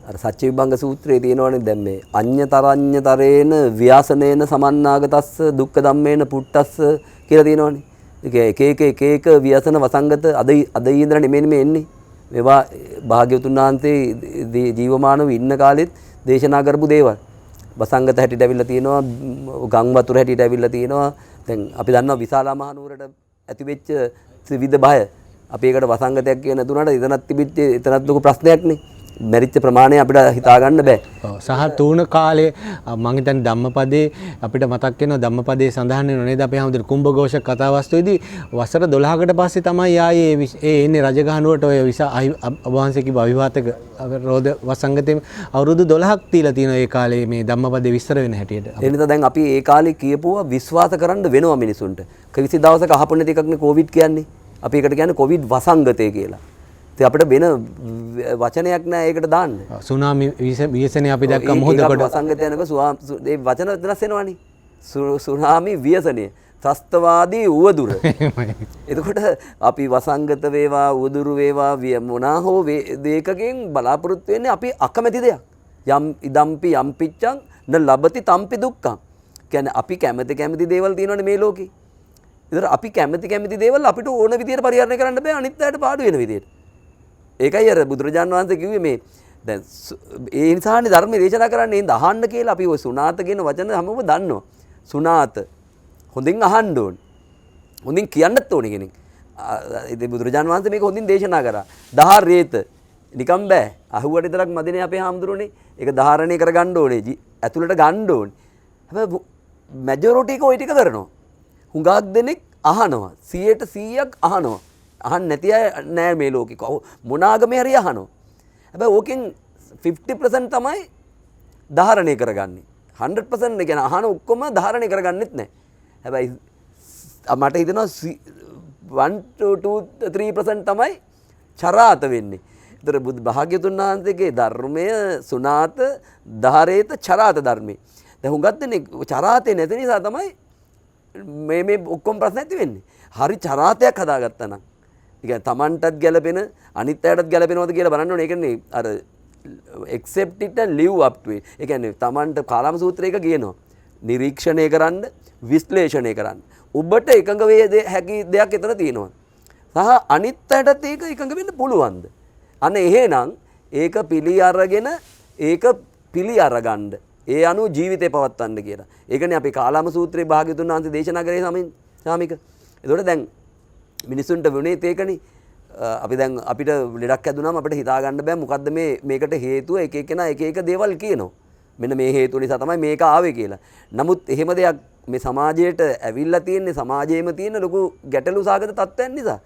අර සච්ච විභංග සූත්‍රයේ තියෙනවනේ දැන් මේ අඤ්‍යතරඤ්‍යතරේන ව්‍යාසනේන සමන්නාගතස්ස දුක්ඛ ධම්මේන පුට්ටස්ස කියලා තියෙනවනේ. එක එක ව්‍යසන වසංගත අද ඉඳලා නෙමෙයි එන්නේ. මේවා භාග්‍යවතුන් වහන්සේ ජීවමානව ඉන්න කාලෙත් දේශනා කරපු දේවල්. වසංගත හැටියට ඇවිල්ලා තියෙනවා, ගම් වතුර හැටියට ඇවිල්ලා තියෙනවා. දැන් අපි දන්නවා විශාලා මහ නුවරට ඇති වෙච්ච ත්‍රිවිධ භය. අපි ඒකට වසංගතයක් කියන දුන්නාට එතනත් තිබිච්ච එතනත් ලොකු ප්‍රශ්නයක්නේ. මැරිච්ච ප්‍රමාණය අපිට හිතා ගන්න බෑ. සහ තුන කාලේ මම හිතන්නේ ධම්මපදේ අපිට මතක් වෙනවා ධම්මපදේ සඳහන් වෙනව නේද අපේ හැමදෙර කුම්භඝෝෂ කතාවස්තුවේදී වසර 12කට පස්සේ තමයි ආයේ ඒ එන්නේ රජගහනුවට ඔය වහන්සේ කිව්ව අවිවාතක රෝධ වසංගතේ අවුරුදු 12ක් තියලා තියෙනවා ඒ කාලේ මේ ධම්මපදේ විස්තර වෙන හැටියට. ඒ නිසා දැන් අපි ඒ කාලේ කියපුවා විශ්වාස කරන්න වෙනවා මිනිසුන්ට. කිසි දවසක අහපු නැති එකක් නේ කොවිඩ් කියන්නේ. අපි ඒකට කියන්නේ කොවිඩ් වසංගතය කියලා. අපිට වෙන වචනයක් නෑ ඒකට දාන්න. සුනාමි ව්‍යසනය අපි දැක්ක මොහොතකට වසංගතය යනක ඒ වචන වෙනස් වෙනවනේ. සුනාමි ව්‍යසනය, ත්‍රස්තවාදී උවදුර. එතකොට අපි වසංගත වේවා උවදුරු වේවා මොනා හෝ දෙයකකින් බලාපොරොත්තු වෙන්නේ අපි අකමැති දෙයක්. යම් ඉදම්පි යම් පිච්ඡං න ලබති තම්පි දුක්ඛං. කියන්නේ අපි කැමති දේවල් තියෙනවනේ මේ ලෝකේ. ඒතර අපි කැමති දේවල් අපිට ඕන විදියට පරිහරණය කරන්න බෑ අනිත් අයට පාඩු වෙන විදියට. ඒකයි අර බුදුරජාණන් වහන්සේ කිව්වේ මේ දැන් ඒ නිසානේ ධර්ම දේශනා කරන්නේ ඉඳ අහන්න කියලා. අපි ওই සුණාත කියන වචන හැමෝම දන්නවා. සුණාත හොඳින් අහන්න ඕන. හොඳින් කියන්නත් ඕනේ කෙනෙක්. ඉතින් බුදුරජාණන් වහන්සේ මේක හොඳින් දේශනා කරා. දහාර රේත නිකම් බෑ. අහුවට විතරක් මදිනේ අපේ හාමුදුරනේ. ඒක ධාරණය කරගන්න ඕනේ. ඇතුළට ගන්න ඕනේ. හැබැයි මැජොරිටි එක ওই ටික කරනවා. හුඟක් දෙනෙක් අහනවා. 100%ක් අහනවා. අහන්න නැති අය නෑ මේ ලෝකෙ. මොනාගමේ හරි අහනවා. හැබැයි ඕකෙන් 50% තමයි ධාරණය කරගන්නේ. 100% කියන්නේ අහන ඔක්කොම ධාරණය කරගන්නෙත් නෑ. හැබැයි මට හිතෙනවා 1-2-3% තමයි චරාත වෙන්නේ. ඒතර බුදු භාග්‍යතුන් වහන්සේගේ ධර්මය සුණාත ධාරේත චරාත ධර්මේ. දැන් හුඟක් දෙනෙක් චරාතේ නැති නිසා තමයි මේ ඔක්කොම ප්‍රශ්න ඇති වෙන්නේ. හරි චරාතයක් හදාගත්තා නම් ඒ තමන්ටත් ගැලපෙන අනිත් අයටත් ගැලපෙනවද කියලා බලන්න ඕනේ. ඒ කියන්නේ අර accept it and live up to it. ඒ කියන්නේ තමන්ට කාලම සූත්‍රයක කියනවා නිරීක්ෂණය කරන්න, විශ්ලේෂණය කරන්න. ඔබට එකඟ වේ හැකි දෙයක් එතන තියෙනවා. සහ අනිත් අයටත් ඒක එකඟ වෙන්න පුළුවන්ද? අන්න එහෙනම් ඒක පිළි අරගෙන ඒක පිළි අරගන්න. ඒ අනුව ජීවිතේ පවත්වන්න කියලා. ඒකනේ අපි කාලම සූත්‍රයේ භාග්‍යතුන් වහන්සේ දේශනා කරේ සාමික. ඒතකොට දැන් මිනිසුන්ට වුණේත් ඒකනේ. අපි දැන් අපිට ලෙඩක් ඇදුනම අපිට හිතා ගන්න බෑ මොකද්ද මේකට හේතුව එක එකනා එක එක දේවල් කියනවා. මෙන්න මේ හේතුව නිසා තමයි මේක ආවේ කියලා. නමුත් එහෙම දෙයක් මේ සමාජයට ඇවිල්ලා තියෙන්නේ සමාජයේම තියෙන ලොකු ගැටලු සාගත තත්ත්වයන් නිසා.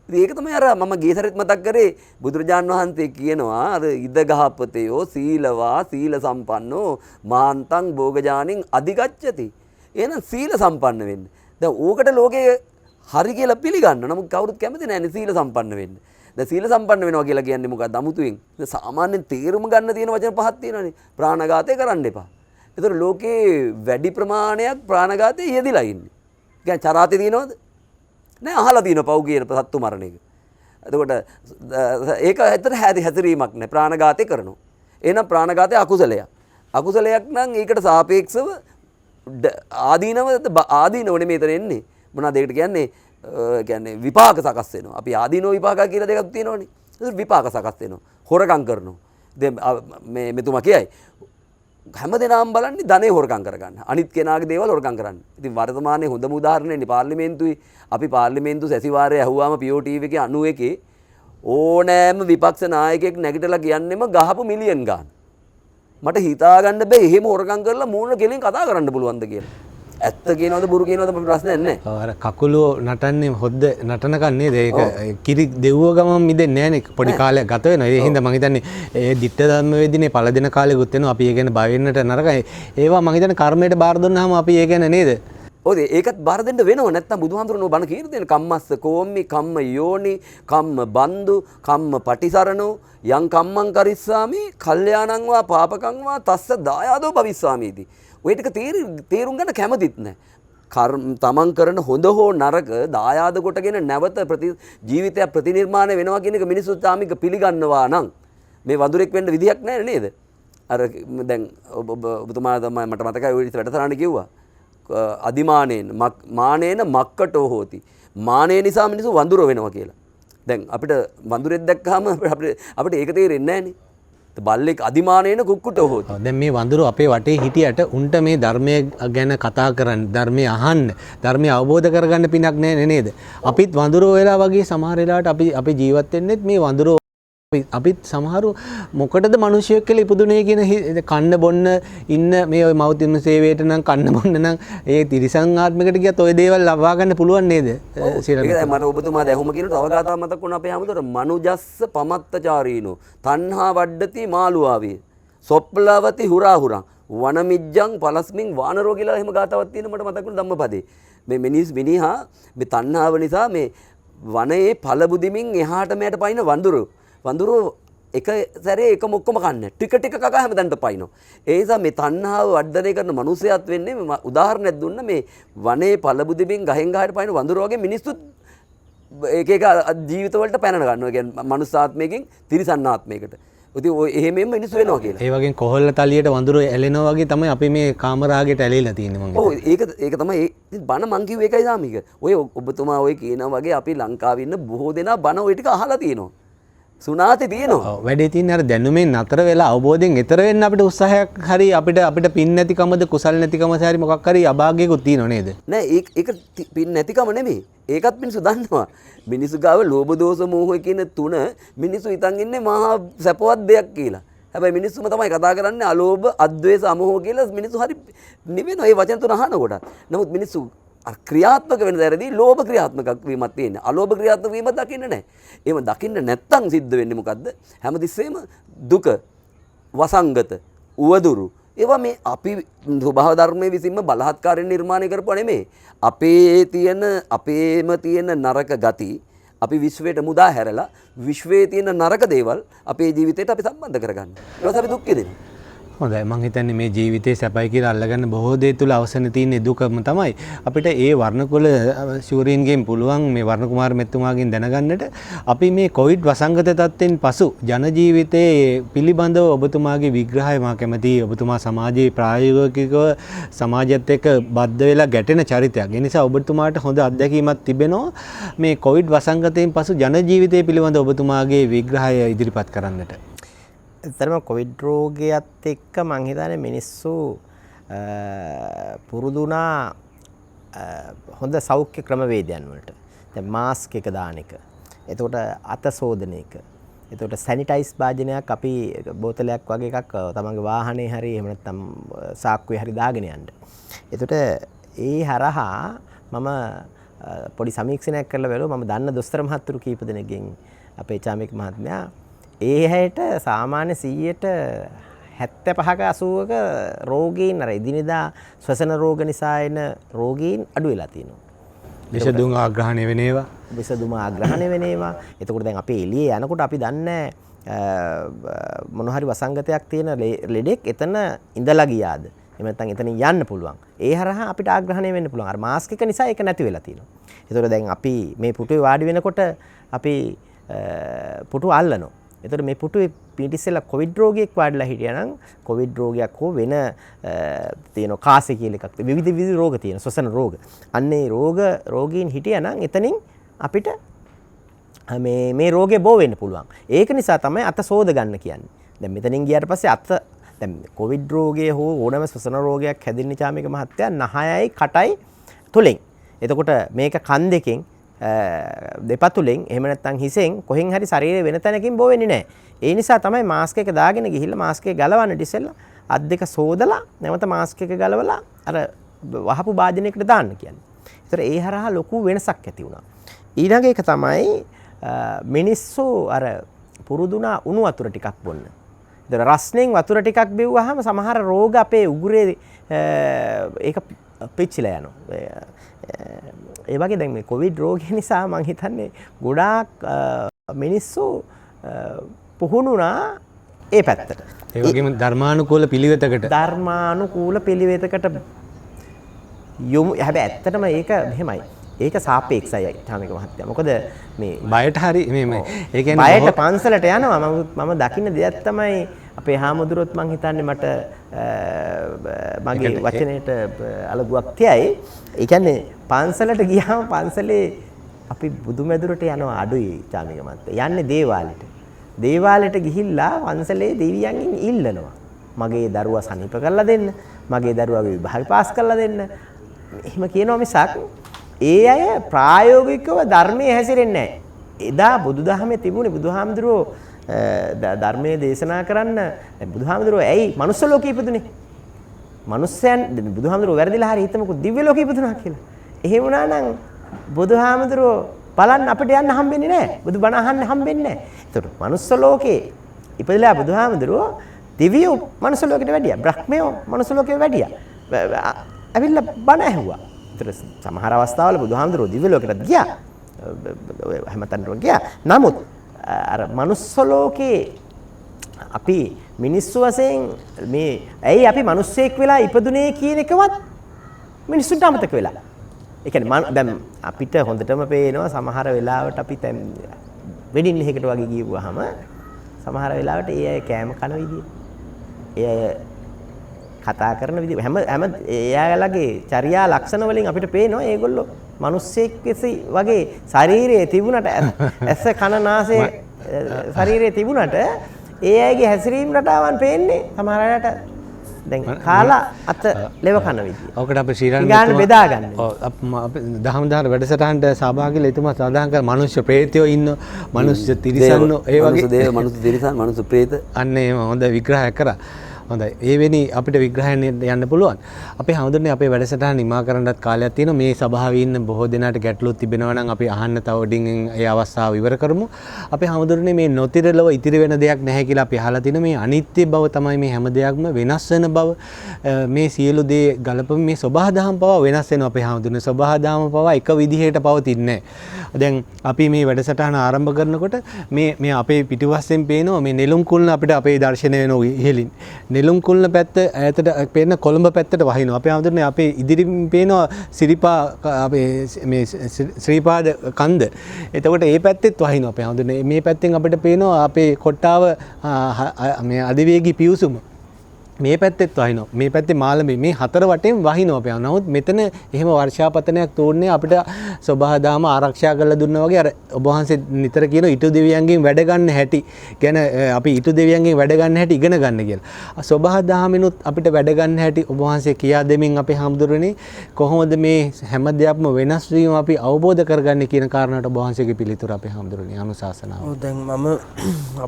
ඉතින් ඒක තමයි අර මම ගේසරෙත් මතක් කරේ බුදුරජාන් වහන්සේ කියනවා අර ඉද ගහපතයෝ සීලවා සීල සම්පන්නෝ මහන්තං භෝගජානින් අධිගච්ඡති. එහෙනම් සීල සම්පන්න වෙන්න. දැන් ඕකට ලෝකේ හරි කියලා පිළිගන්න. නමුත් කවුරුත් කැමති නැහැ සීල සම්පන්න වෙන්න. දැන් සීල සම්පන්න වෙනවා කියලා කියන්නේ මොකක්ද? අමුතුවෙන්. දැන් සාමාන්‍යයෙන් තේරුම ගන්න තියෙන වචන පහක් තියෙනවානේ. ප්‍රාණඝාතය කරන්න එපා. ඒතර ලෝකේ වැඩි ප්‍රමාණයක් ප්‍රාණඝාතයේ යෙදිලා ඉන්නේ. කියන්නේ චරාතේ තියෙනවද? නෑ අහලා තියෙනවා පව් කියන සත්තු මරණ එක. එතකොට ඒක ඇත්තට හැදිරීමක් නෑ ප්‍රාණඝාතය කරනවා. එහෙනම් ප්‍රාණඝාතය අකුසලයක්. අකුසලයක් නම් ඒකට සාපේක්ෂව ආදීනව නෙමෙයි මෙතන එන්නේ. මොනවද ඒකට කියන්නේ විපාක සකස් වෙනවා. අපි ආදීනෝ විපාක කියලා දෙකක් තියෙනවනේ. ඒක විපාක සකස් වෙනවා. හොරකම් කරනවා. දැන් මේ මෙතුමා කියයි හැමදෙනාම බලන්නේ ධනෙ හොරකම් කරගන්න. අනිත් කෙනාගේ දේවල් හොරකම් කරන්න. ඉතින් වර්තමානයේ හොඳම උදාහරණයනේ පාර්ලිමේන්තුවේ අපි පාර්ලිමේන්තු සැසිවාරයේ ඇහුවාම POTV එකේ 91 ඕනෑම විපක්ෂ නායකයෙක් නැගිටලා කියන්නෙම ගහපු මිලියන් ගාන. මට හිතා ගන්න බෑ එහෙම හොරකම් කරලා මූණ කෙලින් කතා කරන්න පුළුවන්ද කියලා. ඇත්ත කියනවද බොරු කියනවද ප්‍රශ්නයක් නැහැ. අර කකුලෝ නටන්නේ හොද්ද නටනකන් නේද? ඒක කිරි දෙව්ව ගමන් මිදෙන්නේ නැහැ නේ. පොඩි කාලයක් ගත වෙනවා. ඒ හින්දා මම හිතන්නේ ඒ ditta ධම්ම වේදිනේ පළදින කාලෙකුත් වෙනවා. අපි ඒ ගැන බය වෙන්නට නරකයි. ඒවා මම හිතන්නේ කර්මයට බාර දුන්නාම අපි ඒ ගැන නේද? ඔව් ඒකත් බාර දෙන්න වෙනව. නැත්තම් බුදුහාමුදුරනෝ බණ කියන දෙන කම්මස්ස කෝම්මි කම්ම යෝනි කම්ම බන්දු කම්ම පටිසරණෝ යං කම්මං කරිස්සාමි කල්යාණං වා පාපකං වා තස්ස දායාදෝ භවිස්සාමීති. ඔය ටික තේරුම් ගන්න කැමතිත් නැහැ. තමන් කරන හොඳ හෝ නරක දායාද කොටගෙන නැවත ජීවිතයක් ප්‍රතිනිර්මාණය වෙනවා කියන එක මිනිස්සු තාමික පිළිගන්නවා නම් මේ වඳුරෙක් වෙන්න විදියක් නැහැ නේද? අර දැන් ඔබතුමා තමයි මට මතකයි ඔය ඉතින් වැඩසටහන කිව්වා. අදිමානේන මානේන මක්කටෝ හෝති. මානේ නිසා මිනිස්සු වඳුර වෙනවා කියලා. දැන් අපිට වඳුරෙක් දැක්කහම අපිට ඒක තේරෙන්නේ නැහැ නේ. බල්ලෙක් අදිමානේන කුක්කුටෝ හොත්. දැන් මේ වඳුරු අපේ වටේ හිටියට උන්ට මේ ධර්මය ගැන කතා කරන්න, ධර්මය අහන්න, ධර්මය අවබෝධ කරගන්න පිනක් නැහැ නේද? අපිත් වඳුරෝ වෙලා වගේ සමහර වෙලාවට අපි ජීවත් වෙන්නෙත් මේ වඳුරෝ අපිත් සමහරු මොකටද මිනිසියෙක් කියලා ඉපදුනේ කියන කන්න බොන්න ඉන්න මේ ඔය මෞතිම සේවයට නම් කන්න බොන්න නම් ඒ තිරිසන් ආත්මයකට ගියත් ඔය දේවල් ලබා ගන්න පුළුවන් නේද? ඒක මට ඔබතුමා දැහුම කියන තව කතාවක් මතක් වුණා අපේ හැමදෙර මනුජස්ස පමත්තචාරීනෝ තණ්හා වඩ්ඩති මාළුවාවේ සොප්ලවති හුරාහුරං වනමිජ්ජං පලස්මින් වානරෝ කියලා එහෙම ගාතාවක් තියෙන මට මතක් වුණා ධම්මපදේ. මේ මිනිහා මේ තණ්හාව නිසා මේ වනයේ පළබුදිමින් එහාට මෙහාට පයින් වඳුරෝ එක සැරේ එක මොක්කම කන්නේ ටික ටික කකා හැමදැනට පයින්නවා. ඒ නිසා මේ තණ්හාව වර්ධනය කරන මිනිසයාත් වෙන්නේ උදාහරණයක් දුන්න මේ වනයේ පළබුදිමින් ගහෙන් ගහට පයින් වඳුරෝ වගේ මිනිස්සුත් එක එක ජීවිත වලට පැනන ගන්නවා. කියන්නේ මනුස්සාත්මයකින් තිරිසන් ආත්මයකට. ඉතින් ඔය එහෙමම මිනිස්සු වෙනවා කියලා. ඒ වගේ කොහොල්ල තලියට වඳුරෝ ඇලෙනවා වගේ තමයි අපි මේ කාමරාගයට ඇලෙලා තියෙන්නේ මං. ඔව් ඒක තමයි බණ මං කිව්ව එකයි සාමික. ඔය ඔබතුමා ඔය කියනා වගේ අපි ලංකාවේ ඉන්න බොහෝ දෙනා බණ ඔය ටික අහලා තියෙනවා. සුනාති තියෙනවා. වැඩේ තියෙන අර දැනුමෙන් නතර වෙලා අවබෝධයෙන් ඈතර වෙන්න අපිට උත්සාහයක් හරි අපිට පින් නැතිකමද කුසල් නැතිකමද හරි මොකක් හරි අභාග්‍යකුත් තියෙනව නේද? නෑ ඒක පින් නැතිකම නෙමෙයි. ඒකත් මිනිස්සු දන්නවා. මිනිස්සු ගාව ලෝභ දෝෂ මෝහ කියන තුන මිනිස්සු හිතන් ඉන්නේ මහා සැපවත් දෙයක් කියලා. හැබැයි මිනිස්සුම තමයි කතා කරන්නේ අලෝභ අද්වේෂ අමෝහ කියලා මිනිස්සු හරි නිවෙනවා. මේ වචන තුන අහනකොට. නමුත් මිනිස්සු ක්‍රියාත්මක වෙන දැරදී ලෝභ ක්‍රියාත්මක වීමක් තියෙනවා. අලෝභ ක්‍රියාත්මක වීම දකින්න නැහැ. එහෙම දකින්න නැත්තම් සිද්ධ වෙන්නේ මොකද්ද? හැමතිස්සෙම දුක, වසංගත, උවදුරු. ඒවා මේ අපි ස්වභාව ධර්මයේ විසින්ම බලහත්කාරයෙන් නිර්මාණය කරපුවා නෙමෙයි. අපේම තියෙන නරක ගති අපි විශ්වයට මුදා හැරලා විශ්වයේ තියෙන නරක දේවල් අපේ ජීවිතයට අපි සම්බන්ධ කරගන්න. ඊට පස්සේ අපි දුක් විඳිනවා. හොඳයි මං හිතන්නේ මේ ජීවිතේ සැපයි කියලා අල්ලගන්න බොහෝ දේ තුල අවසන් තියෙන දුකම තමයි අපිට ඒ වර්ණකුල ශූරීන්ගෙන් පුළුවන් මේ වර්ණ කුමාර මෙතුමාගෙන් දැනගන්නට අපි මේ කොවිඩ් වසංගත තත්ත්වෙන් පසු ජන ජීවිතයේ පිළිබඳව ඔබතුමාගේ විග්‍රහය මා කැමතියි. ඔබතුමා සමාජයේ ප්‍රායෝගිකව සමාජයත් එක්ක බද්ධ වෙලා ගැටෙන චරිතයක්. ඒ නිසා ඔබතුමාට හොඳ අත්දැකීමක් තිබෙනවා මේ කොවිඩ් වසංගතයෙන් පසු ජන ජීවිතය පිළිබඳව ඔබතුමාගේ විග්‍රහය ඉදිරිපත් කරන්නට. ඇත්තටම කොවිඩ් රෝගයත් එක්ක මං හිතන්නේ මිනිස්සු පුරුදු වුණා හොඳ සෞඛ්‍ය ක්‍රමවේදයන් වලට. දැන් මාස්ක් එක දාන එක. එතකොට අත සෝදන එක. එතකොට සැනිටයිස් භාජනයක් අපි බෝතලයක් වගේ එකක් තමන්ගේ වාහනේ හරි එහෙම නැත්නම් සාක්කුවේ හරි දාගෙන යන්න. එතකොට ඒ හරහා මම පොඩි සමීක්ෂණයක් කරලා බැලුවා. මම දන්න දොස්තර මහත්තුරු කීප දෙනෙක්ගෙන් අපේ චාමික මහත්මයා ඒ හැයට සාමාන්‍ය 75ක 80ක රෝගීන් අර එදිනෙදා ශ්වසන රෝග නිසා එන රෝගීන් අඩු වෙලා තියෙනවා. විසදුම ආග්‍රහණය වෙන ඒවා. විසදුම ආග්‍රහණය වෙන ඒවා. එතකොට දැන් අපි එළියේ යනකොට අපි දන්නේ මොන හරි වසංගතයක් තියෙන ලෙඩෙක් එතන ඉඳලා ගියාද? එහෙම නැත්නම් එතනින් යන්න පුළුවන්. ඒ හරහා අපිට ආග්‍රහණය වෙන්න පුළුවන්. අර මාස්ක් එක නිසා ඒක නැති වෙලා තියෙනවා. එතකොට දැන් අපි මේ පුටුවේ වාඩි වෙනකොට අපි පුටුව අල්ලනවා. එතකොට මේ පුටුවේ පිටිස්සෙල්ලා කොවිඩ් රෝගියෙක් වාඩිලා හිටියා නම් කොවිඩ් රෝගයක් හෝ වෙන තියෙන කාසෙ කියලා එකක් විවිධ රෝග තියෙන ශ්වසන රෝග. අන්නේ රෝගීන් හිටියා නම් එතනින් අපිට මේ රෝගේ බෝ වෙන්න පුළුවන්. ඒක නිසා තමයි අත සෝද ගන්න කියන්නේ. දැන් මෙතනින් ගියාට පස්සේ අත දැන් කොවිඩ් රෝගය හෝ ඕනෑම ස්වසන රෝගයක් හැදෙන්නේ චාමික මහත්තයා නහයයි කටයි තුලින්. එතකොට මේක කන් දෙකෙන් දෙපතුලෙන් එහෙම නැත්නම් හිසෙන් කොහෙන් හරි ශරීරයේ වෙන තැනකින් බෝ වෙන්නේ නැහැ. ඒ නිසා තමයි මාස්ක් එක දාගෙන ගිහිල්ලා මාස්ක් එක ගලවන්න ඉතිසෙල්ලා අත් දෙක සෝදලා නැවත මාස්ක් එක ගලවලා අර වහපු භාජනයකට දාන්න කියන්නේ. ඒතර ඒ හරහා ලොකු වෙනසක් ඇති වුණා. ඊළඟ එක තමයි මිනිස්සු අර පුරුදුනා උණු වතුර ටිකක් බොන්න. ඒතර රස්නෙන් වතුර ටිකක් බිව්වහම සමහර රෝග අපේ උගුරේ ඒක පිච්චිලා යනවා. ඒ වගේ දැන් මේ කොවිඩ් රෝගය නිසා මම හිතන්නේ ගොඩාක් මිනිස්සු පුහුණුනා ඒ පැත්තට. ඒ වගේම ධර්මානුකූල පිළිවෙතකට යොමු. හැබැයි ඇත්තටම ඒක මෙහෙමයි. ඒක සාපේක්ෂයි චාමික මහත්තයා. මොකද මේ බයට හරි මේ ඒ කියන්නේ බයට පන්සලට යනවා මම දකින්න දෙයක් තමයි අපේ හාමුදුරුවොත් මං හිතන්නේ මට මගේ වචනයට අලගුවක් තියයි. ඒ කියන්නේ පන්සලට ගියාම පන්සලේ අපි බුදුමැදුරට යනවා අඩුයි චාමික මහත්තයා. යන්නේ දේවාලෙට. දේවාලෙට ගිහිල්ලා පන්සලේ දෙවියන්ගෙන් ඉල්ලනවා. මගේ දරුවා සනීප කරලා දෙන්න. මගේ දරුවාගේ විභාග පාස් කරලා දෙන්න. එහෙම කියනවා මිසක් ඒ අය ප්‍රායෝගිකව ධර්මයේ හැසිරෙන්නේ නැහැ. එදා බුදුදහමේ තිබුණේ බුදුහාමුදුරුවෝ ධර්මයේ දේශනා කරන්න බුදුහාමුදුරුවෝ ඇයි මනුස්ස ලෝකෙ ඉපදුනේ? මනුස්සයන් බුදුහාමුදුරුවෝ වැරදිලා හරි හිතමුකෝ දිව්‍ය ලෝකෙ ඉපදුනා කියලා. එහෙම වුණා නම් බුදුහාමුදුරුවෝ බලන්න අපිට යන්න හම්බෙන්නේ නැහැ. බුදුබණ අහන්න හම්බෙන්නේ නැහැ. ඒතකොට මනුස්ස ලෝකේ ඉපදලා බුදුහාමුදුරුවෝ දිව්‍ය මනුස්ස ලෝකෙට වැඩියා. බ්‍රහ්මයෝ මනුස්ස ලෝකෙට වැඩියා. ඇවිල්ලා බණ ඇහුවා. ඒතර සමහර අවස්ථාවල බුදුහාමුදුරුවෝ දිව්‍ය ලෝකෙට ගියා. හැමතැනටම ගියා. නමුත් අර මනුස්ස ලෝකේ අපි මිනිස්සු වශයෙන් මේ ඇයි අපි මිනිස්සෙක් වෙලා ඉපදුනේ කියන එකවත් මිනිස්සුන්ට අමතක වෙලා. ඒ කියන්නේ දැන් අපිට හොඳටම පේනවා සමහර වෙලාවට අපි වෙඩින් එකකට වගේ ගියුවාම සමහර වෙලාවට ඒ අය කෑම කන විදිය. ඒ අය කතා කරන විදිය හැම එයාලගේ චර්යා ලක්ෂණ වලින් අපිට පේනවා ඒගොල්ලෝ මිනිස්සෙක් වගේ ශරීරයේ තිබුණට ඇස කන නාසය ශරීරයේ තිබුණට ඒ අයගේ හැසිරීම් රටාවන් පේන්නේ සමහර අයට දැන් කාලා අත ලෙව කන විදිය. ඔකට අපි ශ්‍රී ගාන බෙදා ගන්න. ඔව් අපි දහම්දාන වැඩසටහනට සහභාගීලා එතුමා සඳහන් කර මනුෂ්‍ය ප්‍රේතයෝ ඉන්න මනුෂ්‍ය තිරිසන්නෝ ඒ වගේ මනුෂ්‍ය දේව මනුෂ්‍ය තිරිසන් මනුෂ්‍ය ප්‍රේත අන්න එහෙම හොඳ විග්‍රහයක් කරා. හොඳයි. ඒ වෙනි අපිට විග්‍රහයෙන් යන්න පුළුවන්. අපේ හැමදෙරනේ අපේ වැඩසටහන නිමා කරන්නත් කාලයක් තියෙනවා. මේ සභාවේ ඉන්න බොහෝ දෙනාට ගැටලු තිබෙනවා නම් අපි අහන්න තව ඩින් ඒ අවස්ථාව ඉවර කරමු. අපේ හැමදෙරනේ මේ නොතිරලව ඉතිරි වෙන දෙයක් නැහැ කියලා අපි අහලා තිනවා. මේ අනිත්‍ය බව තමයි මේ හැම දෙයක්ම වෙනස් වෙන බව. මේ සියලු දේ ගලපමින් මේ සබහාදහම් පවා වෙනස් වෙනවා. අපේ හැමදෙරනේ සබහාදහම් පවා එක විදිහට පවතින්නේ නැහැ. දැන් අපි මේ වැඩසටහන ආරම්භ කරනකොට මේ අපේ පිටුපස්සෙන් පේනවා මේ නෙළුම් කුල්න අපිට අපේ දර්ශනය වෙන ඉහළින් නෙළුම් කුල්න පැත්ත ඈතට පේන කොළඹ පැත්තට වහිනවා. අපේ හැමදෙරනේ අපේ ඉදිරියෙන් පේනවා සිරිපා අපේ මේ ශ්‍රීපාද කන්ද. එතකොට ඒ පැත්තෙත් වහිනවා අපේ හැමදෙරනේ. මේ පැත්තෙන් අපිට පේනවා අපේ කොට්ටාව මේ අධිවේගී පිවිසුම. මේ පැත්තෙත් වහිනවා. මේ පැත්තේ මාළඹේ මේ හතර වටේම වහිනවා අපේ. නමුත් මෙතන එහෙම වර්ෂාපතනයක් තෝරන්නේ අපිට සබහාදාම ආරක්ෂා කරලා දුන්නා වගේ අර ඔබ වහන්සේ නිතර කියන ඊට දෙවියන්ගෙන් වැඩ ගන්න හැටි ගැන අපි ඊට දෙවියන්ගෙන් වැඩ ගන්න හැටි ඉගෙන ගන්න කියලා. සබහාදාමිනුත් අපිට වැඩ ගන්න හැටි ඔබ වහන්සේ කියා දෙමින් අපේ හැමදෙරනේ කොහොමද මේ හැම දෙයක්ම වෙනස් වීම අපි අවබෝධ කරගන්නේ කියන කාරණාවට ඔබ වහන්සේගේ පිළිතුර අපේ හැමදෙරනේ අනුශාසනාව. ඔව් දැන් මම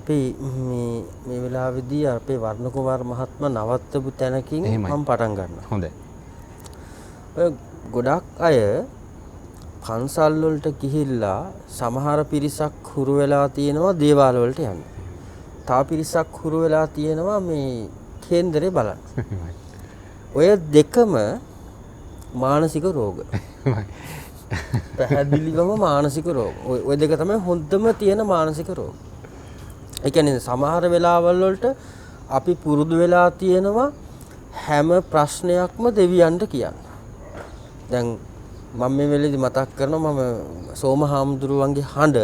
අපි මේ වෙලාවේදී අපේ වර්ණ කුමාර මහත්මයා නවත්තපු තැනකින් මම පටන් ගන්නවා. හොඳයි. ඔය ගොඩක් අය පන්සල් වලට ගිහිල්ලා සමහර පිරිසක් හුරු වෙලා තියෙනවා දේවාල වලට යන්න. තව පිරිසක් හුරු වෙලා තියෙනවා මේ කේන්දරේ බලන්න. ඔය දෙකම මානසික රෝග. පැහැදිලිවම මානසික රෝග. ඔය දෙක තමයි හොඳම තියෙන මානසික රෝග. ඒ කියන්නේ සමහර වෙලාවල් වලට අපි පුරුදු වෙලා තියෙනවා හැම ප්‍රශ්නයක්ම දෙවියන්ට කියන්න. දැන් මම මේ වෙලේදී මතක් කරනවා මම සෝම හාමුදුරුවන්ගේ හඬ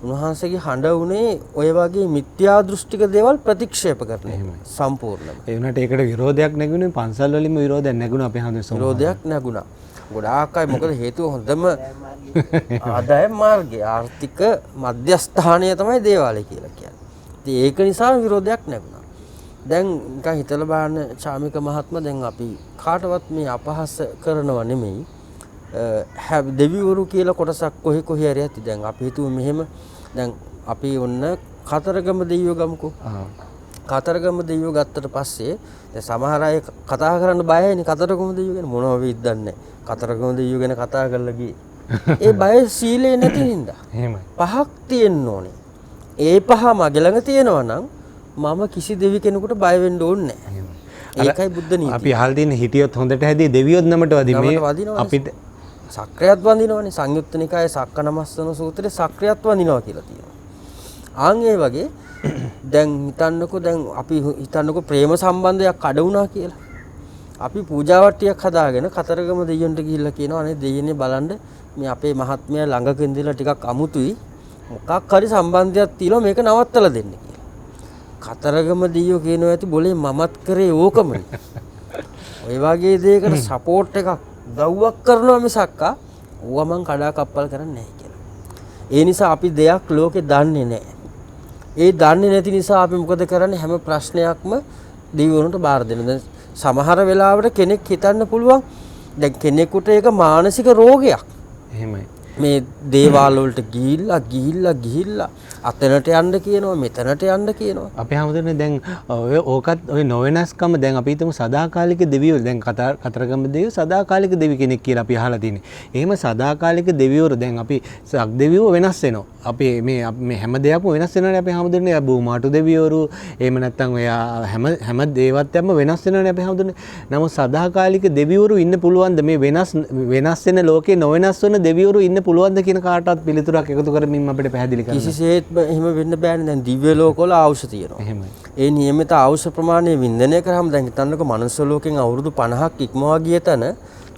උන්වහන්සේගේ හඬ උනේ ඔය වගේ මිත්‍යා දෘෂ්ටික දේවල් ප්‍රතික්ෂේප කරන සම්පූර්ණයෙන්ම. ඒ වුණාට ඒකට විරෝධයක් නැගුණේ පන්සල් වලින්ම විරෝධයක් නැගුණා අපේ හඳුන් විරෝධයක් නැගුණා. ගොඩාක් අය මොකද හේතුව හොඳම ආදායම් මාර්ගය ආර්ථික මධ්‍යස්ථානය තමයි දේවාලය කියලා කියන්නේ. ඉතින් ඒක නිසා විරෝධයක් නැගුණා. දැන් නිකන් හිතලා බලන්න චාමික මහත්මයා දැන් අපි කාටවත් මේ අපහාස කරනව නෙමෙයි. දෙවිවරු කියලා කොටසක් කොහේ හරි ඇති. දැන් අපි හිතුව මෙහෙම දැන් අපි ඔන්න කතරගම දෙවියෝ ගමුකෝ. කතරගම දෙවියෝ ගත්තට පස්සේ දැන් සමහර අය කතා කරන්න බයයිනේ කතරගම දෙවියෝ ගැන මොනව වෙයිද දන්නේ නැහැ. කතරගම දෙවියෝ ගැන කතා කරලා ගියේ. ඒ බය සීලේ නැති හින්දා. එහෙමයි. පහක් තියෙන්න ඕනේ. ඒ පහ මගේ ළඟ තියෙනවා නම් මම කිසි දෙවි කෙනෙකුට බය වෙන්න ඕනේ නැහැ. ඒකයි බුද්ධ නීතිය. අපි අහලා තියෙන හිටියොත් හොඳට හැදී දෙවියොත් නමට වදී මේ අපිට සක්‍රියත් වඳිනවනේ සංයුක්ත නිකායේ සක්කනමස්සන සූත්‍රයේ සක්‍රියත් වඳිනවා කියලා තියෙනවා. ආන් ඒ වගේ දැන් හිතන්නකෝ දැන් අපි හිතන්නකෝ ප්‍රේම සම්බන්ධයක් කඩ වුණා කියලා. අපි පූජාවට්ටියක් හදාගෙන කතරගම දෙයියන්ට ගිහිල්ලා කියනවා අනේ දෙයියනේ බලන්න මේ අපේ මහත්මයා ළඟක ඉඳලා ටිකක් අමුතුයි මොකක් හරි සම්බන්ධයක් තියෙනවා මේක නවත්තලා දෙන්න කියලා. කතරගම දෙයියෝ කියනවා ඇති બોලේ මමත් කරේ ඕකමනේ. ඔය වගේ දෙයකට සපෝට් එකක් දව්වක් කරනවා මිසක්කා ඌව මං කඩා කප්පල් කරන්නේ නැහැ කියලා. ඒ නිසා අපි දෙයක් ලෝකේ දන්නේ නැහැ. ඒ දන්නේ නැති නිසා අපි මොකද කරන්නේ හැම ප්‍රශ්නයක්ම දෙවිවරුන්ට බාර දෙනවා. දැන් සමහර වෙලාවට කෙනෙක් හිතන්න පුළුවන් දැන් කෙනෙකුට ඒක මානසික රෝගයක්. එහෙමයි. මේ දේවාල වලට ගිහිල්ලා අතනට යන්න කියනවා මෙතනට යන්න කියනවා. අපි හැමෝටම දැන් ඔය ඕකත් ඔය නොවෙනස්කම දැන් අපි හිතමු සදාකාලික දෙවියෝ දැන් කතරගම දෙවියෝ සදාකාලික දෙවි කෙනෙක් කියලා අපි අහලා තියෙන්නේ. එහෙම සදාකාලික දෙවියෝ දැන් අපි සක් දෙවියෝ වෙනස් වෙනවා. අපි මේ හැම දෙයක්ම වෙනස් වෙනවානේ අපි හැමෝටම බූමාටු දෙවියෝරු එහෙම නැත්නම් ඔය හැම දේවත්වයක්ම වෙනස් වෙනවානේ අපි හැමෝටම. නමුත් සදාකාලික දෙවියෝරු ඉන්න පුළුවන්ද මේ වෙනස් වෙන ලෝකේ නොවෙනස් වෙන දෙවියෝරු ඉන්න පුළුවන්ද කියන කාටවත් පිළිතුරක් එකතු කරමින් අපිට පැහැදිලි කරන්න. කිසිසේත්ම එහෙම වෙන්න බෑනේ. දැන් දිව්‍ය ලෝකවල ආවුෂ තියෙනවා. එහෙමයි. ඒ නියමිත ආවුෂ ප්‍රමාණය වින්දනය කරාම දැන් හිතන්නකෝ මනුස්ස ලෝකෙන් අවුරුදු 50ක් ඉක්මවා ගිය තැන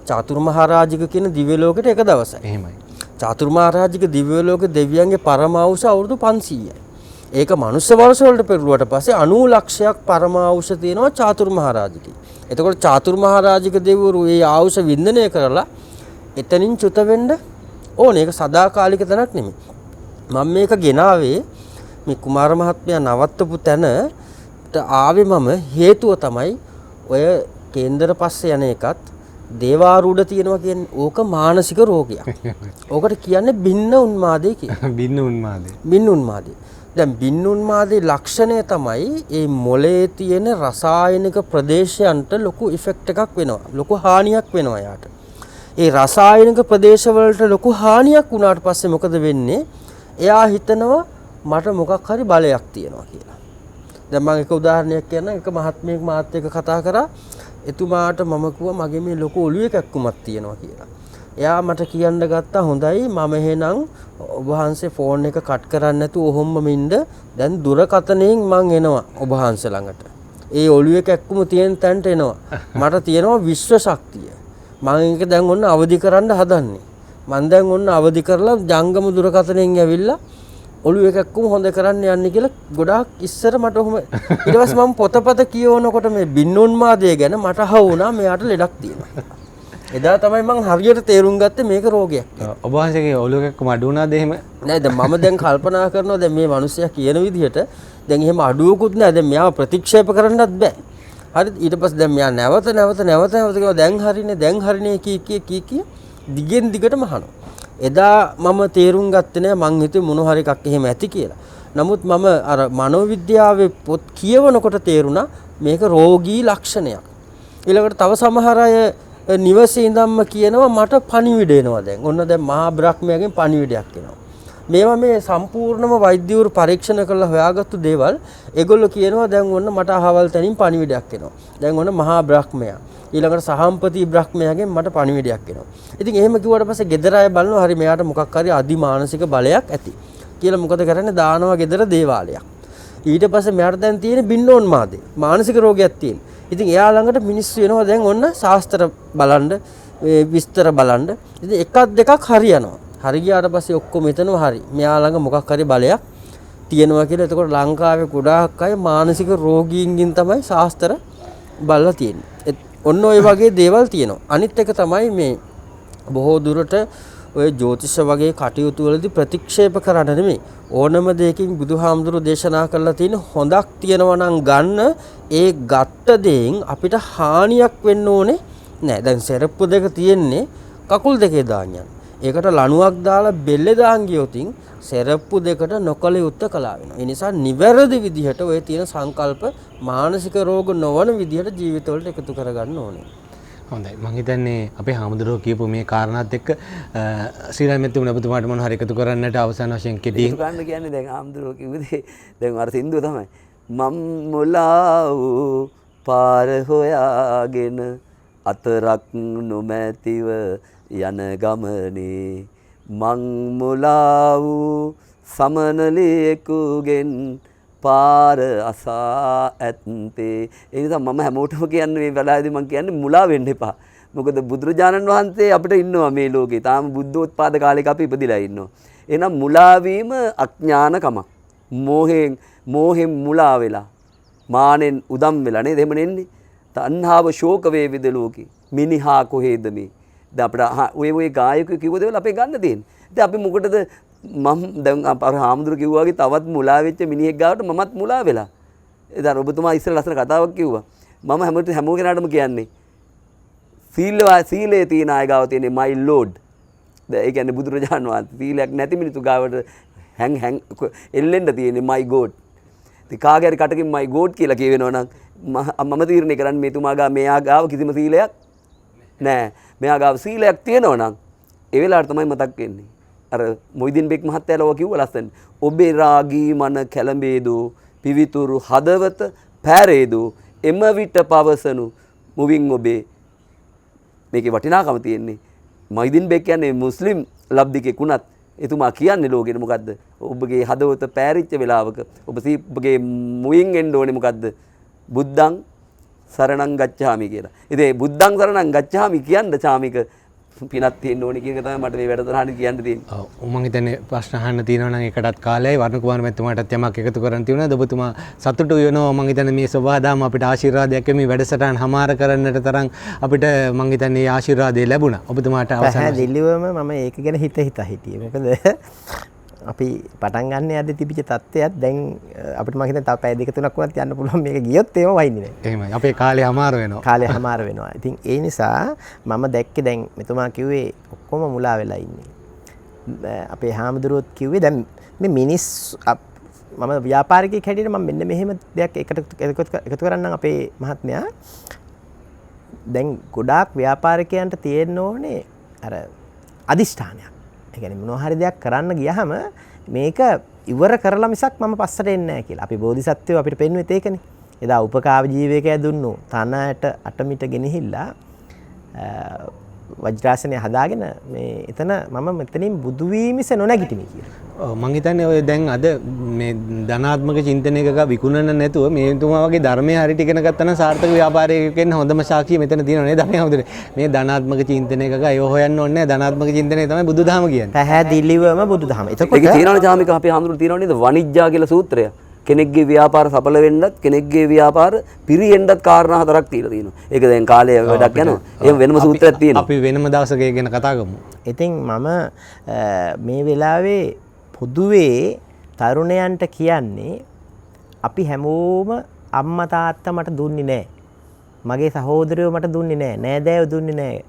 චාතුර්මහරජික කියන දිව්‍ය ලෝකෙට එක දවසයි. එහෙමයි. චාතුර්මහරජික දිව්‍ය ලෝකේ දෙවියන්ගේ පරම ආවුෂ අවුරුදු 500යි. ඒක මනුස්ස වර්ෂ වලට පෙරළුවට පස්සේ 90 ලක්ෂයක් පරම ආවුෂ තියෙනවා චාතුර්මහරජිකේ. එතකොට චාතුර්මහරජික දෙවිවරු ඒ ආවුෂ වින්දනය කරලා එතනින් චුත වෙන්න ඕනේ. ඒක සදාකාලික තැනක් නෙමෙයි. මම මේක ගෙනාවේ මේ කුමාර මහත්මයා නවත්තපු තැනට ආවේ මම හේතුව තමයි ඔය කේන්දර පස්සේ යන එකත් දේවාරූඪ තියෙනවා කියන්නේ ඕක මානසික රෝගයක්. ඕකට කියන්නේ බින්න උන්මාදය කියලා. බින්න උන්මාදය. බින්න උන්මාදය. දැන් බින්න උන්මාදයේ ලක්ෂණය තමයි මේ මොලේ තියෙන රසායනික ප්‍රදේශයන්ට ලොකු ඉෆෙක්ට් එකක් වෙනවා. ලොකු හානියක් වෙනවා යාට. ඒ රසායනික ප්‍රදේශවලට ලොකු හානියක් වුණාට පස්සේ මොකද වෙන්නේ? එයා හිතනවා මට මොකක් හරි බලයක් තියෙනවා කියලා. දැන් මම එක උදාහරණයක් කියන්නම්. එක මහත්මයෙක් මාත් එක්ක කතා කරා. එතුමාට මම කිව්වා මගේ මේ ලොකු ඔළුවේ කැක්කුමක් තියෙනවා කියලා. එයා මට කියන්න ගත්තා හොඳයි මම එහෙනම් ඔබ වහන්සේ ෆෝන් එක කට් කරන්නේ නැතුව ඔහොමම ඉන්න. දැන් දුරකථනයෙන් මං එනවා ඔබ වහන්සේ ළඟට. ඒ ඔළුවේ කැක්කුම තියෙන තැනට එනවා. මට තියෙනවා විශ්ව ශක්තිය. මම ඒක දැන් ඔන්න අවදි කරන්න හදන්නේ. මම දැන් ඔන්න අවදි කරලා ජංගම දුරකථනයෙන් ඇවිල්ලා ඔළුව එකක්ම හොඳ කරන්න යන්නේ කියලා ගොඩාක් ඉස්සර මට ඔහොම ඊට පස්සේ මම පොතපත කියවනකොට මේ බින්නෝන්මාදය ගැන මට හවුණා මෙයාට ලෙඩක් තියෙනවා. එදා තමයි මම හරියට තේරුම් ගත්තේ මේක රෝගයක්. ඔබ වහන්සේගේ ඔළුව එකක්ම අඩු වුණාද එහෙම? නෑ දැන් මම දැන් කල්පනා කරනවා දැන් මේ මිනිස්සයා කියන විදිහට දැන් එහෙම අඩුවකුත් නෑ. දැන් මෙයාව ප්‍රතික්ෂේප කරන්නත් බෑ. හරිද? ඊට පස්සේ දැන් මෙයා නැවත කිව්වා දැන් හරිනේ කී දිගෙන් දිගටම අහනවා. එදා මම තේරුම් ගත්තේ නෑ මං හිතුවේ මොන හරි එකක් එහෙම ඇති කියලා. නමුත් මම අර මනෝවිද්‍යාවේ පොත් කියවනකොට තේරුණා මේක රෝගී ලක්ෂණයක්. ඊළඟට තව සමහර අය නිවසේ ඉඳන්ම කියනවා මට පණිවිඩ එනවා දැන්. ඔන්න දැන් මහා බ්‍රහ්මයාගෙන් පණිවිඩයක් එනවා. මේවා මේ සම්පූර්ණම වෛද්‍යවරු පරීක්ෂණ කරලා හොයාගත්තු දේවල්. ඒගොල්ලෝ කියනවා දැන් ඔන්න මට අහවල් තැනින් පණිවිඩයක් එනවා. දැන් ඔන්න මහා බ්‍රහ්මයා ඊළඟට සහම්පති බ්‍රහ්මයාගෙන් මට පණිවිඩයක් එනවා. ඉතින් එහෙම කිව්වට පස්සේ ගෙදර අය බලනවා හරි මෙයාට මොකක් හරි අදිමානසික බලයක් ඇති කියලා මොකද කරන්නේ දානවා ගෙදර දේවාලයක්. ඊට පස්සේ මෙයාට දැන් තියෙන බින්නෝන්මාදේ මානසික රෝගයක් තියෙන. ඉතින් එයා ළඟට මිනිස්සු එනවා දැන් ඔන්න ශාස්ත්‍ර බලන්න විස්තර බලන්න. ඉතින් එකක් දෙකක් හරියනවා. හරි ගියාට පස්සේ ඔක්කොම එතනම හරි. මෙයා ළඟ මොකක් හරි බලයක් තියෙනවා කියලා. එතකොට ලංකාවේ ගොඩාක් අය මානසික රෝගීන්ගෙන් තමයි ශාස්ත්‍ර බලලා තියෙන්නේ. ඔන්න ඔය වගේ දේවල් තියෙනවා. අනිත් එක තමයි මේ බොහෝ දුරට ඔය ජ්‍යොතිෂ වගේ කටයුතු වලදී ප්‍රතික්ෂේප කරන්න නෙමෙයි. ඕනම දෙයකින් බුදුහාමුදුරු දේශනා කරලා තියෙන හොඳක් තියෙනවා නම් ගන්න. ඒ ගත්ත දෙයින් අපිට හානියක් වෙන්න ඕනේ නෑ. දැන් සෙරප්පු දෙක තියෙන්නේ කකුල් දෙකේ දාන් යන. ඒකට ලණුවක් දාලා බෙල්ලේ දාන් ගියොතින් සෙරප්පු දෙකට නොකල යුත්තේ කළා වෙනවා. ඒ නිසා නිවැරදි විදිහට ඔය තියෙන සංකල්ප මානසික රෝග නොවන විදිහට ජීවිතවලට එකතු කරගන්න ඕනේ. හොඳයි මම හිතන්නේ අපේ හාමුදුරුවෝ කියපු මේ කාරණාත් එක්ක ශ්‍රීරාම මෙතුමන් ඔබතුමාට මොන හරි එකතු කරන්නට අවසාන වශයෙන් කෙටි ගන්න කියන්නේ දැන් හාමුදුරුවෝ කිව්වේ දැන් අර සින්දුව තමයි මම් මුලා වූ පාර හොයාගෙන අතරක් නොමැතිව යන ගමනේ මං මුලා වූ සමනලෙකුගෙන් පාර අසා ඇත්තේ. ඒ නිසා මම හැමෝටම කියන්නේ මේ වෙලාවේදී මම කියන්නේ මුලා වෙන්න එපා. මොකද බුදුරජාණන් වහන්සේ අපිට ඉන්නවා මේ ලෝකේ. තාම බුද්ධෝත්පාද කාලයක අපි ඉපදිලා ඉන්නවා. එහෙනම් මුලා වීම අඥානකමක්. මෝහෙන් මුලා වෙලා මානෙන් උදම් වෙලා නේද එහෙම නෙන්නේ. තණ්හාව ශෝක වේවිද ලෝකේ. මිනිහා කොහෙද මේ? දැන් අපිට ඔය ගායකයෝ කිව්ව දේවල් අපේ ගන්න තියෙන්නේ. දැන් අපි මොකටද මම දැන් අර හාමුදුරු කිව්වා වගේ තවත් මුලා වෙච්ච මිනිහෙක් ගාවට මමත් මුලා වෙලා. ඒතර ඔබතුමා ඉස්සෙල්ලා ලස්සන කතාවක් කිව්වා. මම හැමෝම කෙනාටම කියන්නේ සීලයේ තියෙන අය ගාව තියෙන්නේ my lord. ඒ කියන්නේ බුදුරජාණන් වහන්සේ. සීලයක් නැති මිනිතු ගාවට හැං එල්ලෙන්න තියෙන්නේ my god. ඉතින් කාගේ හරි කටකින් my god කියලා කියවෙනවා නම් මම තීරණය කරන්නේ මෙතුමා ගාව මෙයා ගාව කිසිම සීලයක් නැහැ. මෙයා ගාව සීලයක් තියෙනවා නම් ඒ වෙලාවට තමයි මතක් වෙන්නේ. අර මොයිදින් බෙක් මහත්තයාලා කිව්ව ලස්සන ඔබේ රාගී මන කැළඹේදෝ පිවිතුරු හදවත පෑරේදෝ එම විට පවසනු මුවින් ඔබේ මේකේ වටිනාකම තියෙන්නේ මොයිදින් බෙක් කියන්නේ මුස්ලිම් ලබ්ධිකෙක් උනත් එතුමා කියන්නේ ලෝකෙට මොකද්ද ඔබගේ හදවත පෑරිච්ච වෙලාවක ඔබගේ මුවින් එන්න ඕනේ මොකද්ද බුද්ධං සරණං ගච්ඡාමි කියලා. ඉතින් බුද්ධං සරණං ගච්ඡාමි කියන්න චාමික පිනක් තියෙන්න ඕනේ කියන එක තමයි මට මේ වැඩසටහන කියන්න තියෙන්නේ. ඔව් මම හිතන්නේ ප්‍රශ්න අහන්න තියෙනවා නම් එකටත් කාලයයි වර්ණ කුමාර මැතිතුමාටත් යමක් එකතු කරන්න තියෙනවා. ඔබතුමා සතුටු වෙනවා මම හිතන්නේ මේ සබහාදාම අපිට ආශිර්වාදයක් මේ වැඩසටහන හමාර කරන්නට තරම් අපිට මම හිතන්නේ ආශිර්වාදය ලැබුණා. ඔබතුමාට අවසන් පැහැදිලිවම මම ඒක ගැන හිතා හිටියේ. මොකද අපි පටන් ගන්න යද්දී තිබිච්ච තත්ත්වයක් දැන් අපිට මම හිතන්නේ තව පැය දෙක තුනක් වුණත් යන්න පුළුවන් මේක ගියොත් එහෙම වයින්නේ නැහැ. එහෙමයි. අපේ කාලේ හමාර වෙනවා. කාලේ හමාර වෙනවා. ඉතින් ඒ නිසා මම දැක්කේ දැන් මෙතුමා කිව්වේ ඔක්කොම මුලා වෙලා ඉන්නේ. අපේ හාමුදුරුවෝත් කිව්වේ දැන් මේ මිනිස් මම ව්‍යාපාරිකයෙක් හැටියට මම මෙන්න මෙහෙම දෙයක් එකතු කරන්නම් අපේ මහත්මයා. දැන් ගොඩාක් ව්‍යාපාරිකයන්ට තියෙන්න ඕනේ අර අදිෂ්ඨානයක්. ඒ කියන්නේ මොනවා හරි දෙයක් කරන්න ගියහම මේක ඉවර කරලා මිසක් මම පස්සට එන්නේ නැහැ කියලා. අපි බෝධිසත්වයෝ අපිට පෙන්වෙත් ඒකනේ. එදා උපකාව ජීවකයා දුන්නු තනට අටමිට ගෙනහිල්ලා වජ්‍රාසනය හදාගෙන මේ එතන මම මෙතනින් බුදු වීමිස නොනැගිටිමි කියලා. ඔව් මම හිතන්නේ ඔය දැන් අද මේ ධනාත්මක චින්තනයක විකුණන්න නැතුව මේ තුමා වගේ ධර්මයේ හරියට ඉගෙන ගත්තා නම් සාර්ථක ව්‍යාපාරයක වෙන්න හොඳම සාක්ෂිය මෙතන තියෙනවා නේද අපි හමුදුනේ. මේ ධනාත්මක චින්තනයක අය හොයන්න ඕනේ නැහැ. ධනාත්මක චින්තනය තමයි බුදුදහම කියන්නේ. පැහැදිලිවම බුදුදහම. ඒක තියෙනවනේ චාමික අපි හඳුරු තියෙනව නේද වණිජ්ජා කියලා සූත්‍රය. කෙනෙක්ගේ ව්‍යාපාර සඵල වෙන්නත් කෙනෙක්ගේ ව්‍යාපාර පිරියෙන්නත් කාරණා හතරක් තියලා තියෙනවා. ඒක දැන් කාලය වැඩක් යනවා. එහෙම වෙනම සූත්‍රයක් තියෙනවා. අපි වෙනම දවසක ඒක ගැන කතා කරමු. ඉතින් මම මේ වෙලාවේ පොදුවේ තරුණයන්ට කියන්නේ අපි හැමෝම අම්මා තාත්තා මට දුන්නේ නැහැ. මගේ සහෝදරයෝ මට දුන්නේ නැහැ. නෑදෑයෝ දුන්නේ නැහැ.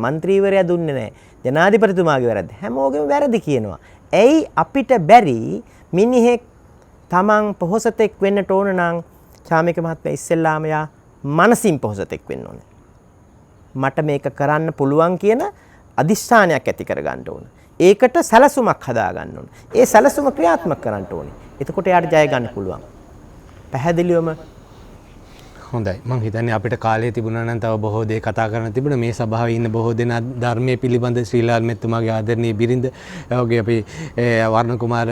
මන්ත්‍රීවරයා දුන්නේ නැහැ. ජනාධිපතිතුමාගේ වැරද්ද. හැමෝගෙම වැරදි කියනවා. ඇයි අපිට බැරි මිනිහෙක් තමන් පොහොසතෙක් වෙන්නට ඕන නම් චාමික මහත්මයා ඉස්සෙල්ලාම යා මනසින් පොහොසතෙක් වෙන්න ඕනේ. මට මේක කරන්න පුළුවන් කියන අදිෂ්ඨානයක් ඇති කර ගන්න ඕන. ඒකට සැලසුමක් හදා ගන්න ඕන. ඒ සැලසුම ක්‍රියාත්මක කරන්න ඕනේ. එතකොට යාට ජය ගන්න පුළුවන්. පැහැදිලිවම හොඳයි මම හිතන්නේ අපිට කාලය තිබුණා නම් තව බොහෝ දේ කතා කරන්න තිබුණා. මේ සභාවේ ඉන්න බොහෝ දෙනා ධර්මයේ පිළිබඳ ශ්‍රීලාල් මෙතුමාගේ ආදරණීය බිරිඳ, ඔහුගේ අපි වර්ණ කුමාර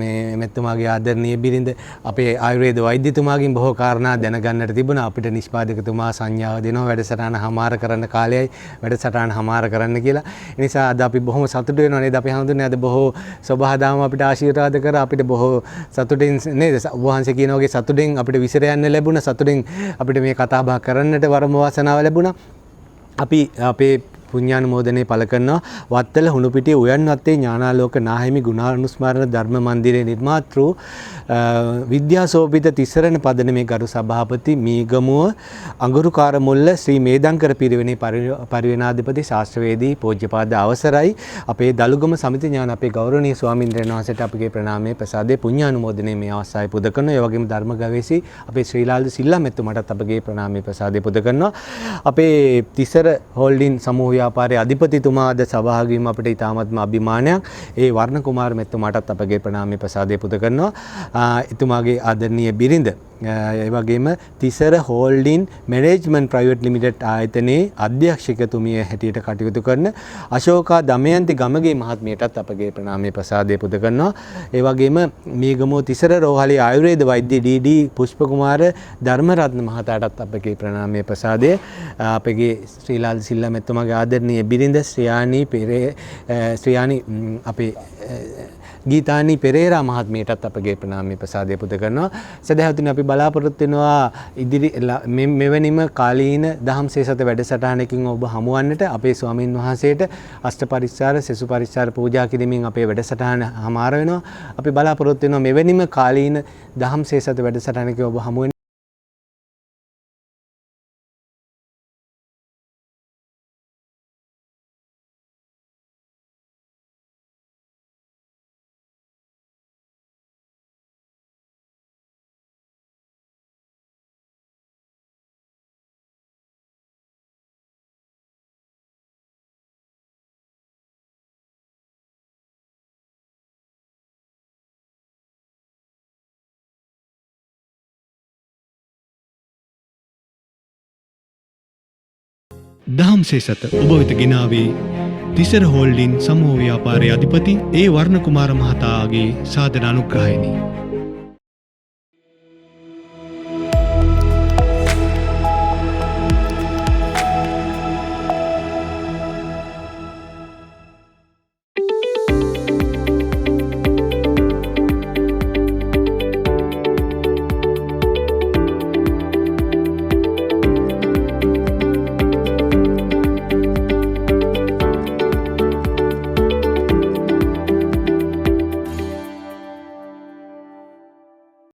මේ මෙතුමාගේ ආදරණීය බිරිඳ, අපේ ආයුර්වේද වෛද්‍යතුමාගෙන් බොහෝ කාරණා දැනගන්නට තිබුණා. අපිට නිෂ්පාදකතුමා සංඥාව දෙනවා වැඩසටහන හමාර කරන්න කාලයයි වැඩසටහන හමාර කරන්න කියලා. ඒ නිසා අද අපි බොහොම සතුටු වෙනවා නේද? අපි හඳුන්නේ අද බොහෝ සබහාදාම අපිට ආශිර්වාද කර අපිට බොහෝ සතුටින් නේද? වහන්සේ කියන වගේ සතුටින් අපිට විසිර යන්න ලැබුණා. සතුටින් අපිට මේ කතා බහ කරන්නට වරම වාසනාව ලැබුණා. අපි අපේ පුණ්‍යානුමෝදනය පළ කරනවා. වත්තල හුණුපිටිය උයන්වත්තේ ඥානාලෝක නාහිමි ගුණානුස්මරණ ධර්ම මන්දිරයේ නිර්මාතෘ විද්‍යාසෝභිත තිසරණ පදනමේ ගරු සභාපති මීගමුව අඟුරුකාර මුල්ල ශ්‍රී මේදංකර පිරිවෙනේ පරිවෙනාධිපති ශාස්ත්‍රවේදී පූජ්‍යපාද අවසරයි. අපේ දලුගම සමිති ඥාන අපේ ගෞරවනීය ස්වාමින්ද්‍රයන් වහන්සේට අපගේ ප්‍රණාමයේ ප්‍රසාදයේ පුණ්‍යානුමෝදනයේ මේ අවස්ථාවේ පුද කරනවා. ඒ වගේම ධර්ම ගවේෂී අපේ ශ්‍රීලාල් සිල්ලා මෙතුමාටත් අපගේ ප්‍රණාමයේ ප්‍රසාදයේ පුද කරනවා. අපේ තිසර හෝල්ඩින් සමූහ ව්‍යාපාරයේ අධිපතිතුමා අද සභාගී වීම අපිට ඉතාමත්ම අභිමානයක්. ඒ වර්ණ කුමාර මෙතුමාටත් අපගේ ප්‍රණාමයේ ප්‍රසාදයේ පුද කරනවා. එතුමාගේ ආදරණීය බිරිඳ ඒ වගේම Thisara holding management private limited ආයතනයේ අධ්‍යක්ෂකතුමිය හැටියට කටයුතු කරන අශෝකා දමයන්ති ගමගේ මහත්මියටත් අපගේ ප්‍රණාමයේ ප්‍රසාදය පුද කරනවා. ඒ වගේම මේගමුව තිසර රෝහලේ ආයුර්වේද වෛද්‍ය ඩී.ඩී. පුෂ්පකුමාර ධර්මරත්න මහතාටත් අපගේ ප්‍රණාමයේ ප්‍රසාදය අපගේ ශ්‍රීලාල් සිල්ලා මෙතුමාගේ ආදරණීය බිරිඳ ශ්‍රියානි අපේ ගීතානි පෙරේරා මහත්මියටත් අපගේ ප්‍රණාමයේ ප්‍රසාදය පුද කරනවා. සදහවතුනි අපි බලාපොරොත්තු වෙනවා ඉදිරි මෙවැනිම කාලීන දහම් සේසත වැඩසටහනකින් ඔබ හමුවන්නට. අපේ ස්වාමින් වහන්සේට අෂ්ට පරිස්කාර සෙසු පරිස්කාර පූජා කිරීමෙන් අපේ වැඩසටහන හමාර වෙනවා. අපි බලාපොරොත්තු වෙනවා මෙවැනිම කාලීන දහම් සේසත වැඩසටහනකින් ඔබ හමු වෙන්න. දහම් සේසත ඔබ වෙත ගෙනාවේ තිසර හෝල්ඩින් සමූහ ව්‍යාපාරයේ අධිපති ඒ වර්ණ කුමාර මහතාගේ සාදර අනුග්‍රහයෙනි.